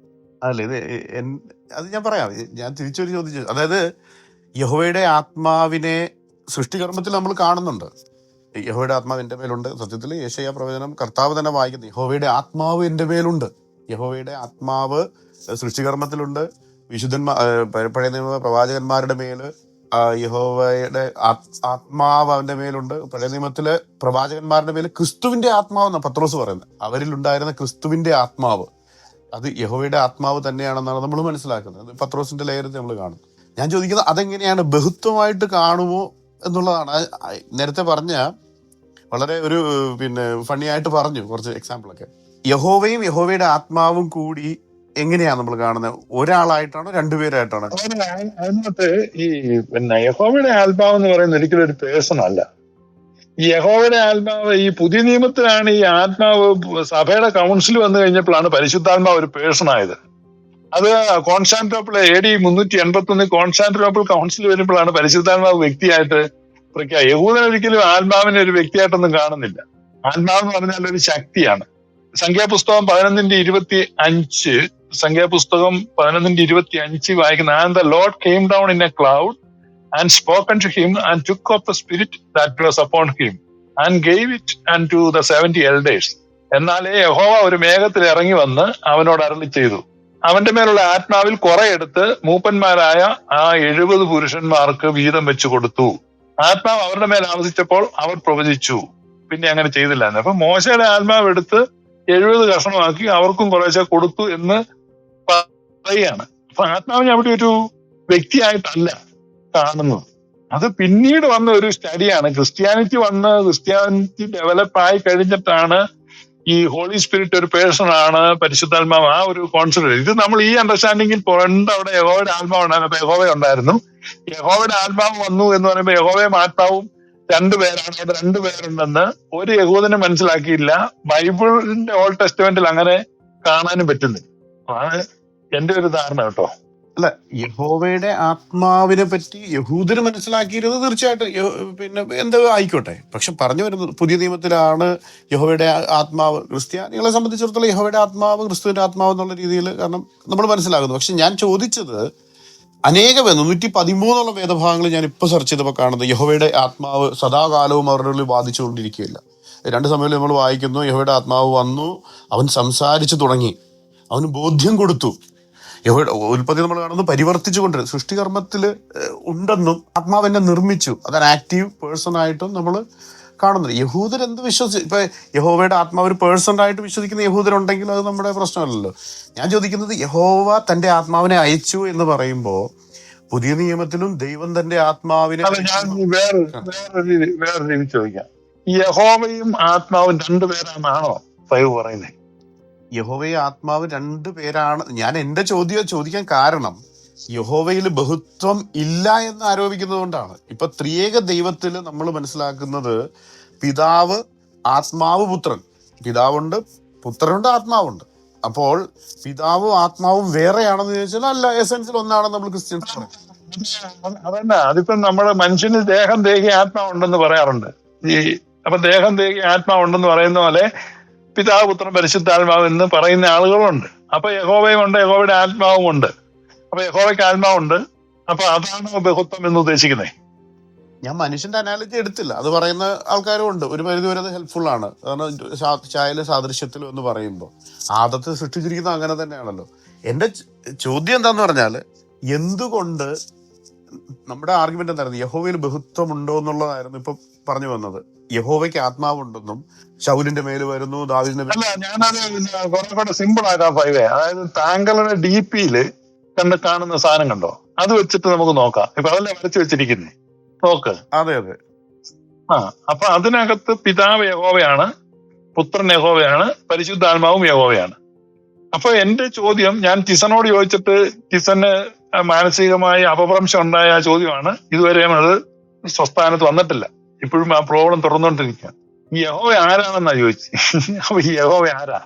അല്ല ഇത് അത് ഞാൻ പറയാം. ഞാൻ തിരിച്ചൊരു ചോദിച്ചു. അതായത് യഹോവയുടെ ആത്മാവിനെ സൃഷ്ടികർമ്മത്തിൽ നമ്മൾ കാണുന്നുണ്ട്. യഹോവയുടെ ആത്മാവ് എൻ്റെ മേലുണ്ട്. സത്യത്തിൽ യെശയ്യാ പ്രവചനം കർത്താവ് തന്നെ വായിക്കുന്നു, യഹോവയുടെ ആത്മാവ് എൻ്റെ മേലുണ്ട്. യഹോവയുടെ ആത്മാവ് സൃഷ്ടികർമ്മത്തിലുണ്ട്. പഴയ നിയമ പ്രവാചകന്മാരുടെ മേല് യഹോവയുടെ ആത്മാവ് അവന്റെ മേലുണ്ട്. പഴയ നിയമത്തിലെ പ്രവാചകന്മാരുടെ മേല് ക്രിസ്തുവിന്റെ ആത്മാവ് എന്നാണ് പത്രോസ് പറയുന്നത്. അവരിൽ ഉണ്ടായിരുന്ന ക്രിസ്തുവിന്റെ ആത്മാവ് അത് യഹോവയുടെ ആത്മാവ് തന്നെയാണെന്നാണ് നമ്മൾ മനസ്സിലാക്കുന്നത്. പത്രോസിന്റെ ലേഖനത്തിൽ നമ്മൾ കാണും. ഞാൻ ചോദിക്കുന്നത് അതെങ്ങനെയാണ് ബഹുത്വമായിട്ട് കാണുമോ എന്നുള്ളതാണ്. നേരത്തെ പറഞ്ഞ വളരെ ഒരു ഫണ്ണി ആയിട്ട് പറഞ്ഞു കുറച്ച് എക്സാമ്പിളൊക്കെ. യഹോവയും യഹോവയുടെ ആത്മാവും കൂടി എങ്ങനെയാണ് നമ്മൾ കാണുന്നത്? ഒരാളായിട്ടാണോ രണ്ടുപേരായിട്ടാണോ? അതിനകത്ത് ഈ യഹോവയുടെ ആത്മാവ് എന്ന് പറയുന്നത് ഒരിക്കലും ഒരു പേഴ്സൺ അല്ല. ഈ യഹോവയുടെ ആത്മാവ് ഈ പുതിയ നിയമത്തിലാണ് ഈ ആത്മാവ് സഭയുടെ കൗൺസിൽ വന്നു കഴിഞ്ഞപ്പോഴാണ് പരിശുദ്ധാത്മാവ് ഒരു പേഴ്സൺ ആയത്. അത് കോൺസ്റ്റാന്റിനോപ്പിൾ AD 381 കോൺസ്റ്റാന്റിനോപ്പിൾ കൗൺസിൽ വരുമ്പോഴാണ് പരിശുദ്ധാത്മാവ് വ്യക്തിയായിട്ട് പ്രഖ്യാപിക്കുക. യഹൂദൻ ഒരിക്കലും ആത്മാവിനെ ഒരു വ്യക്തിയായിട്ടൊന്നും കാണുന്നില്ല. ആത്മാവ് എന്ന് പറഞ്ഞാൽ ഒരു ശക്തിയാണ്. സംഖ്യാപുസ്തകം 11:25 സംഖ്യാപുസ്തകം 11:25 വായിക്കുന്ന, "And the Lord came down in a cloud and spoke unto him and took up the spirit that was upon him and gave it unto the 70 elders." എന്നാലേ യഹോവ ഒരു മേഘത്തിൽ ഇറങ്ങി വന്ന് അവനോട് അരുളി ചെയ്തു, അവന്റെ മേലുള്ള ആത്മാവിൽ കുറെ എടുത്ത് മൂപ്പന്മാരായ ആ 70 പുരുഷന്മാർക്ക് വീതം വെച്ചു കൊടുത്തു. ആത്മാവ് അവരുടെ മേൽ ആവസിച്ചപ്പോൾ അവർ പ്രവചിച്ചു. പിന്നെ അങ്ങനെ ചെയ്തില്ല. അപ്പൊ മോശയുടെ ആത്മാവ് എടുത്ത് 70 കഷണമാക്കി അവർക്കും കുറേശ്ശെ കൊടുത്തു എന്ന് പറയുകയാണ്. അപ്പൊ ആത്മാവിനെ അവിടെ ഒരു വ്യക്തിയായിട്ടല്ല കാണുന്നത്. അത് പിന്നീട് വന്ന ഒരു സ്റ്റഡിയാണ്. ക്രിസ്ത്യാനിറ്റി ഡെവലപ്പ് ആയി കഴിഞ്ഞിട്ടാണ് ഈ ഹോളി സ്പിരിറ്റ് ഒരു പേഴ്സൺ ആണ്, പരിശുദ്ധാത്മാവ്, ആ ഒരു കോൺസെപ്റ്റ്. ഇത് നമ്മൾ ഈ അണ്ടർസ്റ്റാൻഡിങ്ങിൽ പണ്ട് അവിടെ യഹോവയുടെ ആത്മാവ് ഉണ്ടായിരുന്നു. അപ്പൊ യഹോവ ഉണ്ടായിരുന്നു, യഹോവയുടെ ആത്മാവ് വന്നു എന്ന് പറയുമ്പോൾ യഹോവയും ആത്മാവും രണ്ടുപേരാണ്. അത് രണ്ടുപേരുണ്ടെന്ന് ഒരു യഹൂദനും മനസ്സിലാക്കിയില്ല. ബൈബിളിന്റെ ഓൾഡ് ടെസ്റ്റ്മെന്റിൽ അങ്ങനെ കാണാനും പറ്റുന്നില്ല. അതാണ് എന്റെ ഒരു ധാരണ കേട്ടോ. അല്ല, യഹോവയുടെ ആത്മാവിനെ പറ്റി യഹൂദന് മനസ്സിലാക്കിയിരുന്നത് തീർച്ചയായിട്ടും എന്തോ ആയിക്കോട്ടെ. പക്ഷെ പറഞ്ഞു വരുന്നത് പുതിയ നിയമത്തിലാണ് യഹോവയുടെ ആത്മാവ്. ക്രിസ്ത്യാനികളെ സംബന്ധിച്ചിടത്തോളം യഹോവയുടെ ആത്മാവ് ക്രിസ്തുവിന്റെ ആത്മാവ് എന്നുള്ള രീതിയിൽ കാരണം നമ്മൾ മനസ്സിലാക്കുന്നു. പക്ഷെ ഞാൻ ചോദിച്ചത് 113 വേദഭാഗങ്ങൾ ഞാൻ ഇപ്പൊ സെർച്ച് ചെയ്തപ്പോൾ കാണുന്നത് യഹോവയുടെ ആത്മാവ് സദാകാലവും അവരുടെ ഉള്ളിൽ ബാധിച്ചുകൊണ്ടിരിക്കുകയില്ല. 2 സമയങ്ങളിൽ നമ്മൾ വായിക്കുന്നു, യഹോവയുടെ ആത്മാവ് വന്നു, അവൻ സംസാരിച്ചു തുടങ്ങി, അവന് ബോധ്യം കൊടുത്തു. യഹോവയുടെ ഉൽപ്പത്തി നമ്മൾ കാണുന്നു പരിവർത്തിച്ചുകൊണ്ട് സൃഷ്ടികർമ്മത്തിൽ ഉണ്ടെന്നും ആത്മാവിനെ നിർമ്മിച്ചു. അതൊരു ആക്റ്റീവ് പേഴ്സൺ ആയിട്ടും നമ്മൾ കാണുന്നത്. യഹൂദർ എന്ത് ഇപ്പൊ യഹോവയുടെ ആത്മാവ് ഒരു പേഴ്സൺ ആയിട്ട് വിശ്വസിക്കുന്ന യഹൂദരുണ്ടെങ്കിൽ അത് നമ്മുടെ പ്രശ്നമല്ലല്ലോ. ഞാൻ ചോദിക്കുന്നത് യഹോവ തന്റെ ആത്മാവിനെ അയച്ചു എന്ന് പറയുമ്പോ പുതിയ നിയമത്തിലും ദൈവം തന്റെ ആത്മാവിനെ ഞാൻ വേറെ രീതി ചോദിക്കാം. യഹോവയും ആത്മാവും രണ്ടുപേരാണെന്നാണോ ബൈബിൾ പറയുന്നത്? യഹോവയെ ആത്മാവ് 2 പേരാണ്. ഞാൻ എന്റെ ചോദിക്കാൻ കാരണം യഹോവയിൽ ബഹുത്വം ഇല്ല എന്ന് ആരോപിക്കുന്നത് കൊണ്ടാണ്. ഇപ്പൊ ത്രിയേക ദൈവത്തിൽ നമ്മൾ മനസ്സിലാക്കുന്നത് പിതാവ്, ആത്മാവ്, പുത്രൻ. പിതാവുണ്ട്, പുത്രനുണ്ട്, ആത്മാവുണ്ട്. അപ്പോൾ പിതാവും ആത്മാവും വേറെയാണെന്ന് ചോദിച്ചാൽ അല്ല, എസെൻസിൽ ഒന്നാണെന്ന് നമ്മൾ ക്രിസ്ത്യൻസ് പറയും. അതന്നെ, അതിപ്പം നമ്മുടെ മനുഷ്യന് ദേഹം ദേഹി ആത്മാവുണ്ടെന്ന് പറയാറുണ്ട്. അപ്പൊ ദേഹം ദേഹി ആത്മാവുണ്ടെന്ന് പറയുന്ന പോലെ പിതാവ്, പുത്രൻ, പരിശുദ്ധാത്മാവ് എന്ന് പറയുന്ന ആളുകളുണ്ട്. അപ്പൊ യഹോവയും ഉണ്ട്, യഹോവയുടെ ആത്മാവും ഉണ്ട്. അപ്പൊ യഹോവയ്ക്ക് ആത്മാവുണ്ട്. അപ്പൊ അതാണ് ബഹുത്വം എന്ന് ഉദ്ദേശിക്കുന്നത്. ഞാൻ മനുഷ്യന്റെ അനാലജി എടുത്തില്ല, അത് പറയുന്ന ആൾക്കാരും ഉണ്ട്. ഒരു പരിധി വരെ അത് ഹെൽപ്ഫുൾ ആണ്. കാരണം ചായയിലെ സാദൃശ്യത്തിലും എന്ന് പറയുമ്പോൾ ആദത്തെ സൃഷ്ടിച്ചിരിക്കുന്നത് അങ്ങനെ തന്നെയാണല്ലോ. എന്റെ ചോദ്യം എന്താന്ന് പറഞ്ഞാല്, എന്തുകൊണ്ട് നമ്മുടെ ആർഗ്യുമെന്റ് എന്തായിരുന്നു, യഹോവയിൽ ബഹുത്വം ഉണ്ടോ എന്നുള്ളതായിരുന്നു ഇപ്പൊ പറഞ്ഞു വന്നത്. യഹോവയ്ക്ക് ആത്മാവുണ്ടെന്നും ശൗലിന്റെ മേല് വരുന്നു, ദാവീദിന്റെ അല്ല, ഞാനത് കുറെ കൂടെ സിമ്പിൾ ആക്കാം ഫൈവേ. അതായത് താങ്കളുടെ DP-യില് കാണുന്ന സാധനം കണ്ടോ, അത് വെച്ചിട്ട് നമുക്ക് നോക്കാം. ഇപ്പൊ അതല്ലേ വരച്ചു വെച്ചിരിക്കുന്നേ, നോക്ക്. അതെ അതെ. അപ്പൊ അതിനകത്ത് പിതാവ് യഹോവയാണ്, പുത്രൻ യഹോവയാണ്, പരിശുദ്ധാത്മാവും യഹോവയാണ്. അപ്പൊ എന്റെ ചോദ്യം, ഞാൻ ടിസനോട് ചോദിച്ചിട്ട് ടിസന് മാനസികമായി അപഭ്രംശം ഉണ്ടായ ചോദ്യമാണ്. ഇതുവരെയും അത് സ്വസ്ഥാനത്ത് വന്നിട്ടില്ല. ഇപ്പോഴും ആ പ്രോബ്ലം തുടർന്നുകൊണ്ടിരിക്കുക. ഈ യഹോവ ആരാണെന്നാ ചോദിച്ചു. അപ്പൊ ഈ യഹോവ ആരാ?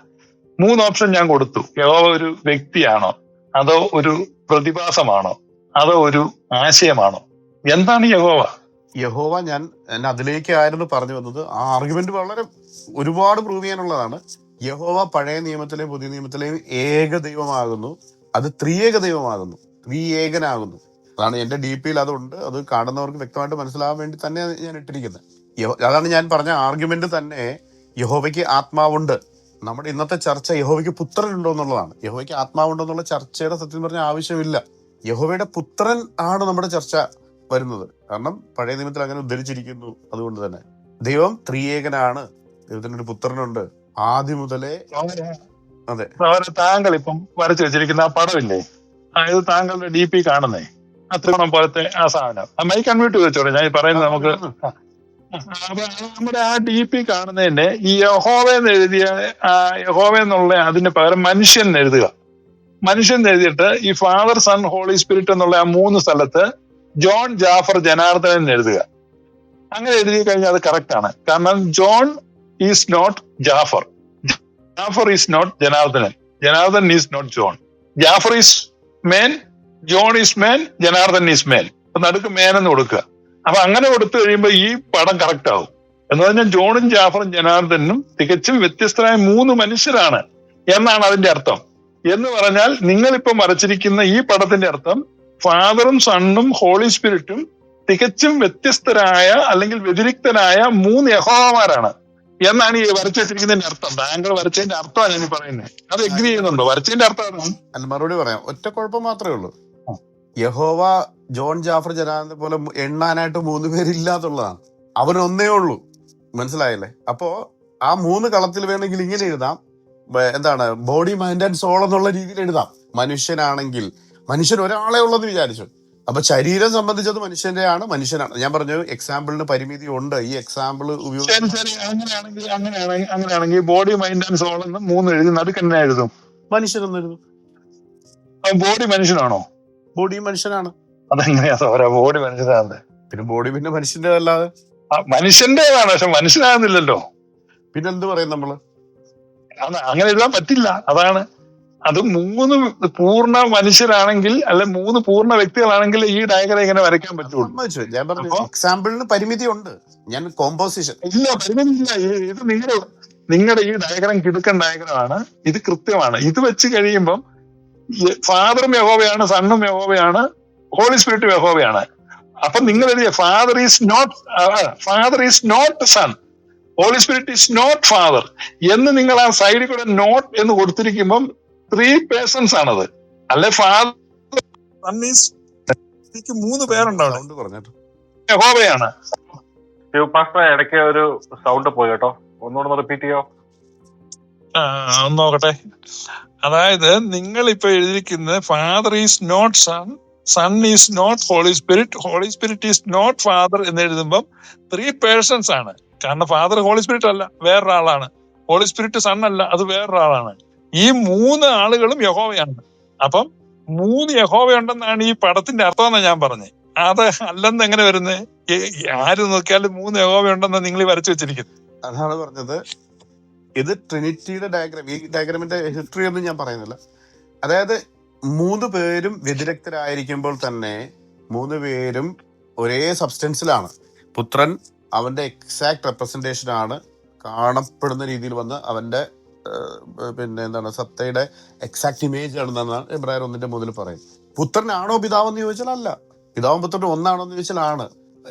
3 ഓപ്ഷൻ ഞാൻ കൊടുത്തു. യഹോവ ഒരു വ്യക്തിയാണോ, അതോ ഒരു പ്രതിഭാസമാണോ, അതോ ഒരു ആശയമാണോ? എന്താണ് യഹോവ? യഹോവ ഞാൻ അതിലേക്കായിരുന്നു പറഞ്ഞു വന്നത്. ആ ആർഗ്യുമെന്റ് വളരെ ഒരുപാട് പ്രൂവ് ചെയ്യാനുള്ളതാണ്. യഹോവ പഴയ നിയമത്തിലെയും പുതിയ നിയമത്തിലെയും ഏക ദൈവമാകുന്നു. അത് ത്രിയേക ദൈവമാകുന്നു, ത്രിയേകനാകുന്നു. അതാണ് എന്റെ DP-യിൽ അതുണ്ട്. അത് കാണുന്നവർക്ക് വ്യക്തമായിട്ട് മനസ്സിലാവാൻ വേണ്ടി തന്നെ ഞാൻ ഇട്ടിരിക്കുന്നത്. അതാണ് ഞാൻ പറഞ്ഞ ആർഗ്യുമെന്റ് തന്നെ. യഹോവയ്ക്ക് ആത്മാവുണ്ട്. നമ്മുടെ ഇന്നത്തെ ചർച്ച യഹോവയ്ക്ക് പുത്രൻ ഉണ്ടോ എന്നുള്ളതാണ്. യഹോവയ്ക്ക് ആത്മാവുണ്ടോ എന്നുള്ള ചർച്ചയുടെ സത്യം പറഞ്ഞ ആവശ്യമില്ല. യഹോവയുടെ പുത്രൻ ആണ് നമ്മുടെ ചർച്ച വരുന്നത്. കാരണം പഴയ നിയമത്തിൽ അങ്ങനെ ഉദ്ധരിച്ചിരിക്കുന്നു. അതുകൊണ്ട് തന്നെ ദൈവം ത്രിയേകനാണ്. ദൈവത്തിനൊരു പുത്രനുണ്ട് ആദ്യം മുതലേ. അതെ, താങ്കൾ ഇപ്പം വരച്ചു വെച്ചിരിക്കുന്ന ആ പടമില്ലേ, ഇത് താങ്കളുടെ DP കാണുന്നേ, ആ ത്രികോണം പോലത്തെ ആ സാധനം. ആ മൈക്ക് അൺമ്യൂട്ട് വെച്ചോളൂ, ഞാൻ പറയുന്നത് നമുക്ക്. അപ്പൊ നമ്മുടെ ആ DP കാണുന്നതിന്റെ ഈ യഹോവയെന്ന് എഴുതിയ യഹോവ എന്നുള്ള അതിന് പകരം മനുഷ്യൻ എഴുതുക. മനുഷ്യൻ എഴുതിയിട്ട് ഈ ഫാദർ, സൺ, ഹോളി സ്പിരിറ്റ് എന്നുള്ള ആ 3 സ്ഥലത്ത് ജോൺ, ജാഫർ, ജനാർദ്ദനൻ എഴുതുക. അങ്ങനെ എഴുതി കഴിഞ്ഞാൽ അത് കറക്റ്റ് ആണ്. കാരണം John is not Jafar, Jafar is not Janardhanan, Janardhan is not John. Jafar is man, John is man, Janardhan is man. അപ്പൊ നടുക്ക് മേനെന്ന് കൊടുക്കുക. അപ്പൊ അങ്ങനെ കൊടുത്തു കഴിയുമ്പോൾ ഈ പടം കറക്റ്റ് ആവും. എന്ന് പറഞ്ഞാൽ ജോണും ജാഫറും ജനാർദ്ദനും തികച്ചും വ്യത്യസ്തരായ 3 മനുഷ്യരാണ് എന്നാണ് അതിന്റെ അർത്ഥം. എന്ന് പറഞ്ഞാൽ നിങ്ങളിപ്പം വരച്ചിരിക്കുന്ന ഈ പടത്തിന്റെ അർത്ഥം ഫാദറും സണ്ണും ഹോളി സ്പിരിറ്റും തികച്ചും വ്യത്യസ്തരായ അല്ലെങ്കിൽ വ്യതിരിക്തനായ 3 യഹോവമാരാണ് എന്നാണ് ഈ വരച്ചു വെച്ചിരിക്കുന്നതിന്റെ അർത്ഥം. താങ്കൾ വരച്ചതിന്റെ അർത്ഥമാണ് ഞാൻ പറയുന്നത്. അത് എഗ്രി ചെയ്യുന്നുണ്ടോ? വരച്ചതിന്റെ അർത്ഥം അല്ല, മറുപടി പറയാം. ഒറ്റ കുഴപ്പം മാത്രമേ ഉള്ളൂ. യഹോവ ജോൺ, ജാഫർ, ജനാർദ്ദനെ പോലെ എണ്ണാനായിട്ട് 3 പേരില്ലാത്തുള്ളതാണ്. അവനൊന്നേ ഉള്ളൂ. മനസ്സിലായല്ലേ? അപ്പോ ആ 3 കളത്തിൽ വേണമെങ്കിൽ ഇങ്ങനെ എഴുതാം. എന്താണ്, ബോഡി, മൈൻഡ് ആൻഡ് സോൾ എന്നുള്ള രീതിയിൽ എഴുതാം. മനുഷ്യനാണെങ്കിൽ മനുഷ്യൻ ഒരാളെ ഉള്ളെന്ന് വിചാരിച്ചു. അപ്പൊ ശരീരം സംബന്ധിച്ചത് മനുഷ്യന്റെയാണ്, മനുഷ്യനാണ്. ഞാൻ പറഞ്ഞു എക്സാമ്പിളിന് പരിമിതി ഉണ്ട്. ഈ എക്സാമ്പിൾ അങ്ങനെയാണെങ്കിൽ ബോഡി, മൈൻഡ് ആൻഡ് സോൾ എന്ന് 3 എഴുതി നടുക്കെന്നെ എഴുതും. മനുഷ്യനെന്ന് എഴുതും. ബോഡി മനുഷ്യനാണോ? ബോഡി മനുഷ്യനാണ്. അതെങ്ങനെയാ ബോഡി മനുഷ്യനാണ്? പിന്നെ ബോഡി പിന്നെ മനുഷ്യന്റെ അല്ലാതെ മനുഷ്യന്റേതാണ്, പക്ഷെ മനുഷ്യനാകുന്നില്ലല്ലോ. പിന്നെ എന്ത് പറയും നമ്മള്? അങ്ങനെ എഴുതാൻ പറ്റില്ല. അതാണ് അത്. 3 പൂർണ്ണ മനുഷ്യരാണെങ്കിൽ, അല്ലെ 3 പൂർണ്ണ വ്യക്തികളാണെങ്കിൽ ഈ ഡയഗ്രം ഇങ്ങനെ വരയ്ക്കാൻ പറ്റുള്ളൂ. ഞാൻ പറഞ്ഞു എക്സാമ്പിളിന് പരിമിതി ഉണ്ട്. ഞാൻ കോമ്പോസിഷൻ ഇല്ല, പരിമിതി ഇല്ല. ഇത് നിങ്ങളുടെ ഈ ഡയഗ്രം കിടുക്കൻ ഡയഗ്രമാണ്. ഇത് കൃത്യമാണ്. ഇത് വെച്ച് കഴിയുമ്പം ഫാദറും യഹോവയാണ്, സണ്ണും യഹോവയാണ്, ഹോളി സ്പിരിറ്റും യഹോവയാണ്. അപ്പൊ നിങ്ങൾ എഴുതിയ father is not son, holy spirit is not father എന്ന് നിങ്ങൾ ആ സൈഡിൽ കൂടെ നോട്ട് എന്ന് കൊടുത്തിരിക്കുമ്പം 3 പേഴ്സൺസ് ആണത്. അല്ലെ ഫാദർ, സൺ ഈസ് 3 പേരുണ്ടാവും, യഹോവയാണ്. ഇടയ്ക്ക് ഒരു സൗണ്ട് പോയി കേട്ടോ, ഒന്നുകൂടെ റിപ്പീറ്റ് ചെയ്യോ? ഒന്ന് നോക്കട്ടെ. അതായത് നിങ്ങൾ ഇപ്പൊ എഴുതിയിരിക്കുന്നത് father is not son, son is not holy spirit, holy spirit is not father എന്ന് എഴുതുമ്പം 3 പേഴ്സൺസ് ആണ്. കാരണം ഫാദർ ഹോളി സ്പിരിറ്റ് അല്ല, വേറൊരാളാണ്. ഹോളി സ്പിരിറ്റ് സൺ അല്ല, അത് വേറൊരാളാണ്. ഈ 3 ആളുകളും യഹോവയാണ്. അപ്പം 3 യഹോവയുണ്ടെന്നാണ് ഈ പടത്തിന്റെ അർത്ഥം എന്നാണ് ഞാൻ പറഞ്ഞത്. അത് അല്ലെന്ന് എങ്ങനെ വരുന്നത്? ആര് നോക്കിയാലും 3 യഹോവയുണ്ടെന്ന് നിങ്ങൾ ഈ വരച്ചു വെച്ചിരിക്കുന്നത്. അതാണ് പറഞ്ഞത്. ഇത് ട്രിനിറ്റിയുടെ ഡയഗ്രാം. ഈ ഡയഗ്രാമിന്റെ ഹിസ്റ്ററി ഒന്നും ഞാൻ പറയുന്നില്ല. അതായത് 3 പേരും വ്യതിരക്തരായിരിക്കുമ്പോൾ തന്നെ 3 പേരും ഒരേ സബ്സ്റ്റൻസിലാണ്. പുത്രൻ അവന്റെ എക്സാക്ട് റെപ്രസെന്റേഷൻ ആണ്. കാണപ്പെടുന്ന രീതിയിൽ വന്ന് അവന്റെ പിന്നെ എന്താണ് സത്തയുടെ എക്സാക്ട് ഇമേജ് ആണെന്നാണ് എബ്രായർ 1:3 പറയുന്നത്. പുത്രനാണോ പിതാവെന്ന് ചോദിച്ചാൽ അല്ല. പിതാവും പുത്രനും ഒന്നാണോ എന്ന് ചോദിച്ചാൽ ആണ്.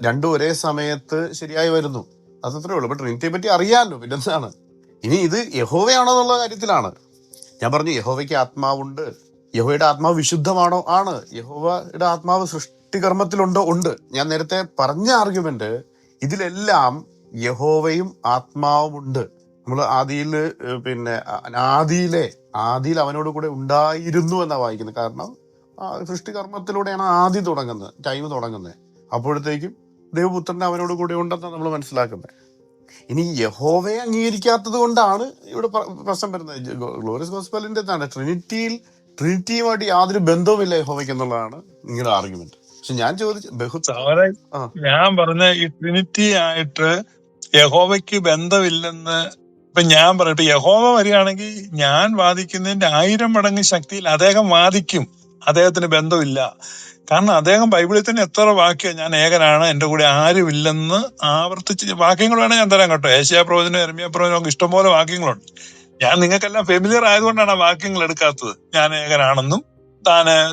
രണ്ടും ഒരേ സമയത്ത് ശരിയായി വരുന്നു. അതത്രേ ഉള്ളൂ. ബട്ട് ട്രിനിറ്റിയെ പറ്റി അറിയാമല്ലോ. പിന്നെന്താണ്? ഇനി ഇത് യഹോവയാണോ എന്നുള്ള കാര്യത്തിലാണ് ഞാൻ പറഞ്ഞു. യഹോവയ്ക്ക് ആത്മാവുണ്ട്. യഹോവയുടെ ആത്മാവ് വിശുദ്ധമാണോ? ആണ്. യഹോവയുടെ ആത്മാവ് സൃഷ്ടികർമ്മത്തിലുണ്ടോ? ഉണ്ട്. ഞാൻ നേരത്തെ പറഞ്ഞ ആർഗ്യുമെന്റ് ഇതിലെല്ലാം യഹോവയും ആത്മാവുമുണ്ട്. നമ്മൾ ആദിയിൽ അവനോട് കൂടെ ഉണ്ടായിരുന്നു എന്നാ വായിക്കുന്നത്. കാരണം സൃഷ്ടികർമ്മത്തിലൂടെയാണ് ആദി തുടങ്ങുന്നത്, ടൈം തുടങ്ങുന്നത്. അപ്പോഴത്തേക്കും ദൈവപുത്രൻ അവനോട് കൂടെ ഉണ്ടെന്നാണ് നമ്മൾ മനസ്സിലാക്കുന്നത്. ഇനി യഹോവയെ അംഗീകരിക്കാത്തത് കൊണ്ടാണ് ഇവിടെ പ്രശ്നം വരുന്നത്. ഗ്ലോറിയസ് ഗോസ്പലിന്റെ എന്താണ് ട്രിനിറ്റിയുമായിട്ട് യാതൊരു ബന്ധവുമില്ല യഹോവയ്ക്ക് എന്നുള്ളതാണ് നിങ്ങളുടെ ആർഗ്യുമെന്റ്. പക്ഷെ ഞാൻ ഞാൻ പറഞ്ഞ ഈ ട്രിനിറ്റി ആയിട്ട് യഹോവയ്ക്ക് ബന്ധമില്ലെന്ന് ഇപ്പൊ ഞാൻ പറയാം. ഇപ്പൊ യഹോവ വരികയാണെങ്കിൽ ഞാൻ വാദിക്കുന്നതിന്റെ 1000 മടങ്ങ് ശക്തിയിൽ അദ്ദേഹം വാദിക്കും. അദ്ദേഹത്തിന് ബന്ധമില്ല. കാരണം അദ്ദേഹം ബൈബിളിൽ തന്നെ എത്ര വാക്യം ഞാൻ ഏകനാണ്, എന്റെ കൂടെ ആരുമില്ലെന്ന് ആവർത്തിച്ച് വാക്യങ്ങൾ വേണേൽ ഞാൻ തരാം കേട്ടോ. ഏശയ്യാ പ്രവചനം, യെരമ്യാ പ്രവചനം, ഇഷ്ടംപോലെ വാക്യങ്ങളുണ്ട്. ഞാൻ നിങ്ങൾക്കെല്ലാം ഫെമിലിയർ ആയതുകൊണ്ടാണ് ആ വാക്യങ്ങൾ എടുക്കാത്തത്. ഞാൻ ഏകനാണെന്നും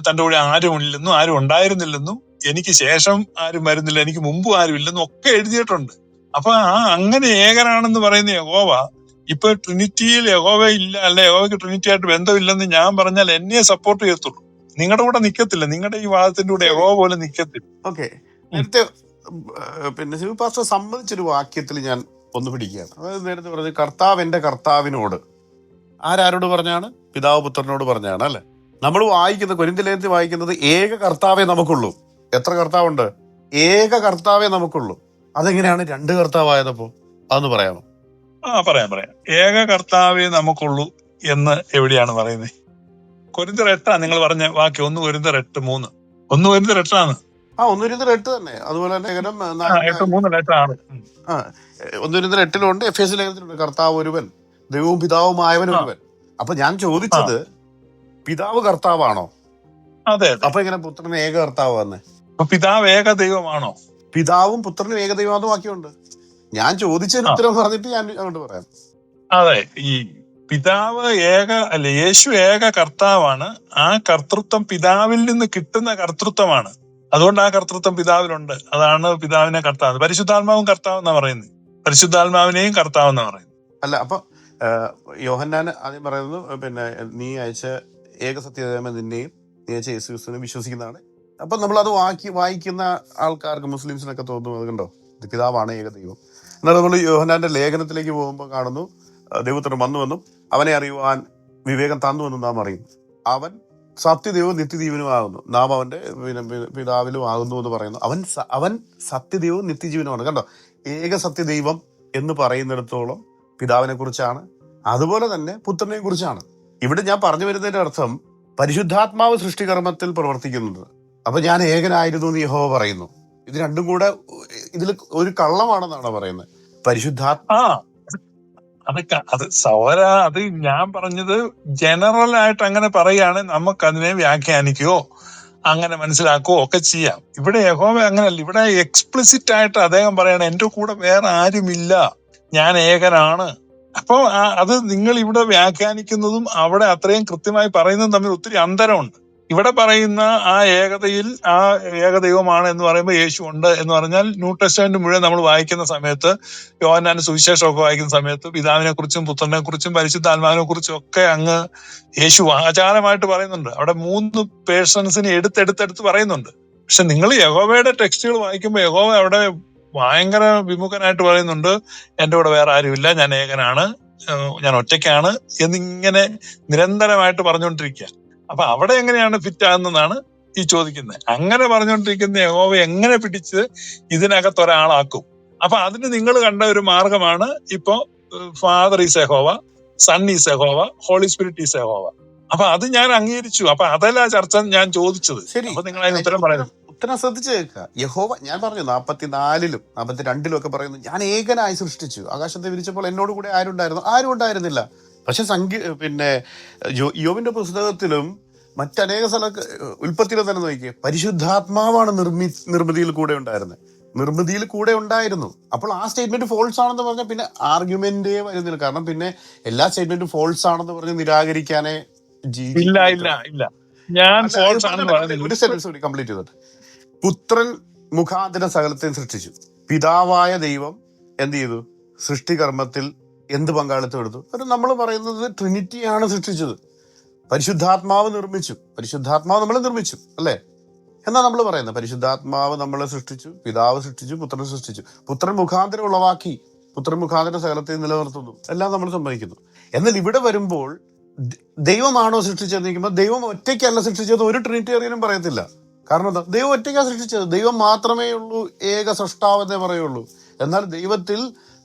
തന്റെ കൂടെ ആരുമില്ലെന്നും ആരും ഉണ്ടായിരുന്നില്ലെന്നും എനിക്ക് ശേഷം ആരും വരുന്നില്ല, എനിക്ക് മുമ്പും ആരും ഇല്ലെന്നും ഒക്കെ എഴുതിയിട്ടുണ്ട്. അപ്പൊ അങ്ങനെ ഏകനാണെന്ന് പറയുന്ന യഹോവ ഇപ്പൊ ട്രിനിറ്റിയിൽ യഹോവ ഇല്ല, അല്ലെ യഹോവയ്ക്ക് ട്രിനിറ്റി ആയിട്ട് ബന്ധമില്ലെന്ന് ഞാൻ പറഞ്ഞാൽ എന്നെ സപ്പോർട്ട് ചെയ്യത്തുള്ളൂ, നിങ്ങളുടെ കൂടെ നിക്കത്തില്ല. നിങ്ങളുടെ ഈ വാദത്തിന്റെ കൂടെ യഹോവ പോലും നിക്കത്തില്ല. ഓക്കെ, നേരത്തെ പിന്നെ സിബി പാസ്റ്റർ സംബന്ധിച്ചൊരു വാക്യത്തിൽ ഞാൻ ഒന്ന് പിടിക്കുകയാണ്. അതായത് നേരത്തെ പറഞ്ഞത് കർത്താവ് എന്റെ കർത്താവിനോട്, ആരോട് പറഞ്ഞാണ്? പിതാവ് പുത്രനോട് പറഞ്ഞാണ് അല്ലെ. നമ്മൾ വായിക്കുന്നത് കൊരിന്ത്യർ ലേഖനത്തിൽ വായിക്കുന്നത് ഏക കർത്താവേ നമുക്കുള്ളൂ. എത്ര കർത്താവുണ്ട്? ഏക കർത്താവേ നമുക്കുള്ളൂ. അതെങ്ങനെയാണ് രണ്ട് കർത്താവായതപ്പോ? അതൊന്ന് പറയാമോ? പറയാം. ഏക കർത്താവേ നമുക്കുള്ളൂ എന്ന് എവിടെയാണ് പറയുന്നത്? കൊരിന്ത്യർ 8 നിങ്ങൾ പറഞ്ഞ വാക്യം. 1 കൊരിന്ത്യർ 8:3. 1 കൊരിന്ത്യർ 8 1 കൊരിന്ത്യർ 8 തന്നെ. അതുപോലെ തന്നെ 8:3 1 കൊരിന്ത്യർ 8 എഫേസ്യ ലേഖനത്തിലുണ്ട് കർത്താവ് ഒരുവൻ, ദൈവവും പിതാവുമായവൻ ഒരുവൻ. അപ്പൊ ഞാൻ ചോദിച്ചത്, പിതാവ് കർത്താവാണോ? അതെ. അപ്പൊ എങ്ങനെ പുത്രന് ഏക കർത്താവ് വന്നേ? പിതാവ് ഏക ദൈവമാണോ? പിതാവും പുത്രനും ഏക ദൈവമാണെന്ന് വാക്യമുണ്ട്. ഞാൻ ചോദിച്ചതിന് ഉത്തരം പറഞ്ഞിട്ട് ഞാൻ അങ്ങോട്ട് പറയാം. അതെ, ഈ പിതാവ് യേശു ഏക കർത്താവാണ്. ആ കർത്തൃത്വം പിതാവിൽ നിന്ന് കിട്ടുന്ന കർത്തൃത്വമാണ്. അതുകൊണ്ട് ആ കർത്തൃത്വം പിതാവിലുണ്ട്. അതാണ് പിതാവിനെ കർത്താവ്. പരിശുദ്ധാത്മാവും കർത്താവ് എന്നാ പറയുന്നത്. പരിശുദ്ധാത്മാവിനെയും കർത്താവ് എന്നാ പറയുന്നത്. അല്ല, അപ്പൊ യോഹന്നാൻ ആദ്യം പറയുന്നത് പിന്നെ നീ അയച്ച ഏക സത്യദൈവമേ നിന്നെയും നീ അയച്ച യേശു ക്രിസ്തുവിനെ വിശ്വസിക്കുന്നതാണ്. അപ്പൊ നമ്മൾ അത് വായിക്കുന്ന ആൾക്കാർക്ക്, മുസ്ലിംസിനൊക്കെ തോന്നും അത് കണ്ടോ, ഇത് പിതാവാണ് ഏക ദൈവം. എന്നാൽ നമ്മൾ യോഹന്നാന്റെ ലേഖനത്തിലേക്ക് പോകുമ്പോൾ കാണുന്നു ദൈവത്തിന് വന്നുവെന്നും അവനെ അറിയുവാൻ വിവേകം തന്നുവെന്നും നാം അറിയുന്നു. അവൻ സത്യദൈവവും നിത്യജീവനുമാകുന്നു, നാം അവന്റെ പിതാവിലും ആകുന്നു എന്ന് പറയുന്നു. അവൻ സത്യദൈവവും നിത്യജീവനുമാണ്. കണ്ടോ, ഏക സത്യദൈവം എന്ന് പറയുന്നിടത്തോളം പിതാവിനെ കുറിച്ചാണ്, അതുപോലെ തന്നെ പുത്രനെ കുറിച്ചാണ്. ഇവിടെ ഞാൻ പറഞ്ഞു വരുന്നതിന്റെ അർത്ഥം പരിശുദ്ധാത്മാവ് സൃഷ്ടികർമ്മത്തിൽ പ്രവർത്തിക്കുന്നുണ്ട്. അപ്പൊ ഞാൻ ഏകനായിരുന്നു എന്ന് യഹോവ പറയുന്നു. ഇത് രണ്ടും കൂടെ ഇതിൽ ഒരു കള്ളമാണെന്നാണ് പറയുന്നത്. അത് സഹോദര, അത് ഞാൻ പറഞ്ഞത് ജനറൽ ആയിട്ട് അങ്ങനെ പറയുകയാണ്. നമുക്കതിനെ വ്യാഖ്യാനിക്കുകയോ അങ്ങനെ മനസ്സിലാക്കുകയോ ഒക്കെ ചെയ്യാം. ഇവിടെ യഹോവ അങ്ങനെയല്ല. ഇവിടെ എക്സ്പ്ലിസിറ്റ് ആയിട്ട് അദ്ദേഹം പറയണം, എന്റെ കൂടെ വേറെ ആരുമില്ല, ഞാൻ ഏകനാണ്. അപ്പൊ അത് നിങ്ങൾ ഇവിടെ വ്യാഖ്യാനിക്കുന്നതും അവിടെ അത്രയും കൃത്യമായി പറയുന്നതും തമ്മിൽ ഒത്തിരി അന്തരമുണ്ട്. ഇവിടെ പറയുന്ന ആ ഏകതയിൽ ആ ഏകദൈവമാണ് എന്ന് പറയുമ്പോൾ യേശു ഉണ്ട് എന്ന് പറഞ്ഞാൽ ന്യൂ ടെസ്റ്റ്മെന്റ് മുഴുവൻ നമ്മൾ വായിക്കുന്ന സമയത്ത്, യോഹന്നാന്റെ സുവിശേഷമൊക്കെ വായിക്കുന്ന സമയത്ത് പിതാവിനെ കുറിച്ചും പുത്രനെ കുറിച്ചും പരിശുദ്ധാത്മാവിനെ കുറിച്ചും ഒക്കെ അങ്ങ് യേശു ആചാരമായിട്ട് പറയുന്നുണ്ട്. അവിടെ 3 പേഴ്സൺസിനെ എടുത്തെടുത്ത് പറയുന്നുണ്ട്. പക്ഷെ നിങ്ങൾ യഹോവയുടെ ടെക്സ്റ്റുകൾ വായിക്കുമ്പോൾ യഹോവ അവിടെ ഭയങ്കര വിമുഖനായിട്ട് പറയുന്നുണ്ട്, എന്റെ കൂടെ വേറെ ആരുമില്ല, ഞാൻ ഏകനാണ്, ഞാൻ ഒറ്റയ്ക്കാണ് എന്നിങ്ങനെ നിരന്തരമായിട്ട് പറഞ്ഞുകൊണ്ടിരിക്കുക. അപ്പൊ അവിടെ എങ്ങനെയാണ് ഫിറ്റ് ആകുന്നതാണ് ഈ ചോദിക്കുന്നത്. അങ്ങനെ പറഞ്ഞുകൊണ്ടിരിക്കുന്ന യഹോവ എങ്ങനെ പിടിച്ച് ഇതിനകത്ത് ഒരാളാക്കും? അപ്പൊ അതിന് നിങ്ങൾ കണ്ട ഒരു മാർഗമാണ് ഇപ്പൊ ഫാദർ ഈസ് യഹോവ, സൺ ഈസ് യഹോവ, ഹോളി സ്പിരിറ്റ് ഈസ് യഹോവ. അപ്പൊ അത് ഞാൻ അംഗീകരിച്ചു. അപ്പൊ അതല്ല ചർച്ച ഞാൻ ചോദിച്ചത്. അപ്പൊ നിങ്ങൾ അതിന് ഉത്തരം പറയുന്നത് ഉത്തരം ശ്രദ്ധിച്ചു കേൾക്കുക. യഹോവ ഞാൻ പറഞ്ഞു 44-ലും 42-ലും ഒക്കെ പറയുന്നു, ഞാൻ ഏകനായി സൃഷ്ടിച്ചു, ആകാശത്തെ വിരിച്ചപ്പോൾ എന്നോട് കൂടെ ആരും ഉണ്ടായിരുന്നില്ല. പക്ഷെ പിന്നെ യോബിന്റെ പുസ്തകത്തിലും മറ്റനേക ഉൽപ്പത്തിയിലും തന്നെ നോക്കിയേ, പരിശുദ്ധാത്മാവാണ് നിർമ്മിതിയിൽ കൂടെ ഉണ്ടായിരുന്നു. അപ്പോൾ ആ സ്റ്റേറ്റ്മെന്റ് ഫോൾസ് ആണെന്ന് പറഞ്ഞാൽ പിന്നെ ആർഗ്യുമെന്റേ വരുന്നില്ല. കാരണം പിന്നെ എല്ലാ സ്റ്റേറ്റ്മെന്റും ഫോൾസ് ആണെന്ന് പറഞ്ഞ് നിരാകരിക്കാനേ ഒരു സെന്റൻസ് കൂടി കംപ്ലീറ്റ് ചെയ്തിട്ട്, പുത്രൻ മുഖാന്തരം സകലത്തെയും സൃഷ്ടിച്ചു. പിതാവായ ദൈവം എന്ത് ചെയ്തു? സൃഷ്ടികർമ്മത്തിൽ എന്ത് പങ്കാളിത്തം എടുത്തു? നമ്മൾ പറയുന്നത് ട്രിനിറ്റിയാണ് സൃഷ്ടിച്ചത്. പരിശുദ്ധാത്മാവ് നമ്മളെ നിർമ്മിച്ചു അല്ലേ എന്നാ നമ്മൾ പറയുന്നത്. പരിശുദ്ധാത്മാവ് നമ്മളെ സൃഷ്ടിച്ചു, പിതാവ് സൃഷ്ടിച്ചു, പുത്രൻ സൃഷ്ടിച്ചു, പുത്രൻ മുഖാന്തരം ഉളവാക്കി, പുത്രൻ മുഖാന്തരം സകലത്തെ നിലനിർത്തുന്നു, എല്ലാം നമ്മൾ സമ്മതിക്കുന്നു. എന്നാൽ ഇവിടെ വരുമ്പോൾ ദൈവമാണോ സൃഷ്ടിച്ചതെന്ന് ചോദിക്കുമ്പോൾ ദൈവം ഒറ്റയ്ക്കല്ല സൃഷ്ടിച്ചത് ഒരു ട്രിനിറ്റേറിയനും പറയത്തില്ല. കാരണം എന്താ? ദൈവം ഒറ്റയ്ക്കാണ് സൃഷ്ടിച്ചത്. ദൈവം മാത്രമേ ഉള്ളൂ ഏക സൃഷ്ടാവെന്നേ പറയുള്ളൂ. എന്നാൽ ദൈവത്തിൽ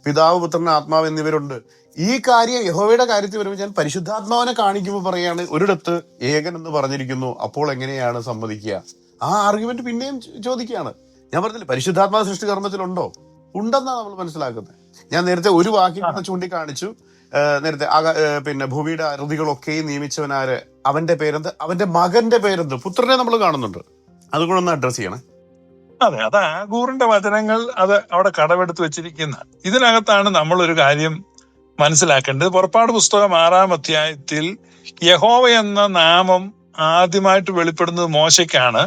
പിതാവ്, പുത്രൻ, ആത്മാവ് എന്നിവരുണ്ട്. ഈ കാര്യം യഹോവയുടെ കാര്യത്തിൽ വരുമ്പോൾ ഞാൻ പരിശുദ്ധാത്മാവിനെ കാണിക്കുമ്പോൾ പറയാണ്, ഒരിടത്ത് ഏകൻ എന്ന് പറഞ്ഞിരിക്കുന്നു, അപ്പോൾ എങ്ങനെയാണ് സമ്മതിക്കുക? ആ ആർഗ്യുമെന്റ് പിന്നെയും ചോദിക്കുകയാണ്. ഞാൻ പറഞ്ഞില്ല, പരിശുദ്ധാത്മാവ് സൃഷ്ടികർമ്മത്തിലുണ്ടോ? ഉണ്ടെന്നാണ് നമ്മൾ മനസ്സിലാക്കുന്നത്. ഞാൻ നേരത്തെ ഒരു വാക്യം കൂടെ ചൂണ്ടിക്കാണിച്ചു. നേരത്തെ പിന്നെ ഭൂമിയുടെ അറുതികളൊക്കെയും നിയമിച്ചവനാര്, അവന്റെ പേരെന്ത്, അവന്റെ മകന്റെ പേരെന്ത്, പുത്രനെ നമ്മൾ കാണുന്നുണ്ട്. അതുകൂടെ ഒന്ന് അഡ്രസ് ചെയ്യണേ. അതെ, അത് ആഗൂറിന്റെ വചനങ്ങൾ അത് അവിടെ കടമെടുത്ത് വെച്ചിരിക്കുന്ന. ഇതിനകത്താണ് നമ്മൾ ഒരു കാര്യം മനസ്സിലാക്കേണ്ടത്. പുറപ്പാട് പുസ്തകം 6-ാം അധ്യായത്തിൽ യഹോവ എന്ന നാമം ആദ്യമായിട്ട് വെളിപ്പെടുന്നത് മോശയ്ക്കാണ്.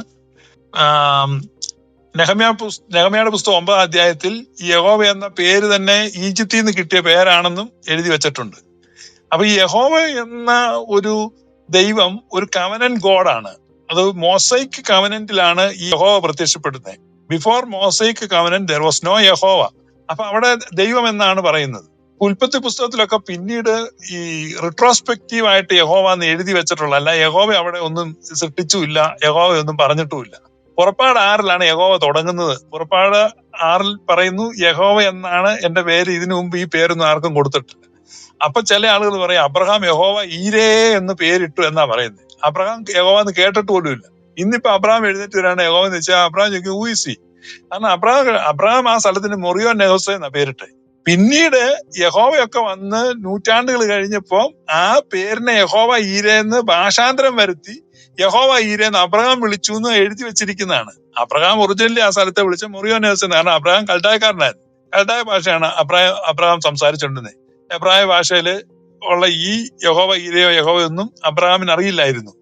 നെഹമ്യായുടെ പുസ്തകം 9-ാം അധ്യായത്തിൽ യഹോവ എന്ന പേര് തന്നെ ഈജിപ്തിൽ നിന്ന് കിട്ടിയ പേരാണെന്നും എഴുതി വെച്ചിട്ടുണ്ട്. അപ്പൊ ഈ യഹോവ എന്ന ഒരു ദൈവം ഒരു കവനന്റ് ഗോഡാണ്. അത് മോസൈക്ക് കവനന്റിലാണ് ഈ യഹോവ പ്രത്യക്ഷപ്പെടുന്നത്. Before Mosaic covenant there was no Jehovah. അപ്പൊ അവിടെ ദൈവം എന്നാണ് പറയുന്നത്. ഉൽപ്പത്തി പുസ്തകത്തിലൊക്കെ പിന്നീട് ഈ റിട്രോസ്പെക്റ്റീവ് ആയിട്ട് യഹോവ എന്ന് എഴുതി വെച്ചിട്ടുള്ള, അല്ല യഹോവ അവിടെ ഒന്നും സൃഷ്ടിച്ചുമില്ല, യഹോവ ഒന്നും പറഞ്ഞിട്ടുമില്ല. പുറപ്പാട് 6-ലാണ് യഹോവ തുടങ്ങുന്നത്. പുറപ്പാട് 6 പറയുന്നു യഹോവ എന്നാണ് എന്റെ പേര്, ഇതിനു മുമ്പ് ഈ പേരൊന്നും ആർക്കും കൊടുത്തിട്ടില്ല. അപ്പൊ ചില ആളുകൾ പറയും അബ്രഹാം യഹോവ ഈരേ എന്ന് പേരിട്ടു എന്നാ പറയുന്നത്. അബ്രഹാം യഹോവ എന്ന് കേട്ടിട്ട് പോലും ഇല്ല. ഇന്നിപ്പോ അബ്രഹാം എഴുന്നേറ്റ് വരാണ് യഹോവ എന്ന് വെച്ചാൽ അബ്രഹാം ചോദിക്കും ഊയിസി. കാരണം അബ്രഹാം ആ സ്ഥലത്തിന് മൊറിയോ നെഹോസ എന്നാ പേരിട്ടെ. പിന്നീട് യഹോവയൊക്കെ വന്ന് നൂറ്റാണ്ടുകൾ കഴിഞ്ഞപ്പോ ആ പേരിനെ യഹോവ ഈരേന്ന് ഭാഷാന്തരം വരുത്തി യഹോവ ഈരേന്ന് അബ്രഹാം വിളിച്ചു എന്ന് എഴുതി വെച്ചിരിക്കുന്നതാണ്. അബ്രഹാം ഒറിജിനലി ആ സ്ഥലത്തെ വിളിച്ച മൊറിയോ നെഹോസ. കാരണം അബ്രഹാം കൽദായക്കാരനായിരുന്നു. കൽദായ ഭാഷയാണ് അബ്രഹാം സംസാരിച്ചുകൊണ്ടിരുന്നത്. എബ്രായ ഭാഷയില് ഉള്ള ഈ യഹോവ ഈരയോ യഹോവയൊന്നും അബ്രഹാമിന് അറിയില്ലായിരുന്നു.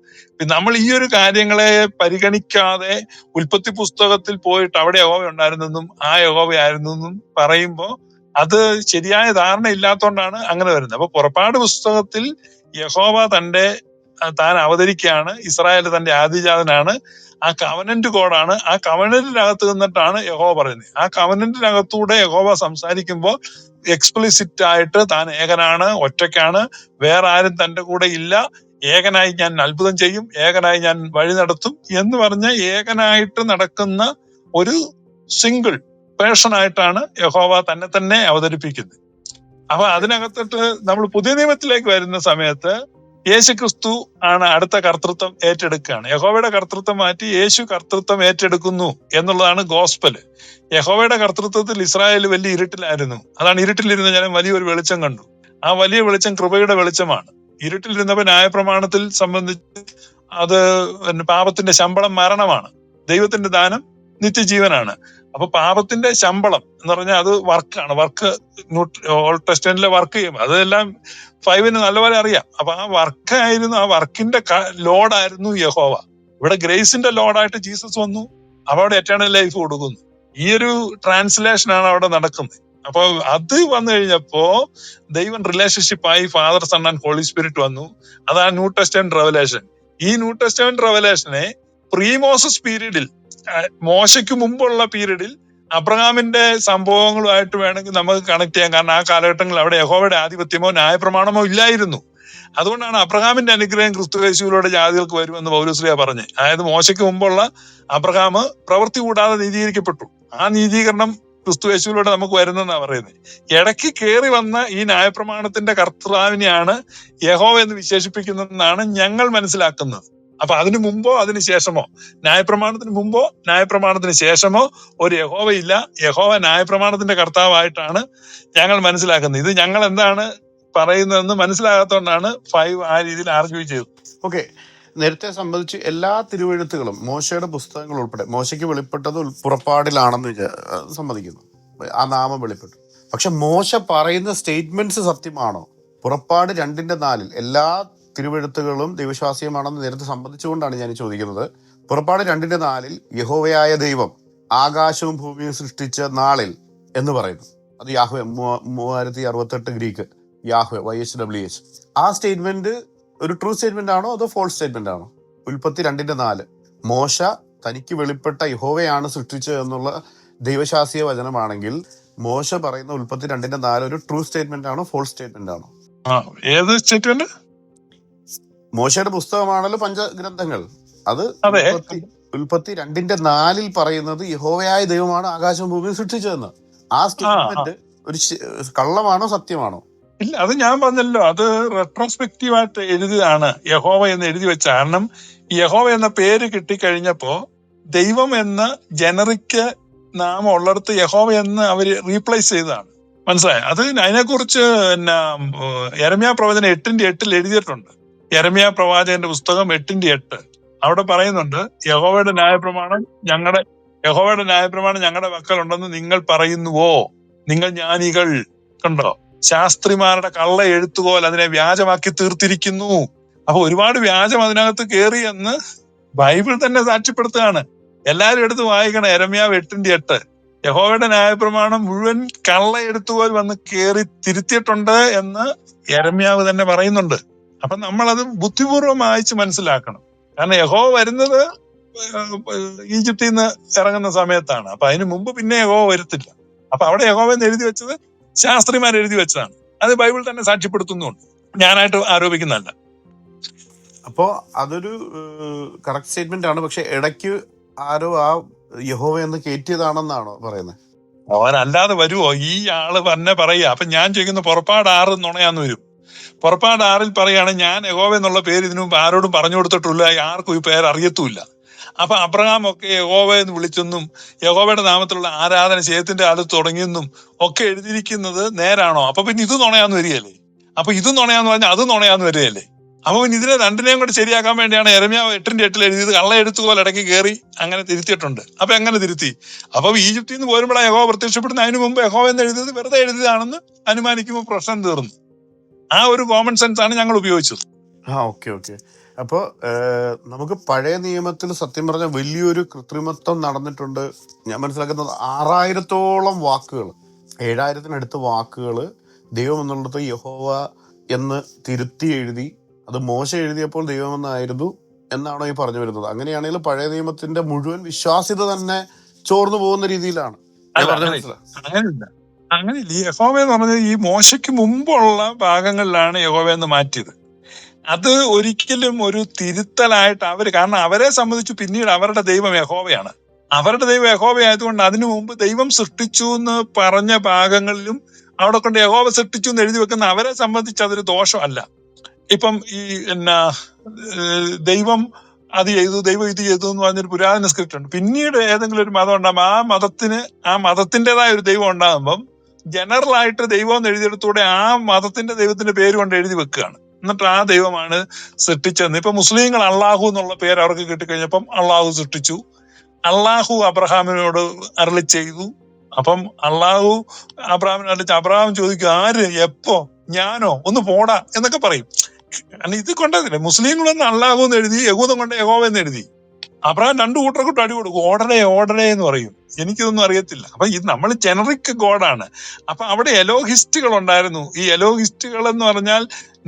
നമ്മൾ ഈ ഒരു കാര്യങ്ങളെ പരിഗണിക്കാതെ ഉൽപ്പത്തി പുസ്തകത്തിൽ പോയിട്ട് അവിടെ യഹോവ ഉണ്ടായിരുന്നെന്നും ആ യഹോവയായിരുന്നെന്നും പറയുമ്പോൾ അത് ശരിയായ ധാരണ ഇല്ലാത്തതുകൊണ്ടാണ് അങ്ങനെ വരുന്നത്. അപ്പൊ പുറപ്പാട് പുസ്തകത്തിൽ യഹോവ താൻ അവതരിക്കുകയാണ്. ഇസ്രായേൽ തന്റെ ആദിജാതനാണ്. ആ കവനന്റ് കോഡാണ്. ആ കവനന്റിനകത്ത് നിന്നിട്ടാണ് യഹോവ പറയുന്നത്. ആ കവനന്റിനകത്തൂടെ യഹോവ സംസാരിക്കുമ്പോൾ എക്സ്പ്ലിസിറ്റ് ആയിട്ട് താൻ ഏകനാണ്, ഒറ്റയ്ക്കാണ്, വേറെ ആരും തന്റെ കൂടെ ഇല്ല, ഏകനായി ഞാൻ അത്ഭുതം ചെയ്യും, ഏകനായി ഞാൻ വഴി നടത്തും എന്ന് പറഞ്ഞ ഏകനായിട്ട് നടക്കുന്ന ഒരു സിംഗിൾ പേഴ്സണായിട്ടാണ് യഹോവ തന്നെ അവതരിപ്പിക്കുന്നത്. അപ്പൊ അതിനകത്തിട്ട് നമ്മൾ പുതിയ നിയമത്തിലേക്ക് വരുന്ന സമയത്ത് യേശു ക്രിസ്തു ആണ് അടുത്ത കർത്തൃത്വം ഏറ്റെടുക്കുകയാണ്. യഹോവയുടെ കർത്തൃത്വം മാറ്റി യേശു കർത്തൃത്വം ഏറ്റെടുക്കുന്നു എന്നുള്ളതാണ് ഗോസ്പല്. യഹോവയുടെ കർത്തൃത്വത്തിൽ ഇസ്രായേൽ വലിയ ഇരുട്ടിലായിരുന്നു. അതാണ് ഇരുട്ടിലിരുന്ന ജനം വലിയൊരു വെളിച്ചം കണ്ടു. ആ വലിയ വെളിച്ചം കൃപയുടെ വെളിച്ചമാണ്. ഇരുട്ടിലിരുന്നപ്പോ ന്യായപ്രമാണത്തിൽ സംബന്ധിച്ച് അത് പാപത്തിന്റെ ശമ്പളം മരണമാണ്, ദൈവത്തിന്റെ ദാനം നിത്യജീവനാണ്. അപ്പൊ പാപത്തിന്റെ ശമ്പളം എന്ന് പറഞ്ഞാൽ അത് വർക്കാണ്. വർക്ക് ഓൾഡ് ടെസ്റ്റമെന്റിലെ വർക്ക് ചെയ്യുമ്പോൾ അതെല്ലാം 5-ന് നല്ലപോലെ അറിയാം. അപ്പൊ ആ വർക്കായിരുന്നു, ആ വർക്കിന്റെ ലോഡായിരുന്നു യഹോവ. ഇവിടെ ഗ്രേസിന്റെ ലോഡായിട്ട് ജീസസ് വന്നു, അവിടെ എറ്റേണൽ ലൈഫ് കൊടുക്കുന്നു. ഈ ഒരു ട്രാൻസ്ലേഷനാണ് അവിടെ നടക്കുന്നത്. അപ്പൊ അത് വന്നു കഴിഞ്ഞപ്പോ ദൈവം റിലേഷൻഷിപ്പായി father son and Holy Spirit വന്നു. അതാണ് ന്യൂ ടെസ്റ്റമെന്റ് റെവലേഷൻ. ഈ ന്യൂ ടെസ്റ്റമെന്റ് റെവലേഷനെ പ്രീ മോസസ് പീരീഡിൽ, മോശയ്ക്ക് മുമ്പുള്ള പീരീഡിൽ അബ്രഹാമിന്റെ സംഭവങ്ങളുമായിട്ട് വേണമെങ്കിൽ നമുക്ക് കണക്ട് ചെയ്യാം. കാരണം ആ കാലഘട്ടങ്ങളിൽ അവിടെ യഹോവയുടെ ആധിപത്യമോ ന്യായപ്രമാണമോ ഇല്ലായിരുന്നു. അതുകൊണ്ടാണ് അബ്രഹാമിന്റെ അനുഗ്രഹം ക്രിസ്തുയേശുവിലൂടെ ജാതികൾക്ക് വരുമെന്ന് പൗലോസ്ലീഹ പറഞ്ഞത്. അതായത് മോശയ്ക്ക് മുമ്പുള്ള അബ്രഹാം പ്രവൃത്തി കൂടാതെ നീതീകരിക്കപ്പെട്ടു. ആ നീതീകരണം ക്രിസ്തുയേശുവിലൂടെ നമുക്ക് വരുന്നെന്നാണ് പറയുന്നത്. ഇടയ്ക്ക് കയറി വന്ന ഈ ന്യായപ്രമാണത്തിന്റെ കർത്താവിനെയാണ് യഹോവ എന്ന് വിശേഷിപ്പിക്കുന്നതെന്നാണ് ഞങ്ങൾ മനസ്സിലാക്കുന്നത്. അപ്പൊ അതിനു മുമ്പോ അതിന് ശേഷമോ, ന്യായപ്രമാണത്തിന് മുമ്പോ ന്യായപ്രമാണത്തിന് ശേഷമോ ഒരു യഹോവ ഇല്ല. യഹോവ ന്യായപ്രമാണത്തിന്റെ കർത്താവായിട്ടാണ് ഞങ്ങൾ മനസ്സിലാക്കുന്നത്. ഇത് ഞങ്ങൾ എന്താണ് പറയുന്നതെന്ന് മനസ്സിലാകാത്തതുകൊണ്ടാണ് 5 ആ രീതിയിൽ ആർഗ്യൂ ചെയ്തത്. ഓക്കെ, നേരത്തെ സംബന്ധിച്ച് എല്ലാ തിരുവെഴുത്തുകളും മോശയുടെ പുസ്തകങ്ങൾ ഉൾപ്പെടെ, മോശയ്ക്ക് വെളിപ്പെട്ടത് പുറപ്പാടിലാണെന്ന് സമ്മതിക്കുന്നു, ആ നാമം വെളിപ്പെട്ടു. പക്ഷെ മോശ പറയുന്ന സ്റ്റേറ്റ്മെന്റ്സ് സത്യമാണോ? പുറപ്പാട് 2:4 എല്ലാ തിരുവെഴുത്തുകളും ദൈവശാസ്ത്രീയമാണെന്ന് നേരത്തെ സംബന്ധിച്ചുകൊണ്ടാണ് ഞാൻ ചോദിക്കുന്നത്. പുറപ്പാട് 2:4 യഹോവയായ ദൈവം ആകാശവും ഭൂമിയും സൃഷ്ടിച്ച നാളിൽ എന്ന് പറയുന്നു. അത് യാഹ്വേ, 3068 ഗ്രീക്ക് യാഹ്വേ, YHWH. ആ സ്റ്റേറ്റ്മെന്റ് ഒരു ട്രൂ സ്റ്റേറ്റ്മെന്റ് ആണോ അതോ ഫോൾസ് സ്റ്റേറ്റ്മെന്റ് ആണോ? ഉൽപ്പത്തി 2:4 മോശ തനിക്ക് വെളിപ്പെട്ട യഹോവയാണ് സൃഷ്ടിച്ചത് എന്നുള്ള ദൈവശാസ്ത്രീയ വചനമാണെങ്കിൽ മോശ പറയുന്ന ഉൽപ്പത്തി 2:4 ഒരു ട്രൂ സ്റ്റേറ്റ്മെന്റ് ആണോ ഫോൾസ് സ്റ്റേറ്റ്മെന്റ് ആണോ? ഏത് സ്റ്റേറ്റ്മെന്റ്? മോശയുടെ പുസ്തകമാണല്ലോ പഞ്ചഗ്രന്ഥങ്ങൾ. അത് ഉൽപ്പത്തി 2:4 പറയുന്നത് യഹോവയായ ദൈവമാണ് ആകാശവും ഭൂമിയും സൃഷ്ടിച്ചതെന്ന്. ആ സ്റ്റേറ്റ്മെന്റ് ഒരു കള്ളമാണോ സത്യമാണോ? ഇല്ല, അത് ഞാൻ പറഞ്ഞല്ലോ, അത് റെട്രോസ്പെക്റ്റീവായിട്ട് എഴുതിയതാണ് യഹോവ എന്ന് എഴുതി വെച്ച. കാരണം യഹോവ എന്ന പേര് കിട്ടിക്കഴിഞ്ഞപ്പോ ദൈവം എന്ന ജനറിക്ക് നാമം ഉള്ളിടത്ത് യഹോവ എന്ന് അവര് റീപ്ലേസ് ചെയ്തതാണ്. മനസ്സിലായി? അത് അതിനെക്കുറിച്ച് പിന്നെ യെരമ്യാ പ്രവചനം 8:8 എഴുതിയിട്ടുണ്ട്. യെരമ്യാ പ്രവാചകന്റെ പുസ്തകം 8:8 അവിടെ പറയുന്നുണ്ട്, യഹോവയുടെ ന്യായപ്രമാണം ഞങ്ങളുടെ പക്കലുണ്ടെന്ന് നിങ്ങൾ പറയുന്നുവോ? നിങ്ങൾ ജ്ഞാനികൾ. കണ്ടോ, ശാസ്ത്രിമാരുടെ കള്ള എഴുത്തുപോൽ അതിനെ വ്യാജമാക്കി തീർത്തിരിക്കുന്നു. അപ്പൊ ഒരുപാട് വ്യാജം അതിനകത്ത് കയറി എന്ന് ബൈബിൾ തന്നെ സാക്ഷ്യപ്പെടുത്തുകയാണ്. എല്ലാരും എടുത്ത് വായിക്കണം യെരമ്യാവ് 8:8. യഹോവയുടെ ന്യായപ്രമാണം മുഴുവൻ കള്ള എഴുത്തുപോൽ വന്ന് കയറി തിരുത്തിയിട്ടുണ്ട് എന്ന് യെരമ്യാവ് തന്നെ പറയുന്നുണ്ട്. അപ്പൊ നമ്മളത് ബുദ്ധിപൂർവ്വം വായിച്ച് മനസ്സിലാക്കണം. കാരണം യഹോവ വരുന്നത് ഈജിപ്തിൽ നിന്ന് ഇറങ്ങുന്ന സമയത്താണ്. അപ്പൊ അതിന് മുമ്പ് പിന്നെ യഹോവ വരുത്തില്ല. അപ്പൊ അവിടെ യഹോവെന്ന് എഴുതി വെച്ചത് ശാസ്ത്രിമാർ എഴുതി വെച്ചതാണ്. അത് ബൈബിൾ തന്നെ സാക്ഷ്യപ്പെടുത്തുന്നുണ്ട്, ഞാനായിട്ട് ആരോപിക്കുന്നതല്ല. അപ്പോ അതൊരു കറക്റ്റ് സ്റ്റേറ്റ്മെന്റ് ആണ്. പക്ഷെ ഇടയ്ക്ക് ആരോ ആ യഹോവ എന്ന് കയറ്റിയതാണെന്നാണോ പറയുന്നത്? അവനല്ലാതെ വരുവോ? ഈ ആള് തന്നെ പറയുക. അപ്പൊ ഞാൻ ചോദിക്കുന്ന പുറപ്പാട് 6 നുണയാന്ന് വരും. പുറപ്പാട് 6 പറയാണ്, ഞാൻ യഹോവ എന്നുള്ള പേര് ഇതിനു മുമ്പ് ആരോടും പറഞ്ഞു കൊടുത്തിട്ടില്ല, ആർക്കും ഈ പേര് അറിയത്തുമില്ല. അപ്പൊ അബ്രഹാം ഒക്കെ യഹോവ എന്ന് വിളിച്ചെന്നും യഹോവയുടെ നാമത്തിലുള്ള ആരാധന ശേത്തിന്റെ കാലത്ത് തുടങ്ങിയെന്നും ഒക്കെ എഴുതിയിരിക്കുന്നത് നേരാണോ? അപ്പൊ പിന്നെ ഇത് നുണയാന്ന് വരികയല്ലേ? അപ്പൊ ഇത് നുണയാന്ന് പറഞ്ഞാൽ അത് നുണയാന്ന് വരികയല്ലേ? അപ്പൊ പിന്നെ ഇതിനെ രണ്ടിനെയും കൂടെ ശരിയാക്കാൻ വേണ്ടിയാണ് യെരമ്യാവ് 8:8 എഴുതിയത്. കള്ള എഴുത്തുപോലെ ഇടയ്ക്ക് കയറി അങ്ങനെ തിരുത്തിയിട്ടുണ്ട്. അപ്പൊ എങ്ങനെ തിരുത്തി? അപ്പൊ ഈജിപ്തിൽ നിന്ന് പോരുമ്പോഴാണ് യഹോവ പ്രത്യക്ഷപ്പെടുന്ന. അതിനു മുമ്പ് യഹോവ എന്ന് എഴുതിയത് വെറുതെ എഴുതിയതാണെന്ന് അനുമാനിക്കുമ്പോൾ പ്രശ്നം തീർന്നു. ആ ഒരു കോമൺ സെൻസ് ആണ് ഞങ്ങൾ ഉപയോഗിച്ചത്. ഓക്കെ. അപ്പോൾ നമുക്ക് പഴയ നിയമത്തിൽ സത്യം പറഞ്ഞ വലിയൊരു കൃത്രിമത്വം നടന്നിട്ടുണ്ട്. ഞാൻ മനസ്സിലാക്കുന്നത് 6000-ഓളം വാക്കുകൾ, 7000-നടുത്ത് വാക്കുകൾ ദൈവം എന്നുള്ളത് യഹോവ എന്ന് തിരുത്തി എഴുതി. അത് മോശ എഴുതിയപ്പോൾ ദൈവം എന്നായിരുന്നു എന്നാണോ ഈ പറഞ്ഞു വരുന്നത്? അങ്ങനെയാണെങ്കിൽ പഴയ നിയമത്തിന്റെ മുഴുവൻ വിശ്വാസ്യത തന്നെ ചോർന്നു പോകുന്ന രീതിയിലാണ്. അങ്ങനെയില്ല. ഈ യഹോവ എന്ന് പറഞ്ഞത് ഈ മോശയ്ക്ക് മുമ്പുള്ള ഭാഗങ്ങളിലാണ് യഹോവ എന്ന് മാറ്റിയത്. അത് ഒരിക്കലും ഒരു തിരുത്തലായിട്ട് കാരണം അവരെ സംബന്ധിച്ച് പിന്നീട് അവരുടെ ദൈവം യഹോവയാണ്. അവരുടെ ദൈവം യഹോവ ആയതുകൊണ്ട് അതിനു മുമ്പ് ദൈവം സൃഷ്ടിച്ചു എന്ന് പറഞ്ഞ ഭാഗങ്ങളിലും അവിടെ കൊണ്ട് യഹോവ സൃഷ്ടിച്ചു എന്ന് എഴുതി വെക്കുന്ന അവരെ സംബന്ധിച്ച് അതൊരു ദോഷമല്ല. ഇപ്പം ഈ ദൈവം അത് ചെയ്തു, ദൈവം ഇത് ചെയ്തു എന്ന് പറഞ്ഞൊരു പുരാതന സ്ക്രിപ്റ്റ് ഉണ്ട്. പിന്നീട് ഏതെങ്കിലും ഒരു മതം ഉണ്ടാകുമ്പോൾ ആ മതത്തിൻ്റെതായ ഒരു ദൈവം ഉണ്ടാകുമ്പം ജനറൽ ആയിട്ട് ദൈവം എന്ന് എഴുതിയെടുത്തൂടെ ആ മതത്തിന്റെ ദൈവത്തിന്റെ പേര് കൊണ്ട് എഴുതി വെക്കുകയാണ്. എന്നിട്ട് ആ ദൈവമാണ് സൃഷ്ടിച്ചതെന്ന്. ഇപ്പൊ മുസ്ലിങ്ങൾ അള്ളാഹു എന്നുള്ള പേര് അവർക്ക് കിട്ടിക്കഴിഞ്ഞപ്പം അള്ളാഹു സൃഷ്ടിച്ചു. അള്ളാഹു അബ്രഹാമിനോട് അരുളി ചെയ്തു. അപ്പം അള്ളാഹു അബ്രഹാമിനെ അരുളിച്ച് അബ്രഹാം ചോദിക്കും, ആര്, എപ്പോ, ഞാനോ, ഒന്ന് പോടാ എന്നൊക്കെ പറയും. ഇത് കൊണ്ടതില്ലേ മുസ്ലിങ്ങളൊന്നും അള്ളാഹു എന്ന് എഴുതി, യഹൂദം കൊണ്ട് യഹോവ എന്ന് എഴുതി. അബ്രഹാം 2 കൂട്ടർക്കിട്ട് അടി കൊടുക്കും, ഓടണേ എന്ന് പറയും. എനിക്കിതൊന്നും അറിയത്തില്ല. അപ്പൊ ഇത് നമ്മൾ ജനറിക് ഗോഡാണ്. അപ്പൊ അവിടെ എലോഹിസ്റ്റുകൾ ഉണ്ടായിരുന്നു. ഈ എലോഹിസ്റ്റുകൾ എന്ന് പറഞ്ഞാൽ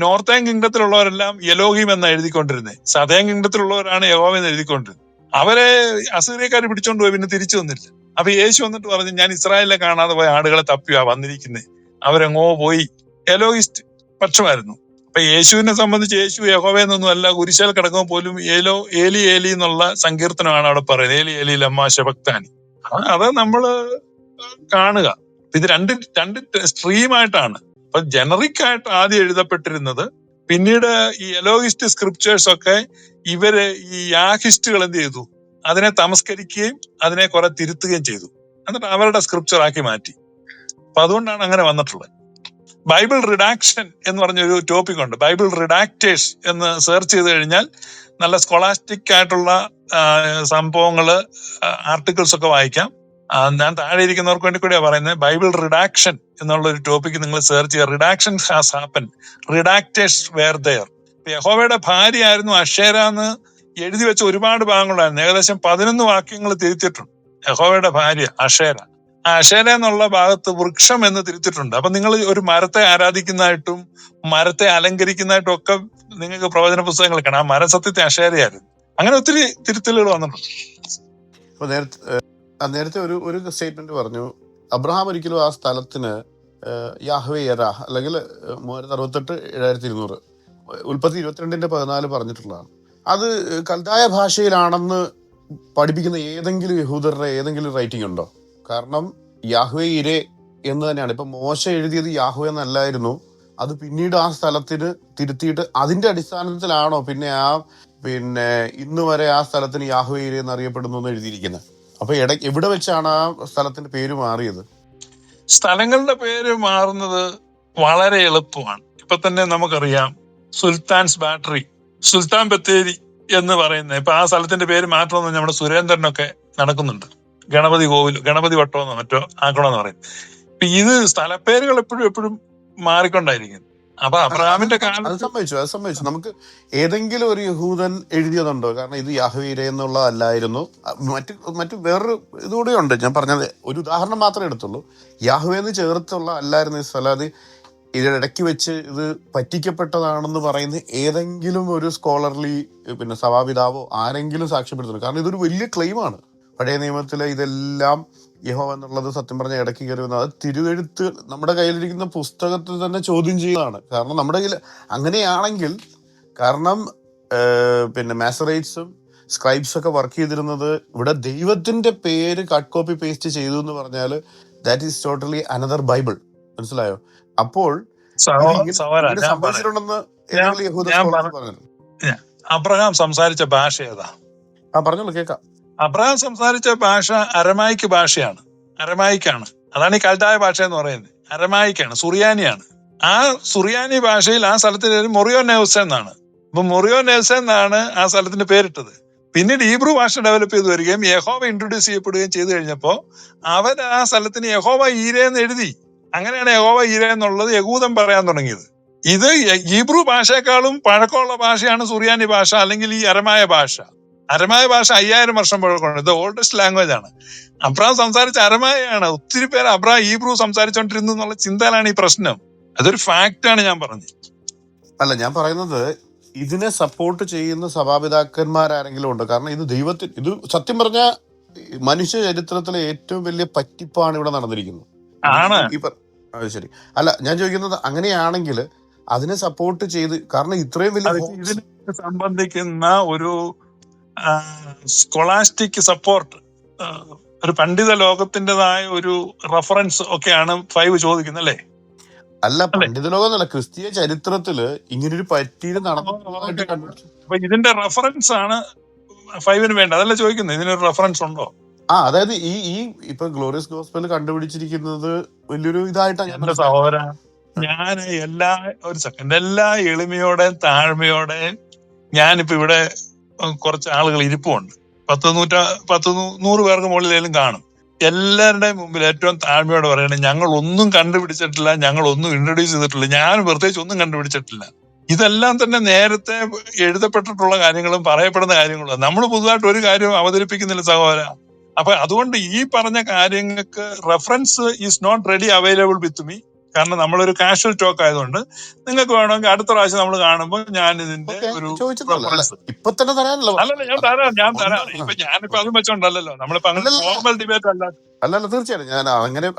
നോർത്തേൺ കിങ്ഡത്തിലുള്ളവരെല്ലാം എലോഹിം എന്നാണ് എഴുതിക്കൊണ്ടിരുന്നത്. സദേൺ കിങ്ഡത്തിലുള്ളവരാണ് യഹോവ എന്ന് എഴുതിക്കൊണ്ടിരുന്നത്. അവരെ അസീറിയക്കാർ പിടിച്ചോണ്ട് പോയി, പിന്നെ തിരിച്ചു വന്നില്ല. അപ്പൊ യേശു വന്നിട്ട് പറഞ്ഞു, ഞാൻ ഇസ്രായേലിലെ കാണാതെ പോയ ആടുകളെ തപ്പിയാ വന്നിരിക്കുന്നത്, അവരെങ്ങോ പോയി. എലോഹിസ്റ്റ് പക്ഷമായിരുന്നു. അപ്പൊ യേശുവിനെ സംബന്ധിച്ച് യേശു യഹോവയെന്നൊന്നും അല്ല. കുരിശാൽ കിടക്കുമ്പോൾ പോലും ഏലി ഏലി എന്നുള്ള സങ്കീർത്തനമാണ് അവിടെ പറയുന്നത്, ഏലി ഏലി ലമ്മാ ശബക്താനി. അത് നമ്മള് കാണുക. ഇത് രണ്ട് സ്ട്രീമായിട്ടാണ്. അപ്പൊ ജനറിക് ആയിട്ട് ആദ്യം എഴുതപ്പെട്ടിരുന്നത്. പിന്നീട് ഈ എലോഹിസ്റ്റ് സ്ക്രിപ്റ്റേഴ്സ് ഒക്കെ ഇവര് ഈ യാഹിസ്റ്റുകൾ എന്ത് ചെയ്തു, അതിനെ തമസ്കരിക്കുകയും അതിനെ കുറെ തിരുത്തുകയും ചെയ്തു. എന്നിട്ട് അവരുടെ സ്ക്രിപ്ചർ ആക്കി മാറ്റി. അപ്പൊ അതുകൊണ്ടാണ് അങ്ങനെ വന്നിട്ടുള്ളത്. ബൈബിൾ റിഡാക്ഷൻ എന്ന് പറഞ്ഞൊരു ടോപ്പിക് ഉണ്ട്. ബൈബിൾ റിഡാക്ടേഴ്സ് എന്ന് സെർച്ച് ചെയ്ത് കഴിഞ്ഞാൽ നല്ല സ്കോളാസ്റ്റിക് ആയിട്ടുള്ള സംഭവങ്ങള്, ആർട്ടിക്കിൾസ് ഒക്കെ വായിക്കാം. ഞാൻ താഴെ ഇരിക്കുന്നവർക്ക് വേണ്ടി കൂടിയാ പറയുന്നത്. ബൈബിൾ റിഡാക്ഷൻ എന്നുള്ള ഒരു ടോപ്പിക് നിങ്ങൾ സെർച്ച് ചെയ്യുക. റിഡാക്ഷൻ ഹാസ് ഹാപ്പൻ, റിഡാക്ടേഴ്സ് വേർ ദെയർ. യഹോവയുടെ ഭാര്യ ആയിരുന്നു അഷേര എന്ന് എഴുതി വെച്ച ഒരുപാട് ഭാഗങ്ങളായിരുന്നു. ഏകദേശം 11 വാക്യങ്ങൾ തിരുത്തിയിട്ടുണ്ട്. യഹോവയുടെ ഭാര്യ അഷേര. ആ അഷേര എന്നുള്ള ഭാഗത്ത് വൃക്ഷം എന്ന് തിരുത്തിയിട്ടുണ്ട്. അപ്പൊ നിങ്ങൾ ഒരു മരത്തെ ആരാധിക്കുന്നതായിട്ടും മരത്തെ അലങ്കരിക്കുന്നതായിട്ടും ഒക്കെ നിങ്ങൾക്ക് പ്രവചന പുസ്തകങ്ങൾ കാണാം. ആ മരം സത്യത്തെ അഷേരയായിരുന്നു. അങ്ങനെ ഒത്തിരി തിരുത്തലുകൾ വന്നിട്ടുണ്ട്. അപ്പൊ നേരത്തെ ഒരു സ്റ്റേറ്റ്മെന്റ് പറഞ്ഞു, അബ്രഹാം ഒരിക്കലും ആ സ്ഥലത്തിന് യാഹ്വേ യരാ അല്ലെങ്കിൽ 368,700 ഉൽപ്പത്തി 22:14 പറഞ്ഞിട്ടുള്ളതാണ്. അത് കൽദായ ഭാഷയിലാണെന്ന് പഠിപ്പിക്കുന്ന ഏതെങ്കിലും യഹൂദരുടെ ഏതെങ്കിലും റൈറ്റിംഗ് ഉണ്ടോ? കാരണം യാഹ്വേ ഇരേ എന്ന് തന്നെയാണ്. ഇപ്പൊ മോശ എഴുതിയത് യാഹ്വേ എന്നല്ലായിരുന്നു. അത് പിന്നീട് ആ സ്ഥലത്തിന് തിരുത്തിയിട്ട് അതിന്റെ അടിസ്ഥാനത്തിലാണോ പിന്നെ ഇന്ന് വരെ ആ സ്ഥലത്തിന് യാഹ്വേ ഇരേ എന്നറിയപ്പെടുന്നു എന്ന് എഴുതിയിരിക്കുന്നത്? അപ്പൊ എവിടെ വെച്ചാണ് ആ സ്ഥലത്തിന്റെ പേര് മാറിയത്? സ്ഥലങ്ങളുടെ പേര് മാറുന്നത് വളരെ എളുപ്പമാണ്. ഇപ്പൊ തന്നെ നമുക്കറിയാം സുൽത്താൻസ് ബാറ്ററി, സുൽത്താൻ ബത്തേരി എന്ന് പറയുന്നത്. ഇപ്പൊ ആ സ്ഥലത്തിന്റെ പേര് മാറ്റണമെന്ന് നമ്മുടെ സുരേന്ദ്രനൊക്കെ നടക്കുന്നുണ്ട്. ഗണപതി കോവിൽ, ഗണപതി വട്ടമെന്നോ മറ്റോ ആക്കണമെന്ന് പറയും. ഇപ്പൊ ഇത് സ്ഥലപ്പേരുകൾ എപ്പോഴും മാറിക്കൊണ്ടായിരിക്കും. അപ്പൊ അബ്രഹാമിന്റെ അത് കാലത്ത് സമ്മതിച്ചു. നമുക്ക് ഏതെങ്കിലും ഒരു യഹൂദൻ എഴുതിയതുണ്ടോ? കാരണം ഇത് യാഹ്വീരെ എന്നുള്ളതല്ലായിരുന്നു. മറ്റു വേറൊരു ഇതുകൂടെ ഉണ്ട്. ഞാൻ പറഞ്ഞത് ഒരു ഉദാഹരണം മാത്രമേ എടുത്തുള്ളൂ. യാഹ്വെന്ന് ചേർത്തുള്ള അല്ലായിരുന്നു ഈ സ്ഥലം. അത് ഇതിനിടയ്ക്ക് വെച്ച് ഇത് പറ്റിക്കപ്പെട്ടതാണെന്ന് പറയുന്ന ഏതെങ്കിലും ഒരു സ്കോളർലി പിന്നെ സഭാപിതാവോ ആരെങ്കിലും സാക്ഷ്യപ്പെടുത്തുന്നു? കാരണം ഇതൊരു വലിയ ക്ലെയിമാണ്. പഴയ നിയമത്തിലെ ഇതെല്ലാം യഹോവ എന്നുള്ളത് സത്യം പറഞ്ഞ ഇടയ്ക്ക് കയറി വന്നത് അത് തിരുവെഴുത്ത് നമ്മുടെ കയ്യിലിരിക്കുന്ന പുസ്തകത്തിൽ തന്നെ ചോദ്യം ചെയ്യുന്നതാണ്. കാരണം നമ്മുടെ കയ്യിൽ അങ്ങനെയാണെങ്കിൽ, കാരണം പിന്നെ മാസറേറ്റ്സും സ്ക്രൈബ്സ് ഒക്കെ വർക്ക് ചെയ്തിരുന്നത് ഇവിടെ ദൈവത്തിന്റെ പേര് കട്ട് കോപ്പി പേസ്റ്റ് ചെയ്തു എന്ന് പറഞ്ഞാൽ that is totally another Bible. മനസ്സിലായോ? അപ്പോൾ സഹോദര ഇങ്ങനെ ഞാൻ പറയാം, സംഭവിച്ചിട്ടുണ്ടെന്ന് ഏതെങ്കിലും യഹൂദ സ്കോളർ പറഞ്ഞു? അബ്രഹാം സംസാരിച്ച ഭാഷ ഏതാ? പറഞ്ഞോളൂ, കേൾക്കാം. അബ്രഹാം സംസാരിച്ച ഭാഷ അരമായിക്ക് ഭാഷയാണ്, അരമായിക്കാണ്. അതാണ് ഈ കൽദായ ഭാഷ എന്ന് പറയുന്നത്. അരമായിക്കാണ്, സുറിയാനിയാണ്. ആ സുറിയാനി ഭാഷയിൽ ആ സ്ഥലത്തിന് പേര് മൊറിയോ നെവ്സ് എന്നാണ്. അപ്പൊ മൊറിയോ നെവ്സ് എന്നാണ് ആ സ്ഥലത്തിന്റെ പേരിട്ടത്. പിന്നീട് ഹീബ്രു ഭാഷ ഡെവലപ്പ് ചെയ്ത് വരികയും യഹോവ ഇൻട്രൊഡ്യൂസ് ചെയ്യപ്പെടുകയും ചെയ്തു കഴിഞ്ഞപ്പോ അവർ ആ സ്ഥലത്തിന് യഹോവ ഈരെ എന്ന് എഴുതി. അങ്ങനെയാണ് യഹോവ ഈരെ എന്നുള്ളത് യഹൂദൻ പറയാൻ തുടങ്ങിയത്. ഇത് ഹീബ്രു ഭാഷയെക്കാളും പഴക്കമുള്ള ഭാഷയാണ് സുറിയാനി ഭാഷ, അല്ലെങ്കിൽ ഈ അരമായ ഭാഷ. അരമായ ഭാഷ 5000 വർഷം പഴക്കമുണ്ട്. ഇത് ഓൾഡസ്റ്റ് ലാംഗ്വേജ് ആണ്. അബ്രഹാം സംസാരിച്ച അരമായയാണ്. ഒത്തിരി പേര് അബ്രഹാം ഹീബ്രു സംസാരിച്ചോണ്ടിരുന്നു എന്നുള്ള ചിന്തയിലാണ് ഈ പ്രശ്നം. അതൊരു ഫാക്റ്റ് ആണ് ഞാൻ പറഞ്ഞത്. അല്ല, ഞാൻ പറയുന്നത് ഇതിനെ സപ്പോർട്ട് ചെയ്യുന്ന സഭാപിതാക്കന്മാരാരെങ്കിലും ഉണ്ടോ? കാരണം ഇത് ഇത് സത്യം പറഞ്ഞ മനുഷ്യ ചരിത്രത്തിലെ ഏറ്റവും വലിയ പറ്റിപ്പാണ് ഇവിടെ നടന്നിരിക്കുന്നത്. ആണ്. അത് ശരി. അല്ല, ഞാൻ ചോദിക്കുന്നത് അങ്ങനെയാണെങ്കിൽ അതിനെ സപ്പോർട്ട് ചെയ്ത്, കാരണം ഇത്രയും വലിയ ഇതിനെ സംബന്ധിക്കുന്ന ഒരു സ്കോളാസ്റ്റിക് സപ്പോർട്ട്, ഒരു പണ്ഡിത ലോകത്തിൻ്റെതായ ഒരു റെഫറൻസ് ഒക്കെയാണ് 5 ചോദിക്കുന്നത്, അല്ലേ? അല്ല, പണ്ഡിത ലോകം എന്നല്ല, ക്രിസ്തീയ ചരിത്രത്തില് ഇങ്ങനൊരു പറ്റിയിട്ട് നടന്നതായിട്ട് കണ്ടിട്ട്. അപ്പൊ ഇതിന്റെ റെഫറൻസ് ആണ് 5 വേണ്ട, അതല്ല ചോദിക്കുന്നത്. ഇതിനൊരു റെഫറൻസ് ഉണ്ടോ? അതായത് ഈ ഇപ്പൊ ഗ്ലോറിയസ് ഗോസ്പൽ കണ്ടുപിടിച്ചിരിക്കുന്നത് വലിയൊരു ഇതായിട്ടാണ്. എന്റെ സഹോദര, ഞാൻ എല്ലാ എളിമയോടെ താഴ്മയോടെ ഞാനിപ്പോ ഇവിടെ കുറച്ച് ആളുകൾ ഇരിപ്പുണ്ട്. 100 പേർക്ക് മുകളിലേലും കാണും. എല്ലാവരുടെയും മുമ്പിൽ ഏറ്റവും താഴ്മയോടെ പറയണേ, ഞങ്ങൾ ഒന്നും കണ്ടുപിടിച്ചിട്ടില്ല, ഞങ്ങൾ ഒന്നും ഇൻട്രൊഡ്യൂസ് ചെയ്തിട്ടില്ല, ഞാൻ പ്രത്യേകിച്ച് ഒന്നും കണ്ടുപിടിച്ചിട്ടില്ല. ഇതെല്ലാം തന്നെ നേരത്തെ എഴുതപ്പെട്ടിട്ടുള്ള കാര്യങ്ങളും പറയപ്പെടുന്ന കാര്യങ്ങളും. നമ്മൾ പുതുതായിട്ട് ഒരു കാര്യവും അവതരിപ്പിക്കുന്നില്ല സഹോദര. അപ്പൊ അതുകൊണ്ട് ഈ പറഞ്ഞ കാര്യങ്ങൾക്ക് reference is not ready available with me. കാരണം നമ്മളൊരു കാഷ്വൽ ടോക്ക് ആയതുകൊണ്ട് നിങ്ങൾക്ക് വേണമെങ്കിൽ അടുത്ത പ്രാവശ്യം നമ്മൾ കാണുമ്പോൾ ഞാൻ ഇതിന്റെ ഒരു ഇപ്പൊ തന്നെ തരാനല്ലോ. അല്ലല്ല, ഞാൻ തരാം. ഇപ്പൊ ഞാനിപ്പോ അതും വെച്ചോണ്ടല്ലോ, നമ്മളിപ്പോ അങ്ങനെ ഫോർമൽ ഡിബേറ്റ് അല്ല. അല്ലല്ല, തീർച്ചയായിട്ടും ഞാൻ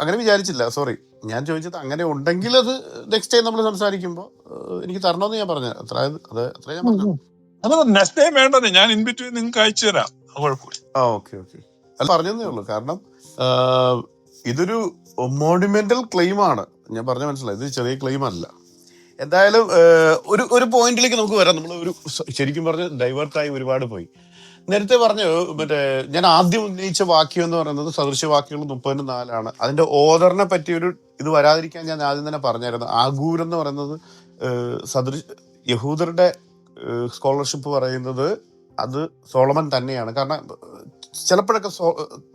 അങ്ങനെ വിചാരിച്ചില്ല. സോറി, ഞാൻ ചോദിച്ചത് അങ്ങനെ ഉണ്ടെങ്കിൽ അത് നെക്സ്റ്റ് ടൈം നമ്മൾ സംസാരിക്കുമ്പോ എനിക്ക് തരണമെന്ന് ഞാൻ പറഞ്ഞു. അത്രേ ഞാൻ പറഞ്ഞു. അത് നെക്സ്റ്റ് ടൈം വേണ്ടത്, ഞാൻ ഇൻ ബിറ്റ്വീൻ നിങ്ങൾക്ക് അയച്ചു തരാം, കുഴപ്പമില്ല. ഓക്കെ. അത് പറഞ്ഞതേ ഉള്ളൂ. കാരണം ഇതൊരു മോണുമെന്റൽ ക്ലെയിം ആണ്. ഞാൻ പറഞ്ഞ മനസ്സിലായി, ഇത് ചെറിയ ക്ലെയിം അല്ല. എന്തായാലും ഒരു പോയിന്റിലേക്ക് നമുക്ക് വരാം. നമ്മൾ ശരിക്കും പറഞ്ഞ് ഡൈവേർട്ടായി ഒരുപാട് പോയി. നേരത്തെ പറഞ്ഞു ഞാൻ ആദ്യം ഉന്നയിച്ച വാക്യം എന്ന് പറയുന്നത് സദൃശ്യവാക്യങ്ങൾ 34 അതിന്റെ ഓദറിനെ പറ്റി ഒരു ഇത് വരാതിരിക്കാൻ ഞാൻ ആദ്യം തന്നെ പറഞ്ഞായിരുന്നു. ആഗൂർ എന്ന് പറയുന്നത് യഹൂദരുടെ സ്കോളർഷിപ്പ് പറയുന്നത് അത് സോളമൻ തന്നെയാണ്. കാരണം ചിലപ്പോഴൊക്കെ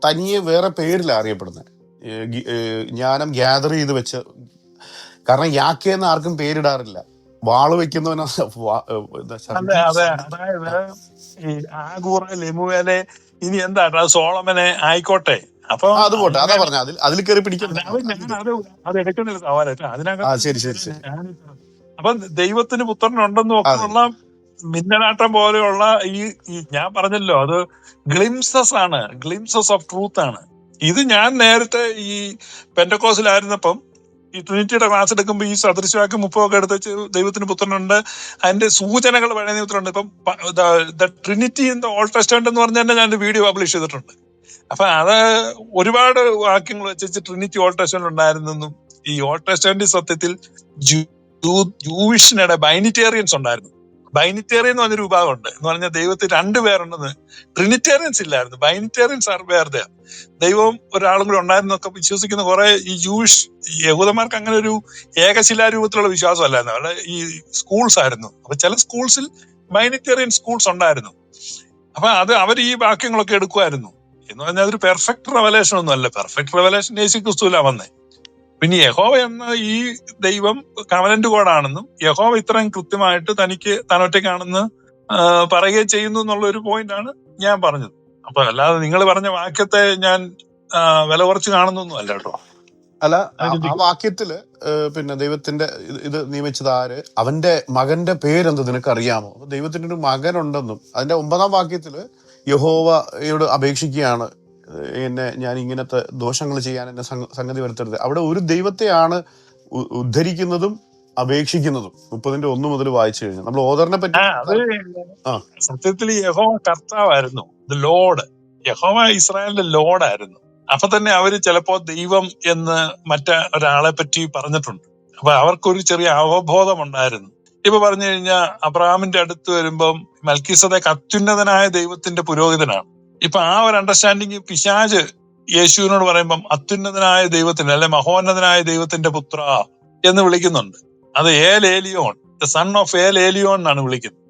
തനിയെ വേറെ പേരിലാണ് അറിയപ്പെടുന്നത്. ജ്ഞാനം ഗ്യാദർ ചെയ്ത് വെച്ച്, കാരണം യാക്കേന്ന് ആർക്കും പേരിടാറില്ല. വാള് വെക്കുന്നവനാ. അതായത് ഈ ആഗൂറ്, ലെമുവേലെ, ഇനി എന്താ സോളമനെ ആയിക്കോട്ടെ. അപ്പൊ അത് പോട്ടെ, അതാ പറഞ്ഞ അതിൽ കയറി പിടിക്കുന്നത്. അത് എടുക്കുന്നില്ല സവാലറ്റ് അതിനകത്ത്. ശരി. അപ്പൊ ദൈവത്തിന് പുത്രനുണ്ടെന്നും ഒക്കെ ഉള്ള മിന്നലാട്ടം പോലെയുള്ള ഈ ഞാൻ പറഞ്ഞല്ലോ, അത് ഗ്ലിംസസ് ആണ്, ഗ്ലിംസസ് ഓഫ് ട്രൂത്ത് ആണ്. ഇത് ഞാൻ നേരത്തെ ഈ പെന്റക്കോസിലായിരുന്നപ്പം ഈ ട്രിനിറ്റിയുടെ ക്ലാസ് എടുക്കുമ്പോൾ ഈ സദൃശവാക്യം 30 എടുത്ത് വെച്ച് ദൈവത്തിന് പുത്രനുണ്ട്, അതിന്റെ സൂചനകൾ പഴയ നിയമത്തിലുണ്ട്. ഇപ്പം the Trinity in the old testament എന്ന് പറഞ്ഞാൽ തന്നെ ഞാൻ വീഡിയോ പബ്ലിഷ് ചെയ്തിട്ടുണ്ട്. അപ്പൊ അത് ഒരുപാട് വാക്യങ്ങൾ വെച്ച് ട്രിനിറ്റി ഓൾഡ് ടെസ്റ്റമെന്റ് ഉണ്ടായിരുന്നെന്നും, ഈ ഓൾഡ് ടെസ്റ്റമെന്റ് സത്യത്തിൽ ജൂവിഷിനിടെ ബൈനിറ്റേറിയൻസ് ഉണ്ടായിരുന്നു. ബൈനിറ്റേറിയൻ എന്ന് പറഞ്ഞൊരു വിഭാഗമുണ്ട്. എന്ന് പറഞ്ഞാൽ ദൈവത്തിൽ രണ്ടുപേരുണ്ടെന്ന്. ട്രിനിറ്റേറിയൻസ് ഇല്ലായിരുന്നു, ബൈനിറ്റേറിയൻസ് ആർ വേറെ. ദൈവവും ഒരാളും കൂടെ ഉണ്ടായിരുന്നൊക്കെ വിശ്വസിക്കുന്ന കുറെ ഈ ജൂയിഷ് യഹൂദന്മാർക്ക് അങ്ങനെ ഒരു ഏകശിലാരൂപത്തിലുള്ള വിശ്വാസം അല്ലായിരുന്നു. അവരുടെ ഈ സ്കൂൾസ് ആയിരുന്നു. അപ്പൊ ചില സ്കൂൾസിൽ ബൈനിറ്റേറിയൻ സ്കൂൾസ് ഉണ്ടായിരുന്നു. അപ്പൊ അത് അവർ ഈ വാക്യങ്ങളൊക്കെ എടുക്കുമായിരുന്നു. എന്ന് പറഞ്ഞാൽ അതൊരു പെർഫെക്റ്റ് റെവലേഷൻ ഒന്നും അല്ല. പെർഫെക്റ്റ് റെവലേഷൻ യേശു ക്രിസ്തുവിലാ വന്നേ. പിന്നെ യഹോവ എന്ന ഈ ദൈവം കവനന്റ് കോഡാണെന്നും യഹോവ ഇത്രയും കൃത്യമായിട്ട് തനിക്ക് താനൊറ്റയ്ക്കാണെന്ന് പറയുകയും ചെയ്യുന്നു എന്നുള്ള ഒരു പോയിന്റാണ് ഞാൻ പറഞ്ഞത്. അപ്പൊ അല്ലാതെ നിങ്ങൾ പറഞ്ഞ വാക്യത്തെ ഞാൻ വില കുറച്ച് കാണുന്നൊന്നും അല്ല കേട്ടോ. അല്ല, ആ വാക്യത്തില് പിന്നെ ദൈവത്തിന്റെ ഇത് നിയമിച്ചത് ആര്, അവന്റെ മകന്റെ പേരെന്ത് നിനക്ക് അറിയാമോ? അപ്പൊ ദൈവത്തിന്റെ ഒരു മകനുണ്ടെന്നും അതിന്റെ 9-ാം വാക്യത്തില് യഹോവയോട് അപേക്ഷിക്കുകയാണ്, എന്നെ ഞാൻ ഇങ്ങനത്തെ ദോഷങ്ങൾ ചെയ്യാൻ എന്നെ സംഗതി വരുത്തരുത്. അവിടെ ഒരു ദൈവത്തെയാണ് ഉദ്ധരിക്കുന്നതും അപേക്ഷിക്കുന്നതും. 30-1 മുതൽ വായിച്ചു കഴിഞ്ഞാൽ നമ്മൾ ഓദറിനെ പറ്റി സത്യത്തിൽ യഹോവ കർത്താവായിരുന്നു, ലോർഡ്. യഹോവ ഇസ്രായേലിന്റെ ലോർഡായിരുന്നു. അപ്പൊ തന്നെ അവര് ചിലപ്പോ ദൈവം എന്ന് ഒരാളെ പറ്റി പറഞ്ഞിട്ടുണ്ട്. അപ്പൊ അവർക്കൊരു ചെറിയ അവബോധം ഉണ്ടായിരുന്നു. ഇപ്പൊ പറഞ്ഞു കഴിഞ്ഞാൽ അബ്രഹാമിന്റെ അടുത്ത് വരുമ്പം മൽക്കീസദേക്ക് അത്യുന്നതനായ ദൈവത്തിന്റെ പുരോഹിതനാണ്. ഇപ്പൊ ആ ഒരു അണ്ടർസ്റ്റാൻഡിങ് പിശാച് യേശുവിനോട് പറയുമ്പം അത്യുന്നതനായ ദൈവത്തിന്റെ അല്ലെ മഹോന്നതനായ ദൈവത്തിന്റെ പുത്ര എന്ന് വിളിക്കുന്നുണ്ട്. അത് ഏൽ ഏലിയോൺ, ദ സൺ ഓഫ് ഏൽ ഏലിയോൺ എന്നാണ് വിളിക്കുന്നത്.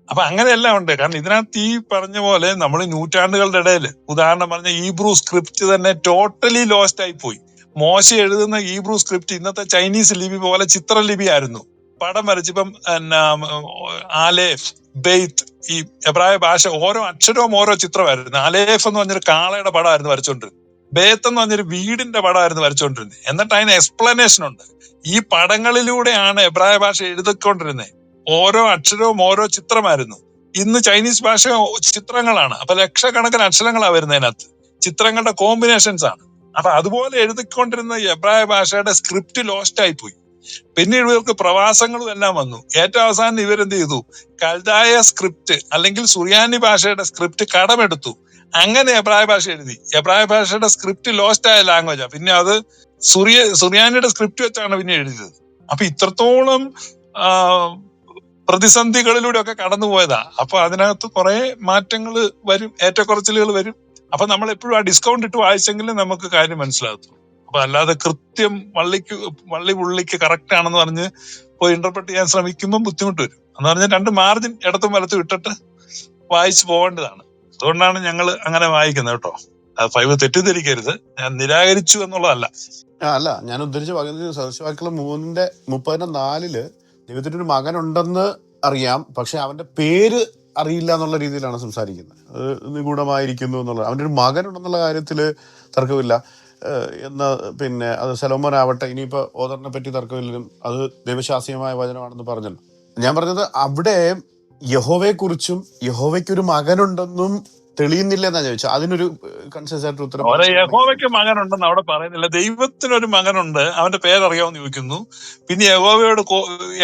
അപ്പൊ അങ്ങനെയെല്ലാം ഉണ്ട്. കാരണം ഇതിനകത്ത് ഈ പറഞ്ഞ പോലെ നമ്മൾ നൂറ്റാണ്ടുകളുടെ ഇടയിൽ ഉദാഹരണം പറഞ്ഞ ഹീബ്രു സ്ക്രിപ്റ്റ് തന്നെ ടോട്ടലി ലോസ്റ്റ് ആയി പോയി. മോശ എഴുതുന്ന ഹീബ്രു സ്ക്രിപ്റ്റ് ഇന്നത്തെ ചൈനീസ് ലിപി പോലെ ചിത്രലിപി ആയിരുന്നു. പടം വരച്ചിപ്പം ആലേഫ്, ബെയ്ത്ത്, ഈ എബ്രായ ഭാഷ ഓരോ അക്ഷരവും ഓരോ ചിത്രമായിരുന്നു. ആലേഫ് എന്ന് പറഞ്ഞൊരു കാളയുടെ പടമായിരുന്നു വരച്ചോണ്ടിരുന്നത്. ബേത്ത് എന്ന് പറഞ്ഞൊരു വീടിന്റെ പടമായിരുന്നു വരച്ചോണ്ടിരുന്നത്. എന്നിട്ട് അതിന് എക്സ്പ്ലനേഷൻ ഉണ്ട്. ഈ പടങ്ങളിലൂടെയാണ് എബ്രായ ഭാഷ എഴുതിക്കൊണ്ടിരുന്നത്. ഓരോ അക്ഷരവും ഓരോ ചിത്രമായിരുന്നു. ഇന്ന് ചൈനീസ് ഭാഷ ചിത്രങ്ങളാണ്. അപ്പൊ ലക്ഷക്കണക്കിന് അക്ഷരങ്ങളാണ് വരുന്നതിനകത്ത്, ചിത്രങ്ങളുടെ കോമ്പിനേഷൻസ് ആണ്. അപ്പൊ അതുപോലെ എഴുതിക്കൊണ്ടിരുന്ന എബ്രായ ഭാഷയുടെ സ്ക്രിപ്റ്റ് ലോസ്റ്റ് ആയി പോയി. പിന്നീട് ഇവർക്ക് പ്രവാസങ്ങളും എല്ലാം വന്നു. ഏറ്റവും അവസാനം ഇവരെന്ത് ചെയ്തു, കൽദായ സ്ക്രിപ്റ്റ് അല്ലെങ്കിൽ സുറിയാനി ഭാഷയുടെ സ്ക്രിപ്റ്റ് കടമെടുത്തു. അങ്ങനെ എബ്രായ ഭാഷ എഴുതി. എബ്രായ ഭാഷയുടെ സ്ക്രിപ്റ്റ് ലോസ്റ്റ് ആയ ലാംഗ്വേജാ. പിന്നെ അത് സുറിയാനിയുടെ സ്ക്രിപ്റ്റ് വെച്ചാണ് പിന്നെ എഴുതിയത്. അപ്പൊ ഇത്രത്തോളം പ്രതിസന്ധികളിലൂടെ ഒക്കെ കടന്നുപോയതാ. അപ്പൊ അതിനകത്ത് കുറെ മാറ്റങ്ങൾ വരും, ഏറ്റക്കുറച്ചിലുകൾ വരും. അപ്പൊ നമ്മൾ എപ്പോഴും ആ ഡിസ്കൗണ്ട് ഇട്ട് വായിച്ചെങ്കിലും നമുക്ക് കാര്യം മനസ്സിലാകത്തുള്ളൂ. അപ്പൊ അല്ലാതെ കൃത്യം വള്ളി പുള്ളിക്ക് കറക്റ്റ് ആണെന്ന് പറഞ്ഞ് പോയി ഇന്റർപ്രറ്റ് ചെയ്യാൻ ശ്രമിക്കുമ്പോൾ ബുദ്ധിമുട്ട് വരും. എന്ന് പറഞ്ഞാൽ 2 മാർജിൻ ഇടത്തും വലത്തും ഇട്ടിട്ട് വായിച്ചു പോകേണ്ടതാണ്. അതുകൊണ്ടാണ് ഞങ്ങൾ അങ്ങനെ വായിക്കുന്നത് കേട്ടോ. ഫൈവ് തെറ്റിദ്ധരിക്കരുത്, ഞാൻ നിരാകരിച്ചു എന്നുള്ളതല്ല. അല്ല, ഞാൻ ഉദ്ധരിച്ച വാക്യത്തിൽ സദൃശവാക്യം 3:34 ദൈവത്തിന്റെ ഒരു മകനുണ്ടെന്ന് അറിയാം, പക്ഷെ അവന്റെ പേര് അറിയില്ല എന്നുള്ള രീതിയിലാണ് സംസാരിക്കുന്നത്. അത് നിഗൂഢമായിരിക്കുന്നു എന്നുള്ളത്. അവന്റെ ഒരു മകനുണ്ടെന്നുള്ള കാര്യത്തില് തർക്കമില്ല. എന്നാ പിന്നെ അത് സലോമോൻ ആവട്ടെ, ഇനിയിപ്പോ ഓദറിനെ പറ്റി തർക്കമില്ലെങ്കിലും അത് ദൈവശാസ്ത്രീയമായ വചനമാണെന്ന് പറഞ്ഞല്ലോ. ഞാൻ പറഞ്ഞത് അവിടെ യഹോവയെ കുറിച്ചും യഹോവയ്ക്കൊരു മകനുണ്ടെന്നും തെളിയുന്നില്ല എന്നാ ചോദിച്ചാൽ അതിനൊരു കൺസെൻസ് ആയിട്ട് ഉത്തരം. യഹോവയ്ക്ക് മകനുണ്ടെന്ന് അവിടെ പറയുന്നില്ല. ദൈവത്തിനൊരു മകനുണ്ട്, അവന്റെ പേരറിയാമെന്ന് ചോദിക്കുന്നു. പിന്നെ യഹോവയോട്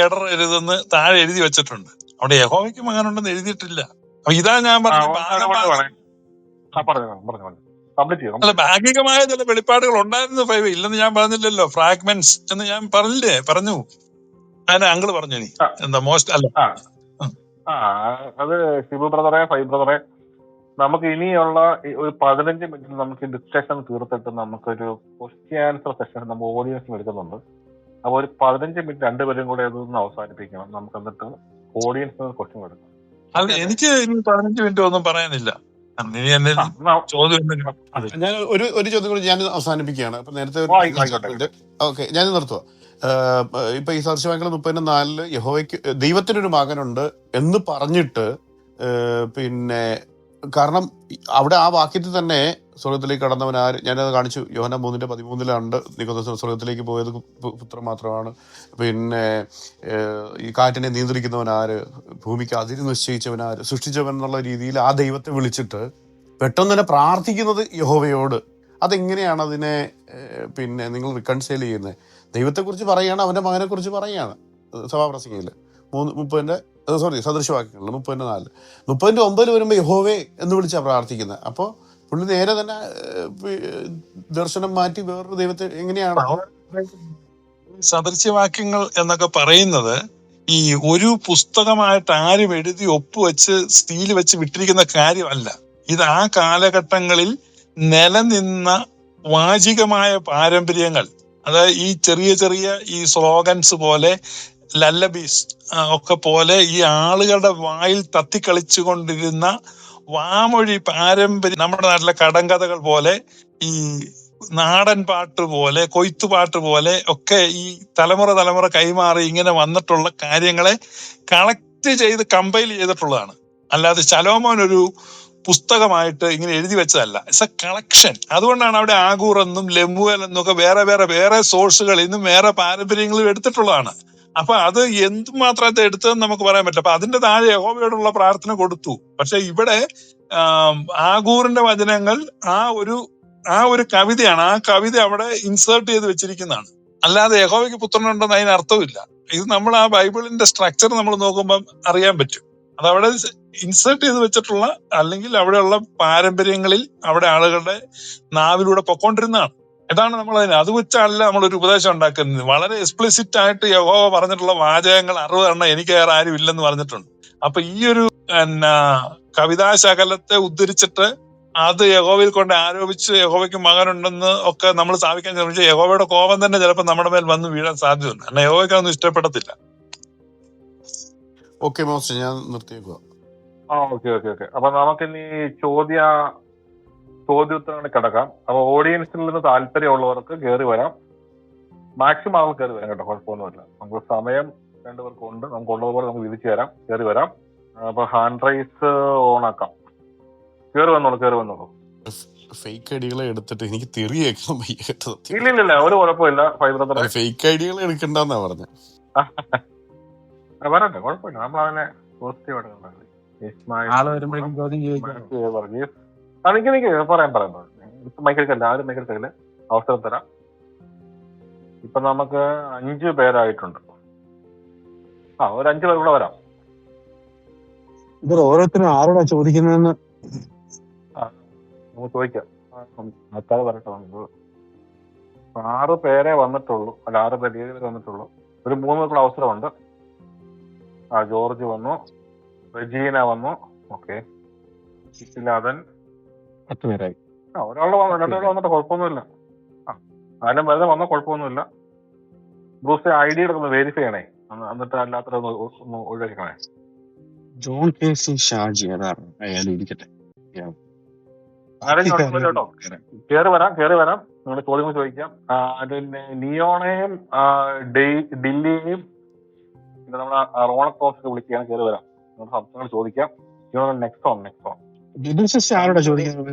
ഇടറരുതെന്ന് താഴെ എഴുതി വെച്ചിട്ടുണ്ട്. അവിടെ യഹോവയ്ക്ക് മകനുണ്ടെന്ന് എഴുതിയിട്ടില്ല. അപ്പൊ ഇതാ ഞാൻ അല്ല, ഭാഗികമായ ചില വെളിപ്പാടുകൾ ഉണ്ടായിരുന്നു ഫൈവ്, ഇല്ലെന്ന് ഞാൻ പറഞ്ഞില്ലല്ലോ. ഫ്രാഗ്മെന്റ്സ് എന്ന് ഞാൻ പറഞ്ഞു. അതിനെ അങ്കിള് പറഞ്ഞു. ഇനി എന്താ മോസ്റ്റ് അല്ല അത് ഷിബു ബ്രദറെ, ഫൈവ് ബ്രദറെ, നമുക്ക് ഇനിയുള്ള ഒരു 15 മിനിറ്റ് നമുക്ക് ഡിസ്കഷൻ തീർത്തിട്ട് നമുക്കൊരു ക്വസ്റ്റ്യൻ ആൻസർ സെഷൻ നമ്മൾ ഓഡിയൻസിന് എടുക്കുന്നുണ്ട്. അപ്പൊ ഒരു 15 മിനിറ്റ് രണ്ടുപേരും കൂടെ അതൊന്ന് അവസാനിപ്പിക്കണം. നമുക്ക് എന്നിട്ട് ഓഡിയൻസിന് ക്വസ്റ്റ്യൻ എടുക്കാം. അല്ല, എനിക്ക് ഇനി 15 മിനിറ്റ് ഒന്നും പറയാനില്ല. ഞാൻ ഒരു ചോദ്യം കൂടി ഞാൻ അവസാനിപ്പിക്കുകയാണ്. അപ്പൊ നേരത്തെ ഓക്കെ, ഞാൻ നിർത്തുക. ഇപ്പൊ ഈ സദൃശവാക്യം 34 യഹോവയ്ക്ക് ദൈവത്തിനൊരു മകനുണ്ട് എന്ന് പറഞ്ഞിട്ട് പിന്നെ കാരണം അവിടെ ആ വാക്യത്തിൽ തന്നെ സ്വർഗത്തിലേക്ക് കടന്നവനാര്, ഞാനത് കാണിച്ചു. യോഹന്നാൻ 3:13 നിക്കോദോസ് സ്വർഗത്തിലേക്ക് പോയത് പുത്രൻ മാത്രമാണ്. പിന്നെ ഈ കാറ്റിനെ നിയന്ത്രിക്കുന്നവനാര്, ഭൂമിക്ക് അതിര് നിശ്ചയിച്ചവനാര്, സൃഷ്ടിച്ചവൻ എന്നുള്ള രീതിയിൽ ആ ദൈവത്തെ വിളിച്ചിട്ട് പെട്ടെന്ന് തന്നെ പ്രാർത്ഥിക്കുന്നത് യഹോവയോട്. അതെങ്ങനെയാണ് അതിനെ പിന്നെ നിങ്ങൾ റിക്കൺസൈൽ ചെയ്യുന്നത്? ദൈവത്തെക്കുറിച്ച് പറയുകയാണ്, അവന്റെ മകനെ കുറിച്ച് പറയുകയാണ് സഭാപ്രസംഗിയില് 3:30 സദൃശവാക്യങ്ങളിൽ 30:4. 30:9 വരുമ്പോ യഹോവേ എന്ന് വിളിച്ചാ പ്രാർത്ഥിക്കുന്നത്. അപ്പൊ പുള്ളി നേരെ തന്നെ ദർശനം മാറ്റി വേറൊരു ദൈവത്തെ എങ്ങനെയാണ്? സദൃശ്യവാക്യങ്ങൾ എന്നൊക്കെ പറയുന്നത് ഈ ഒരു പുസ്തകമായിട്ട് ആരും എഴുതി ഒപ്പുവെച്ച് സ്റ്റീൽ വെച്ച് വിട്ടിരിക്കുന്ന കാര്യമല്ല. ഇത് ആ കാലഘട്ടങ്ങളിൽ നിലനിന്ന വാചികമായ പാരമ്പര്യങ്ങൾ, അതായത് ഈ ചെറിയ ചെറിയ ഈ സ്ലോഗൻസ് പോലെ, ലല്ലബീസ് ഒക്കെ പോലെ ഈ ആളുകളുടെ വായിൽ തത്തിക്കളിച്ചു കൊണ്ടിരുന്ന വാമൊഴി പാരമ്പര്യം, നമ്മുടെ നാട്ടിലെ കടങ്കഥകൾ പോലെ, ഈ നാടൻ പാട്ട് പോലെ, കൊയ്ത്തുപാട്ട് പോലെ ഒക്കെ ഈ തലമുറ കൈമാറി ഇങ്ങനെ വന്നിട്ടുള്ള കാര്യങ്ങളെ കളക്ട് ചെയ്ത് കമ്പൈൽ ചെയ്തിട്ടുള്ളതാണ്. അല്ലാതെ ശലോമോൻ ഒരു പുസ്തകമായിട്ട് ഇങ്ങനെ എഴുതി വെച്ചതല്ല. It's A collection. അതുകൊണ്ടാണ് അവിടെ ആഗൂർ എന്നും ലെമുവേൽ എന്നും ഒക്കെ വേറെ സോഴ്സുകളിൽ നിന്നും വേറെ പാരമ്പര്യങ്ങളും എടുത്തിട്ടുള്ളതാണ്. അപ്പൊ അത് എന്തുമാത്രം എടുത്തതെന്ന് നമുക്ക് പറയാൻ പറ്റില്ല. അപ്പൊ അതിന്റെ താഴെ യഹോവയോടുള്ള പ്രാർത്ഥന കൊടുത്തു. പക്ഷെ ഇവിടെ ആഗൂറിന്റെ വചനങ്ങൾ ആ ഒരു കവിതയാണ്. ആ കവിത അവിടെ ഇൻസേർട്ട് ചെയ്ത് വെച്ചിരിക്കുന്നതാണ്. അല്ലാതെ യഹോവയ്ക്ക് പുത്രനുണ്ടെന്ന് അതിന് അർത്ഥമില്ല. ഇത് നമ്മൾ ആ ബൈബിളിന്റെ സ്ട്രക്ചർ നമ്മൾ നോക്കുമ്പോൾ അറിയാൻ പറ്റും. അതവിടെ ഇൻസേർട്ട് ചെയ്ത് വെച്ചിട്ടുള്ള, അല്ലെങ്കിൽ അവിടെയുള്ള പാരമ്പര്യങ്ങളിൽ അവിടെ ആളുകളുടെ നാവിലൂടെ പൊക്കോണ്ടിരുന്നതാണ്. ഇതാണ് നമ്മൾ അത് വെച്ചല്ല നമ്മളൊരു ഉപദേശം ഉണ്ടാക്കുന്നത്. വളരെ എക്സ്പ്ലിസിറ്റ് ആയിട്ട് യഹോവ പറഞ്ഞിട്ടുള്ള വാചകങ്ങൾ 60 എണ്ണം എനിക്ക് വേറെ ആരും ഇല്ലെന്ന് പറഞ്ഞിട്ടുണ്ട്. അപ്പൊ ഈ ഒരു കവിതാശകലത്തെ ഉദ്ധരിച്ചിട്ട് അത് യഹോവയിൽ കൊണ്ട് ആരോപിച്ച് യഹോവയ്ക്ക് മകനുണ്ടെന്ന് ഒക്കെ നമ്മൾ സ്ഥാപിക്കാൻ ശ്രമിച്ചാൽ യഹോവയുടെ കോപം തന്നെ ചിലപ്പോൾ നമ്മുടെ മേൽ വന്ന് വീഴാൻ സാധ്യതയുണ്ട്. കാരണം യഹോവയ്ക്ക് അതൊന്നും ഇഷ്ടപ്പെടത്തില്ല. ഓക്കെ മോസ്റ്റർ, ഞാൻ നിർത്തിയേക്കുക. ഓക്കെ. അപ്പൊ നമുക്കിനി ചോദ്യോത്തരങ്ങളിൽ കിടക്കാം. അപ്പൊ ഓഡിയൻസിൽ നിന്ന് താല്പര്യമുള്ളവർക്ക് കയറി വരാം. മാക്സിമം ആൾ കയറി വരാം കേട്ടോ, കുഴപ്പമൊന്നുമില്ല. നമുക്ക് സമയം 2 പേർക്കുണ്ട്. നമുക്ക് ഉള്ളതുപോലെ നമുക്ക് വിധിച്ചു തരാം. കയറി വരാം. അപ്പൊ ഹാൻഡ് റൈസ് ഓൺ ആക്കാം. കയറി വന്നോളൂ. ഫേക്ക് ഐഡികളെ എടുത്തിട്ട് എനിക്ക് തെറി കേൾക്കാൻ വയ്യ കേട്ടോ. ഇല്ല, ഒരു കുഴപ്പമില്ല. ഫേക്ക് ഐഡികളെ എടുക്കണ്ടെന്നാ പറഞ്ഞ. വരട്ടെ, കുഴപ്പമില്ല. നമ്മൾ അതിനെ പോസിറ്റീവായിട്ട് കണ്ടാൽ പറയാം. ഇപ്പൊ മൈക്കെടുക്കല്ല, ആരും മൈക്കെടുക്കല്ലേ, അവസരം തരാം. ഇപ്പൊ നമുക്ക് 5 പേരായിട്ടുണ്ട്. ഒരു 5 പേർ കൂടെ വരാം. ഇത് ഓരോരുത്തരും ആരോടാ ചോദിക്കുന്നതെന്ന് നമുക്ക് ചോദിക്കാം. അത്താഴ വരട്ടെ. നമുക്ക് 6 പേരെ വന്നിട്ടുള്ളൂ. 6 പേര് വന്നിട്ടുള്ളൂ. ഒരു 3 പേർക്കുള്ള അവസരമുണ്ട്. ജോർജ് വന്നു, റെജീന വന്നു. ഓക്കെ, ഇല്ലാതൻ 10 പേരായി. ഒരാളുടെ 2 പേര് വന്നിട്ട് കുഴപ്പമൊന്നുമില്ല. ആരും വെറുതെ വന്നാൽ കുഴപ്പമൊന്നുമില്ല. ബ്രൂസ് ID എടുക്കുന്നത് വെരിഫൈ ചെയ്യണേ, എന്നിട്ട് അല്ലാത്ത ഒന്ന് ഒഴിവാക്കണേ. ജോൺ KC ഷാജി അയാലും ഇരിക്കട്ടെ. ആരും കേട്ടോ, കയറി വരാം. നിങ്ങളുടെ ചോദ്യങ്ങൾ ചോദിക്കാം. പിന്നെ നിയോണയും ഡില്ലിയെയും പിന്നെ നമ്മുടെ റോണക്കോസ് വിളിക്കുകയാണ്. കയറി വരാം, നമ്മുടെ സംശയങ്ങൾ ചോദിക്കാം. Next on. ആരോടാ ചോദിക്കുന്നത്?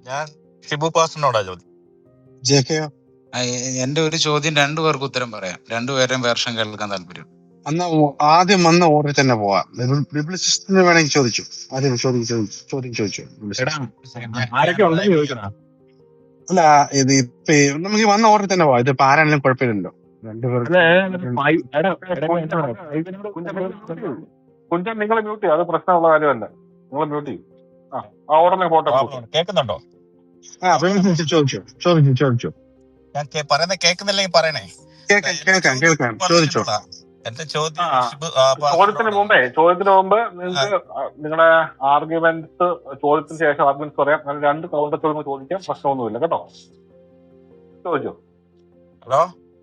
ഞാൻ ഷിബു പാസ്റ്ററിനോടാ ചോദ്യം. ജെകെയോ? എന്റെ ഒരു ചോദ്യം 2 പേർക്ക് ഉത്തരം പറയാം. 2 പേരുടെയും വേർഷൻ കേൾക്കാൻ താല്പര്യം. എന്നാ ആദ്യം വന്ന ഓർഡറിൽ തന്നെ പോവാം. ബിബ്ലിസിസ്റ്റിന് വേണമെങ്കിൽ ചോദിച്ചു. ആദ്യം ചോദ്യം ചോദിച്ചു. അല്ല, ഇത് ഇപ്പൊ നമുക്ക് വന്ന ഓർഡറിൽ തന്നെ പോവാം. ഇത് ഇപ്പൊ ആരാണെങ്കിലും കുഴപ്പമില്ലല്ലോ. 2 പേർക്ക് കുഞ്ചൻ നിങ്ങളെ മ്യൂട്ട് ചെയ്യും. അത് പ്രശ്നമുള്ള കാര്യമല്ല. നിങ്ങൾ മ്യൂട്ട് ചെയ്യും. ഓർഡറിനെ ഫോട്ടോ കേൾക്കുന്നുണ്ടോ? ചോദിച്ചു. ഞാൻ പറയുന്നത് കേൾക്കുന്നില്ലെങ്കിൽ പറയണേ. കേൾക്കാം. ചോദിച്ചോ. എന്റെ ചോദ്യം ചോദ്യത്തിന് മുമ്പ് നിങ്ങൾക്ക് നിങ്ങളുടെ ആർഗ്യുമെന്റ്സ്, ചോദ്യത്തിന് ശേഷം ആർഗ്യുമെന്റ്സ് പറയാം. അങ്ങനെ 2 കൗണ്ടർ ചോദ്യങ്ങൾ ചോദിക്കാം. പ്രശ്നമൊന്നുമില്ല കേട്ടോ. ചോദിച്ചോ. ഹലോ,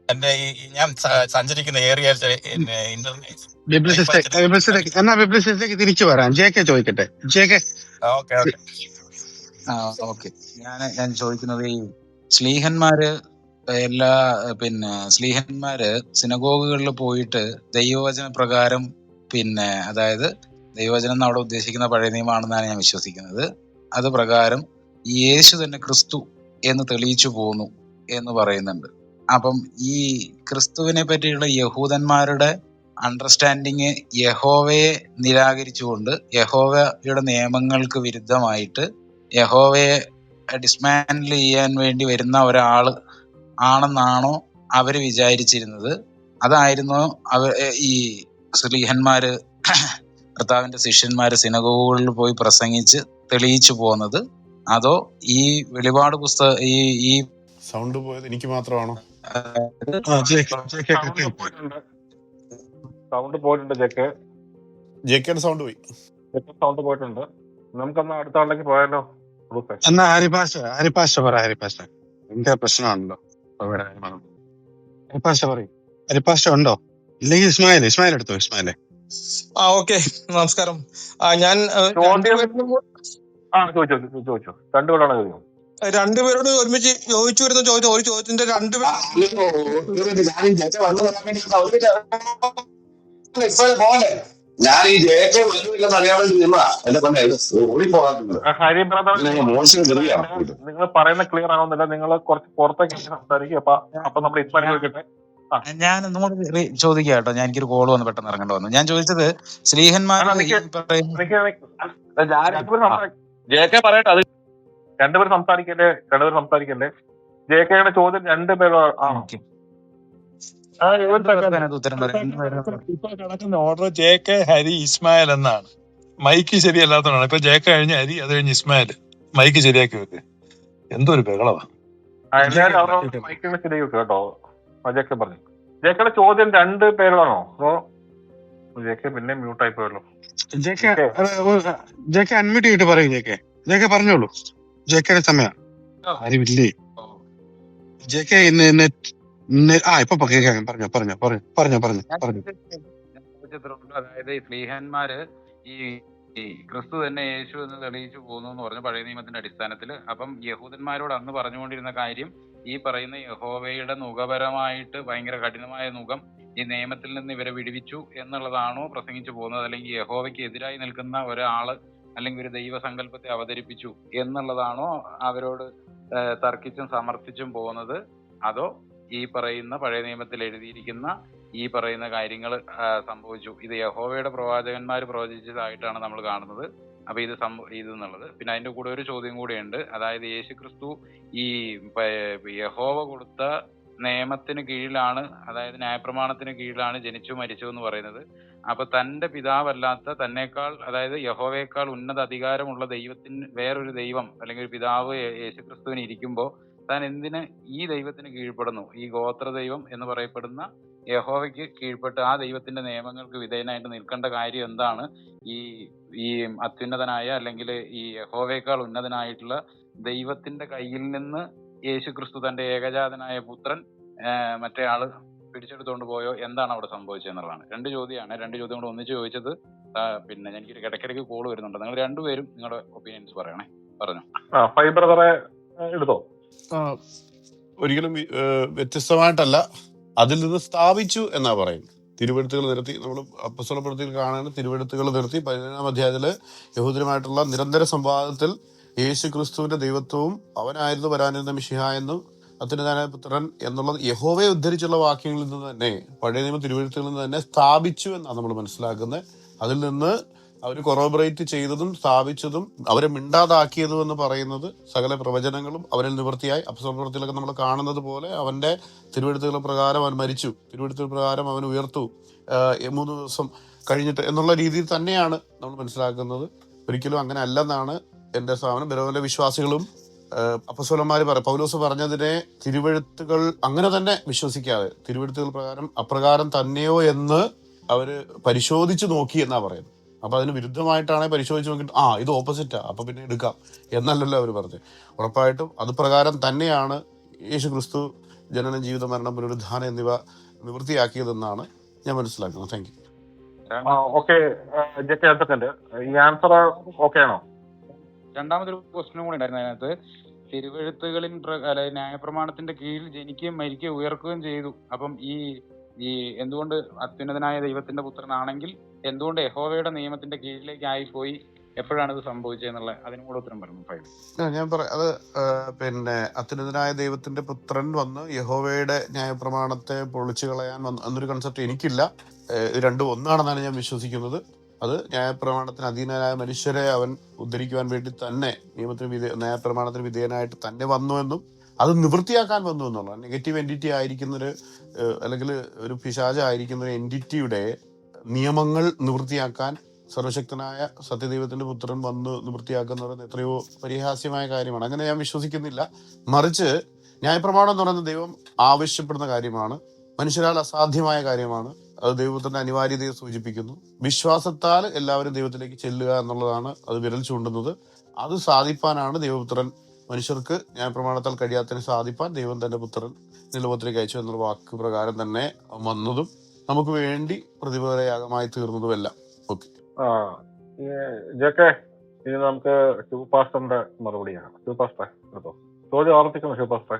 എന്റെ ഞാൻ സഞ്ചരിക്കുന്ന ഏരിയ ബിബ്ലിസിലേക്ക് തിരിച്ചു വരാം. ജെകെ ചോദിക്കട്ടെ. ജെകെ. ഓക്കെ. ഞാൻ ചോദിക്കുന്നത് ഈ സ്ലീഹന്മാര് സ്ലീഹന്മാര് സിനഗോഗുകളിൽ പോയിട്ട് ദൈവവചന പ്രകാരം അതായത് ദൈവവചനം അവിടെ ഉദ്ദേശിക്കുന്ന പഴയ നിയമമാണെന്നാണ് ഞാൻ വിശ്വസിക്കുന്നത്. അത് പ്രകാരം യേശു തന്നെ ക്രിസ്തു എന്ന് തെളിയിച്ചു പോന്നു എന്ന് പറയുന്നുണ്ട്. അപ്പം ഈ ക്രിസ്തുവിനെ പറ്റിയുള്ള യഹൂദന്മാരുടെ അണ്ടർസ്റ്റാൻഡിങ് യഹോവയെ നിരാകരിച്ചുകൊണ്ട് യഹോവയുടെ നിയമങ്ങൾക്ക് വിരുദ്ധമായിട്ട് യഹോവയെ ഡിസ്മാൻഡിൽ ചെയ്യാൻ വേണ്ടി വരുന്ന ഒരാള് ആണെന്നാണോ അവര് വിചാരിച്ചിരുന്നത്? അതായിരുന്നു ഈ സ്ലീഹന്മാര്, കർത്താവിന്റെ ശിഷ്യന്മാര് സിനഗോഗുകളിൽ പോയി പ്രസംഗിച്ച് തെളിയിച്ചു പോകുന്നത്? അതോ ഈ വെളിപാട് പുസ്തകം ഈ സൗണ്ട് പോയത് എനിക്ക് മാത്രമാണോ? സൗണ്ട് പോയിട്ടുണ്ട് ജെക്കെ. ജെക്കയുടെ സൗണ്ട് പോയി. സൗണ്ട് പോയിട്ടുണ്ട്. നമുക്കൊന്ന് അടുത്ത ആളിലേക്ക് പോയാലോ ഗ്രൂപ്പേ? എന്നാ ഹരിപാഷ പറ. ഹരിപാഷ എന്റെ പ്രശ്നമാണല്ലോ ഇവിടെ. ഹരിപാഷ പറയും. ഹരിപാഷ ഉണ്ടോ? ഇല്ലെങ്കിൽ ഇസ്മായിൽ എടുത്തോ. ഇസ്മായിലെ ഓക്കെ, നമസ്കാരം. ഞാൻ ചോദ്യം ചോദിച്ചോ. രണ്ടുപേരാണ് ചോദിക്കും. രണ്ടുപേരോട് ഒരുമിച്ച് ചോദിച്ചു വരുന്ന ചോദ്യം, ഒരു ചോദ്യത്തിന്റെ ഞാൻ ഈ ജയത്തെ വല്ലതുമില്ലെന്ന് അറിയാൻ വേണ്ടി നിന്നാ എന്റെ തന്നെ ഓടിപ്പോകാറുണ്ട്. ഹരി ബ്രദർ, മോശം കൃതിയാണ്. നിങ്ങൾ പറയുന്ന ക്ലിയർ ആവുന്നില്ല. നിങ്ങൾ കുറച്ച് പുറത്തേക്ക് സംസാരിക്കും. അപ്പൊ നമ്മൾ ഇസ്മായിൽ ചോദിക്കട്ടെ. ഞാൻ ഒന്നുകൂടി ചോദിക്കാം കേട്ടോ. ഞാൻ എനിക്കൊരു കോള് വന്ന് പെട്ടെന്ന് ഇറങ്ങേണ്ട വന്നു. ഞാൻ ചോദിച്ചത് സ്ലീഹന്മാർ ജെകെ പറയട്ടെ. അത് രണ്ടുപേരും സംസാരിക്കല്ലേ. ജെകെയുടെ ചോദ്യം രണ്ടുപേരും ആണോ? ഉത്തരം പറയാം. ഇപ്പൊ കിടക്കുന്ന ഓർഡർ JK, ഹരി, ഇസ്മായിൽ എന്നാണ്. മൈക്ക് ശരിയല്ലാത്തതാണ്. ഇപ്പൊ JK കഴിഞ്ഞ് ഹരി, അത് കഴിഞ്ഞ് ഇസ്മായിൽ. മൈക്ക് ശരിയാക്കി വെക്ക്. എന്തൊരു ബഹളവാ. എല്ലാവരും അവരുടെ മൈക്കിന് ശരിയാക്കി കേട്ടോ. ജെകെ പറഞ്ഞു. ജെകെയുടെ ചോദ്യം രണ്ട് പേരാണോ? അതോ ജെകെ പിന്നെ മ്യൂട്ടായി പോയല്ലോ. ജെകെ അൺമ്യൂട്ട് ചെയ്തിട്ട് പറയും. ജെകെ പറഞ്ഞോളൂ. ജെകെയുടെ സമയം ആരുമില്ലേ? ജെകെ ഇപ്പൊ കേൾക്കാം. പറഞ്ഞോ. അതായത് ഈ സ്ലീഹന്മാര് ഈ ക്രിസ്തു തന്നെ യേശു എന്ന് തെളിയിച്ചു പോകുന്നു എന്ന് പറഞ്ഞു പഴയ നിയമത്തിന്റെ അടിസ്ഥാനത്തിൽ. അപ്പം യഹൂദന്മാരോട് അന്ന് പറഞ്ഞുകൊണ്ടിരുന്ന കാര്യം, ഈ പറയുന്ന യഹോവയുടെ നുഖപരമായിട്ട് ഭയങ്കര കഠിനമായ നുഖം ഈ നിയമത്തിൽ നിന്ന് ഇവരെ വിടുവിച്ചു എന്നുള്ളതാണോ പ്രസംഗിച്ചു പോകുന്നത്? അല്ലെങ്കിൽ യഹോവയ്ക്ക് എതിരായി നിൽക്കുന്ന ഒരാള് അല്ലെങ്കിൽ ഒരു ദൈവസങ്കല്പത്തെ അവതരിപ്പിച്ചു എന്നുള്ളതാണോ അവരോട് തർക്കിച്ചും സമർത്ഥിച്ചും പോകുന്നത്? അതോ ഈ പറയുന്ന പഴയ നിയമത്തിൽ എഴുതിയിരിക്കുന്ന ഈ പറയുന്ന കാര്യങ്ങൾ സംഭവിച്ചു, ഇത് യഹോവയുടെ പ്രവാചകന്മാർ പ്രവചിച്ചതായിട്ടാണ് നമ്മൾ കാണുന്നത്? അപ്പൊ ഇത് എന്നുള്ളത്. പിന്നെ അതിന്റെ കൂടെ ഒരു ചോദ്യം കൂടെയുണ്ട്. അതായത് യേശുക്രിസ്തു ഈ യഹോവ കൊടുത്ത നിയമത്തിന് കീഴിലാണ്, അതായത് ന്യായപ്രമാണത്തിന് കീഴിലാണ് ജനിച്ചു മരിച്ചു എന്ന് പറയുന്നത്. അപ്പൊ തന്റെ പിതാവല്ലാത്ത തന്നേക്കാൾ, അതായത് യഹോവയേക്കാൾ ഉന്നത അധികാരമുള്ള ദൈവത്തിന്, വേറൊരു ദൈവം അല്ലെങ്കിൽ ഒരു പിതാവ് യേശുക്രിസ്തുവിന് ഇരിക്കുമ്പോൾ താൻ എന്തിന് ഈ ദൈവത്തിന് കീഴ്പ്പെടുന്നു? ഈ ഗോത്ര ദൈവം എന്ന് പറയപ്പെടുന്ന യഹോവയ്ക്ക് കീഴ്പ്പെട്ട് ആ ദൈവത്തിന്റെ നിയമങ്ങൾക്ക് വിധേയനായിട്ട് നിൽക്കേണ്ട കാര്യം എന്താണ്? ഈ അത്യുന്നതനായ അല്ലെങ്കിൽ ഈ യഹോവയേക്കാൾ ഉന്നതനായിട്ടുള്ള ദൈവത്തിന്റെ കയ്യിൽ നിന്ന് യേശുക്രിസ്തു തന്റെ ഏകജാതനായ പുത്രൻ മറ്റേ ആള് പിടിച്ചെടുത്തോണ്ട് പോയോ? എന്താണ് അവിടെ സംഭവിച്ചതെന്നുള്ളതാണ്. രണ്ട് ചോദ്യമാണ്. രണ്ട് ചോദ്യം കൂടെ ഒന്നിച്ച് ചോദിച്ചത്. പിന്നെ എനിക്കൊരു ഇടയ്ക്കിടയ്ക്ക് കോള് വരുന്നുണ്ട്. നിങ്ങൾ രണ്ടുപേരും നിങ്ങളുടെ ഒപ്പീനിയൻസ് പറയണേ. പറഞ്ഞു. ഫൈബ്രദറെ എടുത്തോ. ഒരിക്കലും വ്യത്യസ്തമായിട്ടല്ല, അതിൽ നിന്ന് സ്ഥാപിച്ചു എന്നാ പറയുന്നത്. തിരുവെഴുത്തുകൾ നിരത്തി നമ്മൾ അപ്പസ്തല പ്രവൃത്തിയിൽ കാണുന്ന തിരുവെഴുത്തുകൾ നിരത്തി 15-ാം അധ്യായത്തില് യഹൂദരുമായിട്ടുള്ള നിരന്തര സംവാദത്തിൽ യേശു ക്രിസ്തുവിന്റെ ദൈവത്വവും അവനായിരുന്നു വരാനിരുന്ന മിശിഹ എന്നും അത്യുന്നതനായ പുത്രൻ എന്നുള്ളത് യഹോവയെ ഉദ്ധരിച്ചുള്ള വാക്യങ്ങളിൽ നിന്ന് തന്നെ, പഴയ നിയമ തിരുവെഴുത്തുകളിൽ നിന്ന് തന്നെ സ്ഥാപിച്ചു എന്നാണ് നമ്മൾ മനസ്സിലാക്കുന്നത്. അതിൽ നിന്ന് അവർ കൊറോബറേറ്റ് ചെയ്തതും സ്ഥാപിച്ചതും അവരെ മിണ്ടാതാക്കിയതും എന്ന് പറയുന്നത് സകല പ്രവചനങ്ങളും അവരിൽ നിവൃത്തിയായി. അപ്പസ്തല പ്രവൃത്തിയിലൊക്കെ നമ്മൾ കാണുന്നത് പോലെ അവന്റെ തിരുവെഴുത്തുകൾ പ്രകാരം അവൻ മരിച്ചു, തിരുവെഴുത്തുകൾ പ്രകാരം അവൻ ഉയർത്തു 3 ദിവസം കഴിഞ്ഞിട്ട് എന്നുള്ള രീതിയിൽ തന്നെയാണ് നമ്മൾ മനസ്സിലാക്കുന്നത്. ഒരിക്കലും അങ്ങനെ അല്ലെന്നാണ് എന്റെ സ്ഥാപനം. ബെരോവിലെ വിശ്വാസികളും അപ്പസ്തലന്മാര് പൗലോസ് പറഞ്ഞതിനെ തിരുവെഴുത്തുകൾ അങ്ങനെ തന്നെ വിശ്വസിക്കാതെ തിരുവെഴുത്തുകൾ പ്രകാരം അപ്രകാരം തന്നെയോ എന്ന് അവര് പരിശോധിച്ച് നോക്കി എന്നാ പറയുന്നത്. അപ്പൊ അതിന് വിരുദ്ധമായിട്ടാണ് പരിശോധിച്ച് നോക്കിയിട്ട് ഇത് ഓപ്പോസിറ്റാ, അപ്പൊ പിന്നെ എടുക്കാം എന്നല്ലല്ലോ അവർ പറഞ്ഞത്. ഉറപ്പായിട്ടും അത് പ്രകാരം തന്നെയാണ് യേശു ക്രിസ്തു ജനനം, ജീവിത, മരണം, പുനരുദ്ധാനം എന്നിവ നിവൃത്തിയാക്കിയതെന്നാണ് ഞാൻ മനസ്സിലാക്കുന്നത്. Thank you. ഓക്കെ, ഈ ആൻസർ ഓക്കെ ആണോ? രണ്ടാമതൊരു ക്വസ്റ്റ്യനും കൂടി ഉണ്ടായിരുന്നു അതിനകത്ത്. തിരുവെഴുത്തുകളിൻ ന്യായപ്രമാണത്തിന്റെ കീഴിൽ ജനിക്കുകയും മരിക്കുകയും ഉയർക്കുകയും ചെയ്തു. അപ്പം ഈ എന്തുകൊണ്ട് അത്യുന്നതനായ ദൈവത്തിന്റെ പുത്രനാണെങ്കിൽ എന്തുകൊണ്ട് യഹോവയുടെ നിയമത്തിന്റെ കീഴിലേക്ക് ആയിപ്പോയി? എപ്പോഴാണ് ഇത് സംഭവിച്ചതെന്നുള്ള അതിനും കൂടെ ഉത്തരം പറഞ്ഞു. ഞാൻ പറയാം. അത് പിന്നെ അത്യുന്നതനായ ദൈവത്തിന്റെ പുത്രൻ വന്ന് യഹോവയുടെ ന്യായപ്രമാണത്തെ പൊളിച്ചു കളയാൻ വന്നു എന്നൊരു കൺസെപ്റ്റ് എനിക്കില്ല. രണ്ടും ഒന്നാണെന്നാണ് ഞാൻ വിശ്വസിക്കുന്നത്. അത് ന്യായപ്രമാണത്തിന് അധീനരായ മനുഷ്യരെ അവൻ ഉദ്ധരിക്കുവാൻ വേണ്ടി തന്നെ ന്യായപ്രമാണത്തിന് വിധേയനായിട്ട് തന്നെ വന്നുവെന്നും അത് നിവൃത്തിയാക്കാൻ വന്നു എന്നുള്ള നെഗറ്റീവ് എൻറ്റിറ്റി ആയിരിക്കുന്നൊരു അല്ലെങ്കിൽ ഒരു പിശാചായിരിക്കുന്ന ഒരു എൻറ്റിറ്റിയുടെ നിയമങ്ങൾ നിവൃത്തിയാക്കാൻ സർവശക്തനായ സത്യദൈവത്തിന്റെ പുത്രൻ വന്ന് നിവൃത്തിയാക്കുന്ന പറയുന്നത് എത്രയോ പരിഹാസ്യമായ കാര്യമാണ്. അങ്ങനെ ഞാൻ വിശ്വസിക്കുന്നില്ല. മറിച്ച് ന്യായപ്രമാണം എന്ന് പറയുന്നത് ദൈവം ആവശ്യപ്പെടുന്ന കാര്യമാണ്, മനുഷ്യരാൽ അസാധ്യമായ കാര്യമാണ്. അത് ദൈവത്തിന്റെ അനിവാര്യതയെ സൂചിപ്പിക്കുന്നു. വിശ്വാസത്താൽ എല്ലാവരും ദൈവത്തിലേക്ക് ചെല്ലുക എന്നുള്ളതാണ് അത് വിരൽ ചൂണ്ടുന്നത്. അത് സാധിപ്പാനാണ് ദൈവപുത്രൻ മനുഷ്യർക്ക് ന്യായപ്രമാണത്താൽ കഴിയാത്തതിന് സാധിപ്പാൻ ദൈവം തന്റെ പുത്രൻ നിലവത്തിലേക്ക് അയച്ചു എന്നുള്ള വാക്ക് പ്രകാരം തന്നെ വന്നതും നമുക്ക് വേണ്ടി പ്രതിഫലയാഗമായി തീർന്നതുമെല്ലാം. ഓക്കെ, ജെ.കെ. ഇനി നമുക്ക് ശിവ പാസ്റ്ററിന്റെ മറുപടിയാണ്. ശിവ പാസ്റ്ററെ കേട്ടോ, ചോദ്യം ആവർത്തിക്കുന്നു. ശിവ പാസ്റ്ററെ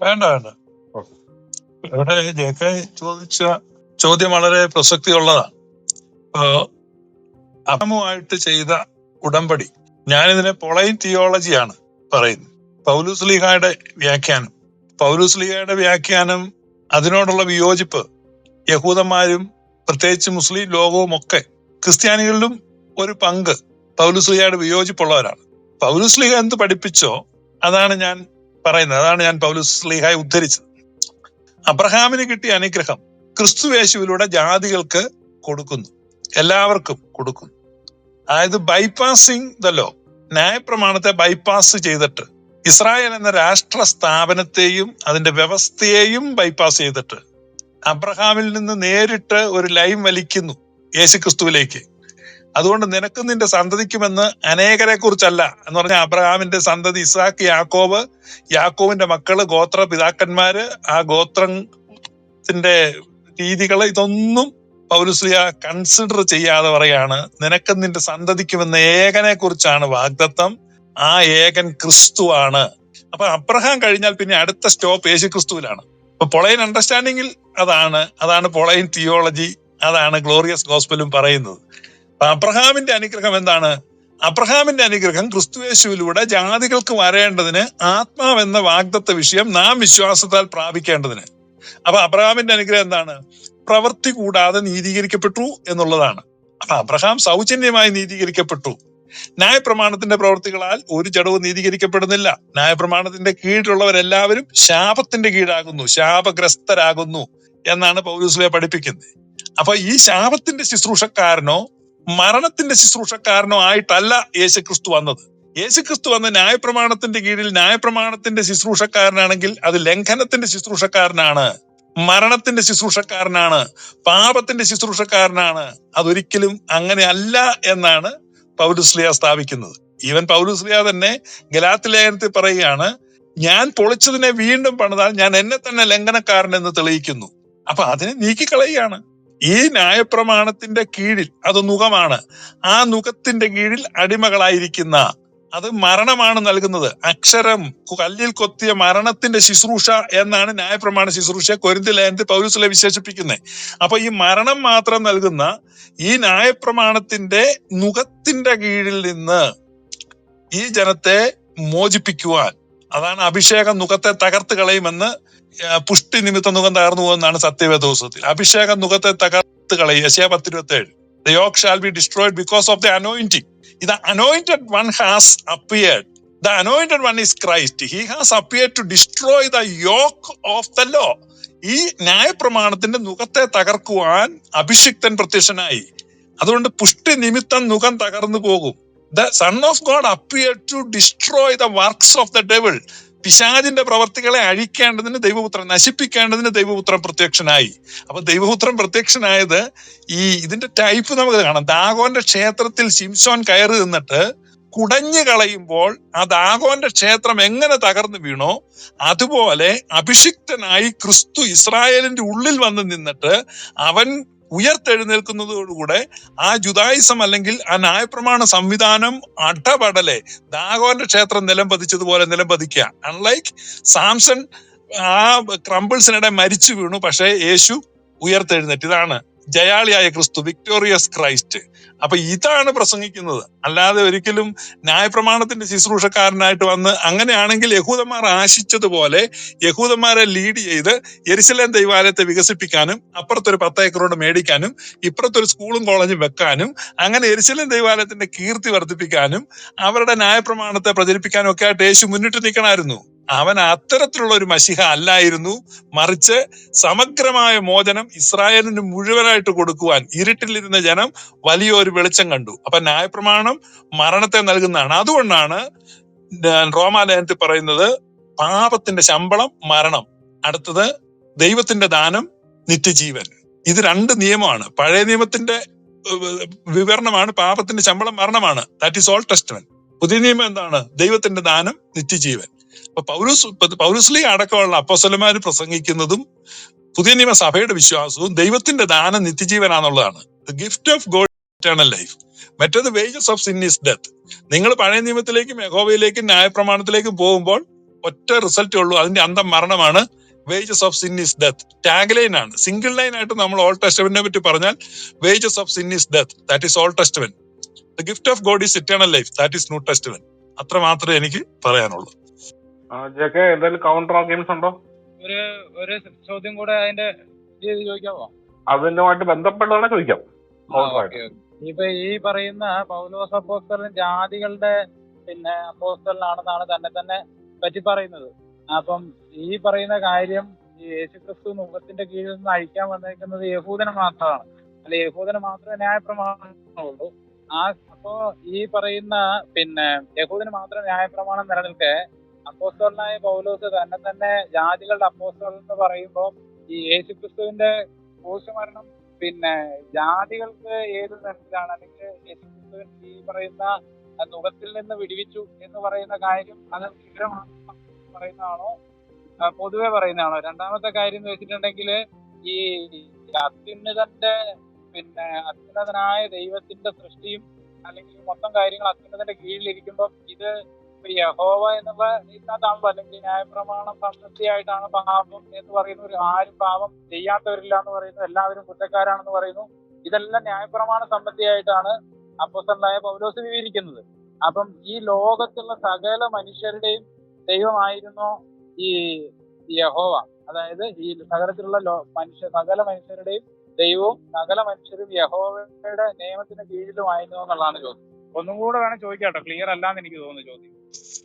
വേണ്ട വേണ്ട. ഓക്കെ. ഇവിടെ ജെ.കെ. ചോദിച്ച ചോദ്യം വളരെ പ്രസക്തിയുള്ളതാണ്. അബ്രഹാമുമായിട്ട് ചെയ്ത ഉടമ്പടി, ഞാനിതിനെ പൊളൈൻ തിയോളജിയാണ് പറയുന്നത്. പൗലോസ്ലീഹായുടെ വ്യാഖ്യാനം, പൗലോസ്ലീഹയുടെ വ്യാഖ്യാനം, അതിനോടുള്ള വിയോജിപ്പ് യഹൂദന്മാരും പ്രത്യേകിച്ച് മുസ്ലിം ലോകവും ഒക്കെ, ക്രിസ്ത്യാനികളിലും ഒരു പങ്ക് പൗലോസ്ലീഹയുടെ വിയോജിപ്പുള്ളവരാണ്. പൗലോസ്ലീഹ എന്ത് പഠിപ്പിച്ചോ അതാണ് ഞാൻ പറയുന്നത്, അതാണ് ഞാൻ പൗലോസ്ലീഹയെ ഉദ്ധരിച്ചത്. അബ്രഹാമിന് കിട്ടിയ അനുഗ്രഹം ക്രിസ്തുയേശുവിലൂടെ ജാതികൾക്ക് കൊടുക്കുന്നു, എല്ലാവർക്കും കൊടുക്കുന്നു. അതായത് ബൈപ്പാസിങ് ദ ലോ, ന്യായപ്രമാണത്തെ ബൈപ്പാസ് ചെയ്തിട്ട് ഇസ്രായേൽ എന്ന രാഷ്ട്ര സ്ഥാപനത്തെയും അതിന്റെ വ്യവസ്ഥയെയും ബൈപ്പാസ് ചെയ്തിട്ട് അബ്രഹാമിൽ നിന്ന് നേരിട്ട് ഒരു ലൈൻ വലിക്കുന്നു യേശുക്രിസ്തുവിലേക്ക്. അതുകൊണ്ട് നിനക്കും നിന്റെ സന്തതിക്കുമെന്ന് അനേകരെ കുറിച്ചല്ല എന്ന് പറഞ്ഞാൽ അബ്രഹാമിന്റെ സന്തതി ഇസ്ഹാക്ക്, യാക്കോബ്, യാക്കോബിന്റെ മക്കള്, ഗോത്ര പിതാക്കന്മാര്, ആ ഗോത്രത്തിന്റെ രീതികള്, ഇതൊന്നും പൗലോസ്ലീഹ കൺസിഡർ ചെയ്യാതെ പറയാണ് നിനക്കും നിന്റെ സന്തതിക്കുമെന്ന ഏകനെ കുറിച്ചാണ് വാഗ്ദത്തം. ആ ഏകൻ ക്രിസ്തുവാണ്. അപ്പൊ അബ്രഹാം കഴിഞ്ഞാൽ പിന്നെ അടുത്ത സ്റ്റോപ്പ് യേശു ക്രിസ്തുവിലാണ്. അപ്പൊ പൊളൈൻ അണ്ടർസ്റ്റാൻഡിങ്ങിൽ അതാണ് പൊളൈൻ തിയോളജി, അതാണ് ഗ്ലോറിയസ് ഗോസ്പലും പറയുന്നത്. അപ്പൊ അബ്രഹാമിന്റെ അനുഗ്രഹം എന്താണ്? അബ്രഹാമിന്റെ അനുഗ്രഹം ക്രിസ്തുയേശുവിലൂടെ ജാതികൾക്ക് വരേണ്ടതിന് ആത്മാവെന്ന വാഗ്ദത്ത വിഷയം നാം വിശ്വാസത്താൽ പ്രാപിക്കേണ്ടതിന്. അപ്പൊ അബ്രഹാമിന്റെ അനുഗ്രഹം എന്താണ്? പ്രവൃത്തി കൂടാതെ നീതീകരിക്കപ്പെട്ടു എന്നുള്ളതാണ്. അപ്പൊ അബ്രഹാം സൗജന്യമായി നീതീകരിക്കപ്പെട്ടു. ന്യായപ്രമാണത്തിന്റെ പ്രവൃത്തികളാൽ ഒരു ജഡവും നീതീകരിക്കപ്പെടുന്നില്ല. ന്യായപ്രമാണത്തിന്റെ കീഴിലുള്ളവരെല്ലാവരും ശാപത്തിന്റെ കീഴാകുന്നു, ശാപഗ്രസ്തരാകുന്നു എന്നാണ് പൗലോസ്ലീഹ പഠിപ്പിക്കുന്നത്. അപ്പൊ ഈ ശാപത്തിന്റെ ശുശ്രൂഷക്കാരനോ മരണത്തിന്റെ ശുശ്രൂഷക്കാരനോ ആയിട്ടല്ല യേശുക്രിസ്തു വന്നത്. യേശുക്രിസ്തു വന്ന ന്യായപ്രമാണത്തിന്റെ കീഴിൽ ന്യായപ്രമാണത്തിന്റെ ശുശ്രൂഷക്കാരനാണെങ്കിൽ അത് ലംഘനത്തിന്റെ ശുശ്രൂഷക്കാരനാണ്, മരണത്തിന്റെ ശുശ്രൂഷക്കാരനാണ്, പാപത്തിന്റെ ശുശ്രൂഷക്കാരനാണ്. അതൊരിക്കലും അങ്ങനെ അല്ല എന്നാണ് പൗലോസ്ലീഹ സ്ഥാപിക്കുന്നത്. ഈവൻ പൗലോസ്ലീഹ തന്നെ ഗലാത്യ ലേഖനത്തിൽ പറയുകയാണ്, ഞാൻ പൊളിച്ചതിനെ വീണ്ടും പണിതാൽ ഞാൻ എന്നെ തന്നെ ലംഘനക്കാരൻ എന്ന് തെളിയിക്കുന്നു. അപ്പൊ അതിനെ നീക്കിക്കളയുകയാണ്. ഈ ന്യായപ്രമാണത്തിന്റെ കീഴിൽ അത് നുകമാണ്. ആ നുകത്തിന്റെ കീഴിൽ അടിമകളായിരിക്കുന്ന, അത് മരണമാണ് നൽകുന്നത്. അക്ഷരം കല്ലിൽ കൊത്തിയ മരണത്തിന്റെ ശുശ്രൂഷ എന്നാണ് ന്യായപ്രമാണ ശുശ്രൂഷ കൊരിന്ത്യ ലേഖനത്തിൽ പൗലോസ്ലീഹ വിശേഷിപ്പിക്കുന്നത്. അപ്പൊ ഈ മരണം മാത്രം നൽകുന്ന ഈ ന്യായപ്രമാണത്തിന്റെ നുകത്തിന്റെ കീഴിൽ നിന്ന് ഈ ജനത്തെ മോചിപ്പിക്കുവാൻ, അതാണ് അഭിഷേകം നുകത്തെ തകർത്ത് കളയുമെന്ന്, പുഷ്ടി നിമിത്തം നുകം തകർന്നു പോകുന്നതാണ് സത്യവേദോത്സവത്തിൽ. അഭിഷേകം നുകത്തെ തകർത്ത് കളയും. യെശയ്യാ 10:27. The yoke shall be destroyed because of the anointing. The anointed one has appeared. The anointed one is Christ. He has appeared to destroy the yoke of the law. ഈ ന്യായപ്രമാണത്തിന്റെ നുകത്തെ തകർക്കുവാൻ അഭിഷിക്തൻ പ്രത്യക്ഷനായി. അതുകൊണ്ട് പുഷ്ടി നിമിത്തം നുകം തകർന്നു പോകും. The Son of God appeared to destroy the works of the devil. പിശാചിന്റെ പ്രവർത്തികളെ അഴിക്കേണ്ടതിന് ദൈവപുത്രൻ, നശിപ്പിക്കേണ്ടതിന് ദൈവപുത്രൻ പ്രത്യക്ഷനായി. അപ്പൊ ദൈവപുത്രൻ പ്രത്യക്ഷനായത് ഇതിന്റെ ടൈപ്പ് നമുക്ക് കാണാം. ദാഗോന്റെ ക്ഷേത്രത്തിൽ ശിംശോൻ കയറി നിന്നിട്ട് കുടഞ്ഞു കളയുമ്പോൾ ആ ദാഗോന്റെ ക്ഷേത്രം എങ്ങനെ തകർന്നു വീണോ അതുപോലെ അഭിഷിക്തനായി ക്രിസ്തു ഇസ്രായേലിന്റെ ഉള്ളിൽ വന്ന് നിന്നിട്ട് അവൻ ഉയർത്തെഴുന്നേൽക്കുന്നതോടുകൂടെ ആ ജുദായിസം അല്ലെങ്കിൽ ആ ന്യായപ്രമാണ സംവിധാനം അടപടലെ ദാഗോന്റെ ക്ഷേത്രം നിലം പതിച്ചതുപോലെ നിലം പതിക്കുക. അൺലൈക്ക് സാംസൺ ആ ക്രംബിൾസിനിടെ മരിച്ചു വീണു, പക്ഷെ യേശു ഉയർത്തെഴുന്നേറ്റ്. ഇതാണ് ജയാളിയായ ക്രിസ്തു, വിക്ടോറിയസ് ക്രൈസ്റ്റ്. അപ്പൊ ഇതാണ് പ്രസംഗിക്കുന്നത്. അല്ലാതെ ഒരിക്കലും ന്യായപ്രമാണത്തിന്റെ ശുശ്രൂഷക്കാരനായിട്ട് വന്ന്, അങ്ങനെയാണെങ്കിൽ യഹൂദന്മാർ ആശിച്ചതുപോലെ യഹൂദന്മാരെ ലീഡ് ചെയ്ത് യെരുശലേം ദൈവാലയത്തെ വികസിപ്പിക്കാനും അപ്പുറത്തൊരു 10 ഏക്കറോട് മേടിക്കാനും ഇപ്പുറത്തൊരു സ്കൂളും കോളേജും വെക്കാനും അങ്ങനെ യെരുശലേം ദൈവാലയത്തിന്റെ കീർത്തി വർദ്ധിപ്പിക്കാനും അവരുടെ ന്യായപ്രമാണത്തെ പ്രചരിപ്പിക്കാനും ഒക്കെ ആയിട്ട് യേശു മുന്നിട്ട് നിൽക്കണമായിരുന്നു. അവൻ അത്തരത്തിലുള്ള ഒരു മശിഹ അല്ലായിരുന്നു. മറിച്ച് സമഗ്രമായ മോചനം ഇസ്രായേലിന് മുഴുവനായിട്ട് കൊടുക്കുവാൻ ഇരുട്ടിലിരുന്ന ജനം വലിയൊരു വെളിച്ചം കണ്ടു. അപ്പൊ ന്യായപ്രമാണം മരണത്തെ നൽകുന്നതാണ്. അതുകൊണ്ടാണ് റോമാലേഖനത്തിൽ പറയുന്നത് പാപത്തിന്റെ ശമ്പളം മരണം, അടുത്തത് ദൈവത്തിന്റെ ദാനം നിത്യജീവൻ. ഇത് രണ്ട് നിയമമാണ്. പഴയ നിയമത്തിന്റെ വിവരണമാണ് പാപത്തിന്റെ ശമ്പളം മരണമാണ്. That is old testament. പുതിയ നിയമം എന്താണ്? ദൈവത്തിന്റെ ദാനം നിത്യജീവൻ. അപ്പൊ പൗലോസ്ലീഹ അടക്കമുള്ള അപ്പോസ്തലന്മാര് പ്രസംഗിക്കുന്നതും പുതിയ നിയമ സഭയുടെ വിശ്വാസവും ദൈവത്തിന്റെ ദാനം നിത്യജീവനാന്നുള്ളതാണ്. The gift of God eternal life. മറ്റേത് wages of sin is death. നിങ്ങൾ പഴയ നിയമത്തിലേക്കും യഹോവയിലേക്കും ന്യായപ്രമാണത്തിലേക്കും പോകുമ്പോൾ ഒറ്റ റിസൾട്ടേ ഉള്ളൂ, അതിന്റെ അന്തം മരണമാണ്. Wages of sin is death tag line ആണ്. സിംഗിൾ ലൈൻ ആയിട്ട് നമ്മൾ ഓൾഡ് ടെസ്റ്റ്മെന്റിനെ പറ്റി പറഞ്ഞാൽ wages of sin is death, that is old testament. The gift of God is eternal life, that is new testament. അത്ര മാത്രമേ എനിക്ക് പറയാനുള്ളൂ. ജെകെ എന്തെങ്കിലും കൗണ്ടർ ആർഗ്യുമെന്റ്സ് ഉണ്ടോ? ഒരു ചോദ്യം കൂടെ അതിന്റെ ഇത് ചോദിക്കാമോ? അതിനുമായിട്ട് ബന്ധപ്പെട്ടതാണ് ചോദിക്കാം. ഓക്കെ. ഇപ്പൊ ഈ പറയുന്ന പൗലോസ് അപ്പോസ്തലൻ ജാതികളുടെ അപ്പോസ്തലനാണെന്നാണ് തന്നെ പറ്റി പറയുന്നത്. അപ്പം ഈ പറയുന്ന കാര്യം ഈ യേശുക്രിസ്തു മുഖത്തിന്റെ കീഴിൽ നിന്ന് അഴിക്കാൻ വന്നിരിക്കുന്നത് യഹൂദന് മാത്രമാണ്. അല്ല, യഹൂദന് മാത്രമേ ന്യായപ്രമാണമുള്ളൂ. അപ്പോ ഈ പറയുന്ന യഹൂദന് മാത്രം ന്യായപ്രമാണം നിലനിൽക്കെ അപ്പോസ്തലനായ പൗലോസ് തന്നെ ജാതികളുടെ അപ്പോസ്തലൻ എന്ന് പറയുമ്പോൾ ഈ യേശുക്രിസ്തുവിന്റെ ക്രൂശുമരണം ജാതികൾക്ക് ഏത് തരത്തിലാണ്, അല്ലെങ്കിൽ യേശുക്രിസ്തുവിൻ ഈ പറയുന്ന നുഖത്തിൽ നിന്ന് വിടുവിച്ചു എന്ന് പറയുന്ന കാര്യം അത് വിഗ്രഹമാണ് പറയുന്നതാണോ പൊതുവെ പറയുന്നതാണോ? രണ്ടാമത്തെ കാര്യം എന്ന് വെച്ചിട്ടുണ്ടെങ്കിൽ ഈ അത്യുന്നതന്റെ അത്യുന്നതനായ ദൈവത്തിന്റെ സൃഷ്ടിയും അല്ലെങ്കിൽ മൊത്തം കാര്യങ്ങൾ അത്യുന്നതന്റെ കീഴിലിരിക്കുമ്പോൾ ഇത് യഹോവ എന്നുള്ള ഇതിനകത്താണല്ലോ, അല്ലെങ്കിൽ ന്യായപ്രമാണം സംതൃപ്തിയായിട്ടാണ് പാപം എന്ന് പറയുന്നു. ആരും പാപം ചെയ്യാത്തവരില്ല എന്ന് പറയുന്നു, എല്ലാവരും കുറ്റക്കാരാണെന്ന് പറയുന്നു. ഇതെല്ലാം ന്യായപ്രമാണ സംബന്ധിയായിട്ടാണ് അപ്പോസ്തലനായ പൗലോസ് വിവരിക്കുന്നത്. അപ്പം ഈ ലോകത്തുള്ള സകല മനുഷ്യരുടെയും ദൈവമായിരുന്നോ ഈ യഹോവ? അതായത് ഈ സകലത്തിലുള്ള സകല മനുഷ്യരുടെയും ദൈവവും സകല മനുഷ്യരും യഹോവയുടെ നിയമത്തിന് കീഴിലുമായിരുന്നു എന്നുള്ളതാണ് ചോദ്യം. ഒന്നും കൂടെ വേണം ചോദിക്കാട്ടോ, ക്ലിയർ അല്ലാന്ന് എനിക്ക് തോന്നുന്നു ചോദ്യം.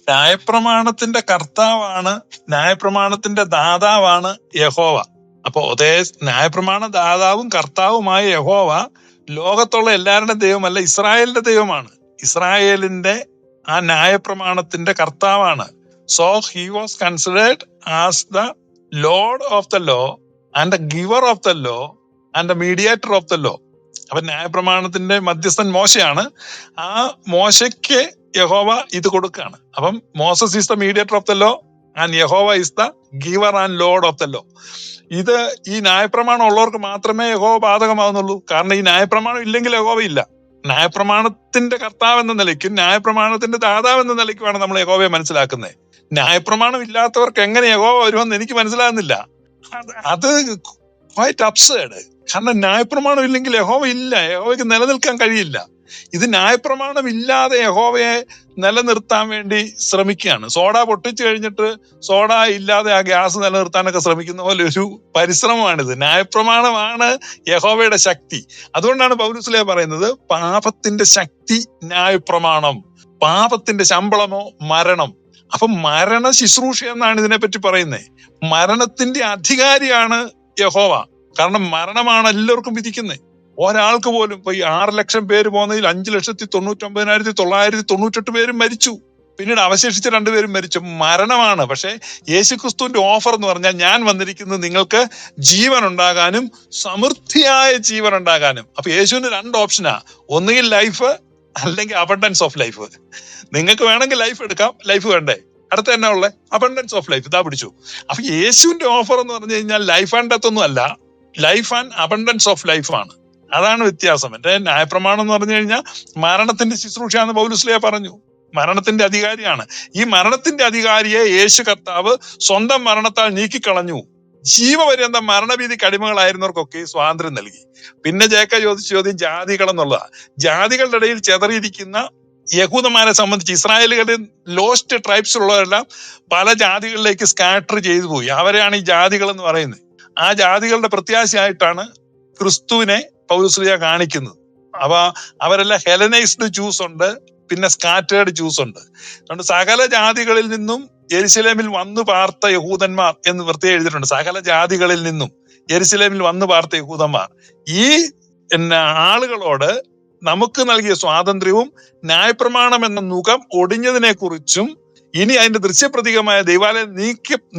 ന്യായപ്രമാണത്തിന്റെ കർത്താവാണ്, ന്യായപ്രമാണത്തിന്റെ ദാതാവാണ് യഹോവ. അപ്പൊ അതേ ന്യായപ്രമാണ ദാതാവും കർത്താവുമായ യഹോവ ലോകത്തുള്ള എല്ലാവരുടെയും ദൈവമല്ല, ഇസ്രായേലിന്റെ ദൈവമാണ്. ഇസ്രായേലിന്റെ ആ ന്യായപ്രമാണത്തിന്റെ കർത്താവാണ്. So he was considered as the lord of the law and the giver of the law and the mediator of the law. അപ്പൊ ന്യായപ്രമാണത്തിന്റെ മധ്യസ്ഥൻ മോശയാണ്. ആ മോശയ്ക്ക് യഹോവ ഇത് കൊടുക്കുകയാണ്. അപ്പം Moses is the mediator of the law and Jehovah is the giver and Lord of the law. ഇത് ഈ ന്യായപ്രമാണം ഉള്ളവർക്ക് മാത്രമേ യഹോവ ബാധകമാവുന്നുള്ളൂ. കാരണം ഈ ന്യായപ്രമാണം ഇല്ലെങ്കിൽ യഹോവ ഇല്ല. ന്യായപ്രമാണത്തിന്റെ കർത്താവ് എന്ന നിലയ്ക്കും ന്യായപ്രമാണത്തിന്റെ ദാതാവ് എന്ന നിലയ്ക്കുമാണ് നമ്മൾ യഹോവയെ മനസ്സിലാക്കുന്നത്. ന്യായപ്രമാണം ഇല്ലാത്തവർക്ക് എങ്ങനെ യഹോവ വരുമെന്ന് എനിക്ക് മനസ്സിലാകുന്നില്ല. അത് ക്വൈറ്റ് അബ്സേർഡ്. കാരണം ന്യായപ്രമാണം ഇല്ലെങ്കിൽ യഹോവ ഇല്ല, യഹോവയ്ക്ക് നിലനിൽക്കാൻ കഴിയില്ല. ഇത് ന്യായപ്രമാണം ഇല്ലാതെ യഹോവയെ നിലനിർത്താൻ വേണ്ടി ശ്രമിക്കുകയാണ്. സോഡ പൊട്ടിച്ചു കഴിഞ്ഞിട്ട് സോഡ ഇല്ലാതെ ആ ഗ്യാസ് നിലനിർത്താനൊക്കെ ശ്രമിക്കുന്ന പോലെ ഒരു പരിശ്രമമാണിത്. ന്യായപ്രമാണമാണ് യഹോവയുടെ ശക്തി. അതുകൊണ്ടാണ് പൗലോസ് പറയുന്നത് പാപത്തിന്റെ ശക്തി ന്യായപ്രമാണം, പാപത്തിന്റെ ശമ്പളമോ മരണം. അപ്പൊ മരണ ശുശ്രൂഷ എന്നാണ് ഇതിനെപ്പറ്റി പറയുന്നത്. മരണത്തിന്റെ അധികാരിയാണ് യഹോവ. കാരണം മരണമാണ് എല്ലാവർക്കും വിധിക്കുന്നത്. ഒരാൾക്ക് പോലും ഇപ്പൊ ഈ 6 ലക്ഷം പേര് പോകുന്നതിൽ 5,99,998 പേരും മരിച്ചു. പിന്നീട് അവശേഷിച്ച 2 പേരും മരിച്ചു. മരണമാണ്. പക്ഷെ യേശുക്രിസ്തുവിന്റെ ഓഫർ എന്ന് പറഞ്ഞാൽ ഞാൻ വന്നിരിക്കുന്നത് നിങ്ങൾക്ക് ജീവൻ ഉണ്ടാകാനും സമൃദ്ധിയായ ജീവൻ ഉണ്ടാകാനും. അപ്പൊ യേശുവിന് 2 ഓപ്ഷനാ, ഒന്നുകിൽ ലൈഫ് അല്ലെങ്കിൽ അബണ്ടൻസ് ഓഫ് ലൈഫ്. നിങ്ങൾക്ക് വേണമെങ്കിൽ ലൈഫ് എടുക്കാം, ലൈഫ് വേണ്ടേ? അടുത്ത തന്നെ ഉള്ള അബണ്ടൻസ് ഓഫ് ലൈഫ്, ഇതാ പിടിച്ചു. അപ്പൊ യേശുവിന്റെ ഓഫർ എന്ന് പറഞ്ഞു കഴിഞ്ഞാൽ ലൈഫ് ആൻഡ് ഡെത്ത് ഒന്നും അല്ല, ലൈഫ് ആൻഡ് അബണ്ടൻസ് ഓഫ് ലൈഫാണ്. അതാണ് വ്യത്യാസം. എന്റെ ന്യായപ്രമാണം എന്ന് പറഞ്ഞു കഴിഞ്ഞാൽ മരണത്തിന്റെ ശുശ്രൂഷയാണെന്ന് പൗലോസ് പറഞ്ഞു. മരണത്തിന്റെ അധികാരിയാണ്. ഈ മരണത്തിന്റെ അധികാരിയെ യേശു കർത്താവ് സ്വന്തം മരണത്താൽ നീക്കിക്കളഞ്ഞു. ജീവപര്യന്തം മരണഭീതിക്ക് അടിമകളായിരുന്നവർക്കൊക്കെ സ്വാതന്ത്ര്യം നൽകി. പിന്നെ ജേക്ക ചോദിച്ച ചോദ്യം ജാതികൾ എന്നുള്ളതാ. ജാതികളുടെ ഇടയിൽ ചെതറിയിരിക്കുന്ന യഹൂദന്മാരെ സംബന്ധിച്ച് ഇസ്രായേലുകളുടെ ലോസ്റ്റ് ട്രൈബ്സ് ഉള്ളവരെല്ലാം പല ജാതികളിലേക്ക് സ്കാറ്റർ ചെയ്തു പോയി. അവരെയാണ് ഈ ജാതികൾ എന്ന് പറയുന്നത്. ആ ജാതികളുടെ പ്രത്യാശയായിട്ടാണ് ക്രിസ്തുവിനെ പൗലോസ് കാണിക്കുന്നത്. അപ്പൊ അവരെല്ലാം ഹെലനൈസ്ഡ് ജൂസ് ഉണ്ട്, പിന്നെ സ്കാറ്റേർഡ് ജൂസ് ഉണ്ട്. അതുകൊണ്ട് സകല ജാതികളിൽ നിന്നും യെരുശലേമിൽ വന്നു പാർത്ത യഹൂദന്മാർ എന്ന് പ്രത്യേകം എഴുതിയിട്ടുണ്ട്. സകല ജാതികളിൽ നിന്നും യെരുശലേമിൽ വന്നു പാർത്ത യഹൂദന്മാർ. ഈ ആളുകളോട് നമുക്ക് നൽകിയ സ്വാതന്ത്ര്യവും ന്യായപ്രമാണം എന്ന നുകം ഒടിഞ്ഞതിനെ കുറിച്ചും ഇനി അതിന്റെ ദൃശ്യപ്രതീകമായ ദൈവാലയം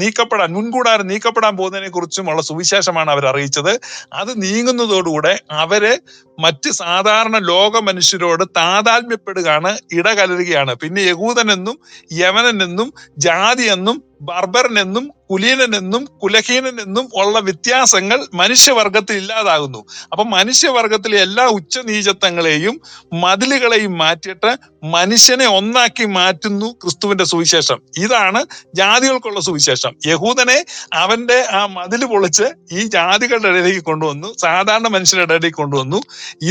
നീക്കപ്പെടാൻ മുൻകൂടാരം നീക്കപ്പെടാൻ പോകുന്നതിനെ കുറിച്ചുമുള്ള സുവിശേഷമാണ് അവർ അറിയിച്ചത്. അത് നീങ്ങുന്നതോടുകൂടെ അവര് മറ്റ് സാധാരണ ലോക മനുഷ്യരോട് താതാത്മ്യപ്പെടുകയാണ്, ഇടകലരുകയാണ്. പിന്നെ യഹൂദനെന്നും യവനനെന്നും ജാതിയെന്നും ബർബരനെന്നും കുലീനനെന്നും കുലഹീനനെന്നും ഉള്ള വ്യത്യാസങ്ങൾ മനുഷ്യവർഗത്തിൽ ഇല്ലാതാകുന്നു. അപ്പൊ മനുഷ്യവർഗത്തിലെ എല്ലാ ഉച്ചനീചത്വങ്ങളെയും മതിലുകളെയും മാറ്റിയിട്ട് മനുഷ്യനെ ഒന്നാക്കി മാറ്റുന്നു ക്രിസ്തുവിന്റെ സുവിശേഷം. ഇതാണ് ജാതികൾക്കുള്ള സുവിശേഷം. യഹൂദനെ അവന്റെ ആ മതില് പൊളിച്ച് ഈ ജാതികളുടെ ഇടയിലേക്ക് കൊണ്ടുവന്നു, സാധാരണ മനുഷ്യരുടെ ഇടയിലേക്ക് കൊണ്ടുവന്നു.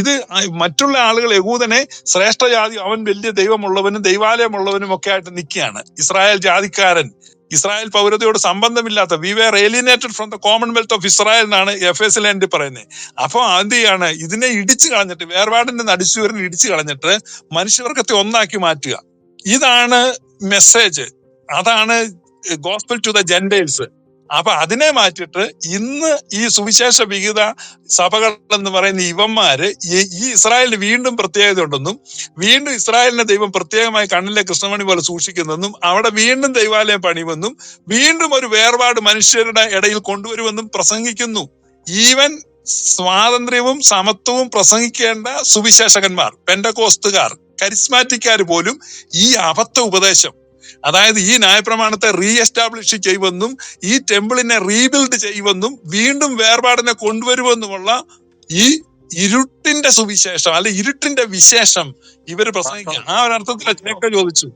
ഇത് മറ്റുള്ള ആളുകൾ യഹൂദനെ ശ്രേഷ്ഠ ജാതി, അവൻ വലിയ ദൈവമുള്ളവനും ദൈവാലയമുള്ളവനും ഒക്കെ ആയിട്ട് നിൽക്കുകയാണ്. ഇസ്രായേൽ ജാതിക്കാരൻ, ഇസ്രായേൽ പൗരതയോട് സംബന്ധമില്ലാത്ത, we were alienated from the commonwealth of Israel എന്നാണ് എഫേസിൽ പറയുന്നത്. അപ്പൊ എന്ത് ചെയ്യാണ്? ഇതിനെ ഇടിച്ചു കളഞ്ഞിട്ട്, വേർപാടിന്റെ നടിച്ചുവരിനെ ഇടിച്ചു കളഞ്ഞിട്ട് മനുഷ്യവർഗത്തെ ഒന്നാക്കി മാറ്റുക. ഇതാണ് മെസ്സേജ്, അതാണ് ഗോസ്പൽ ടു ദ ജെന്റൈൽസ്. അപ്പൊ അതിനെ മാറ്റിയിട്ട് ഇന്ന് ഈ സുവിശേഷ വിഹിത സഭകൾ എന്ന് പറയുന്ന ഇവന്മാര് ഈ ഇസ്രായേലിന് വീണ്ടും പ്രത്യേകത ഉണ്ടെന്നും, വീണ്ടും ഇസ്രായേലിനെ ദൈവം പ്രത്യേകമായി കണ്ണിലെ കൃഷ്ണമണി പോലെ സൂക്ഷിക്കുന്നെന്നും, അവിടെ വീണ്ടും ദൈവാലയം പണിയുമെന്നും, വീണ്ടും ഒരു വേർപാട് മനുഷ്യരുടെ ഇടയിൽ കൊണ്ടുവരുമെന്നും പ്രസംഗിക്കുന്നു. ഈവൻ സ്വാതന്ത്ര്യവും സമത്വവും പ്രസംഗിക്കേണ്ട സുവിശേഷകന്മാർ, പെന്തക്കോസ്തുകാർ, കരിസ്മാറ്റിക്കാർ പോലും ഈ അബദ്ധ ഉപദേശം, അതായത് ഈ ന്യായപ്രമാണത്തെ റീഎസ്റ്റാബ്ലിഷ് ചെയ്യുമെന്നും ഈ ടെമ്പിളിനെ റീബിൽഡ് ചെയ്യുമെന്നും വീണ്ടും വേർപാടിനെ കൊണ്ടുവരുമെന്നുമുള്ള ഈ ഇരുട്ടിന്റെ സുവിശേഷം, അല്ലെ ഇരുട്ടിന്റെ വിശേഷം ഇവര് പ്രസംഗിക്കുക. ആ ഒരർത്ഥത്തിലാണ് ചേക്ക ചോദിച്ചു,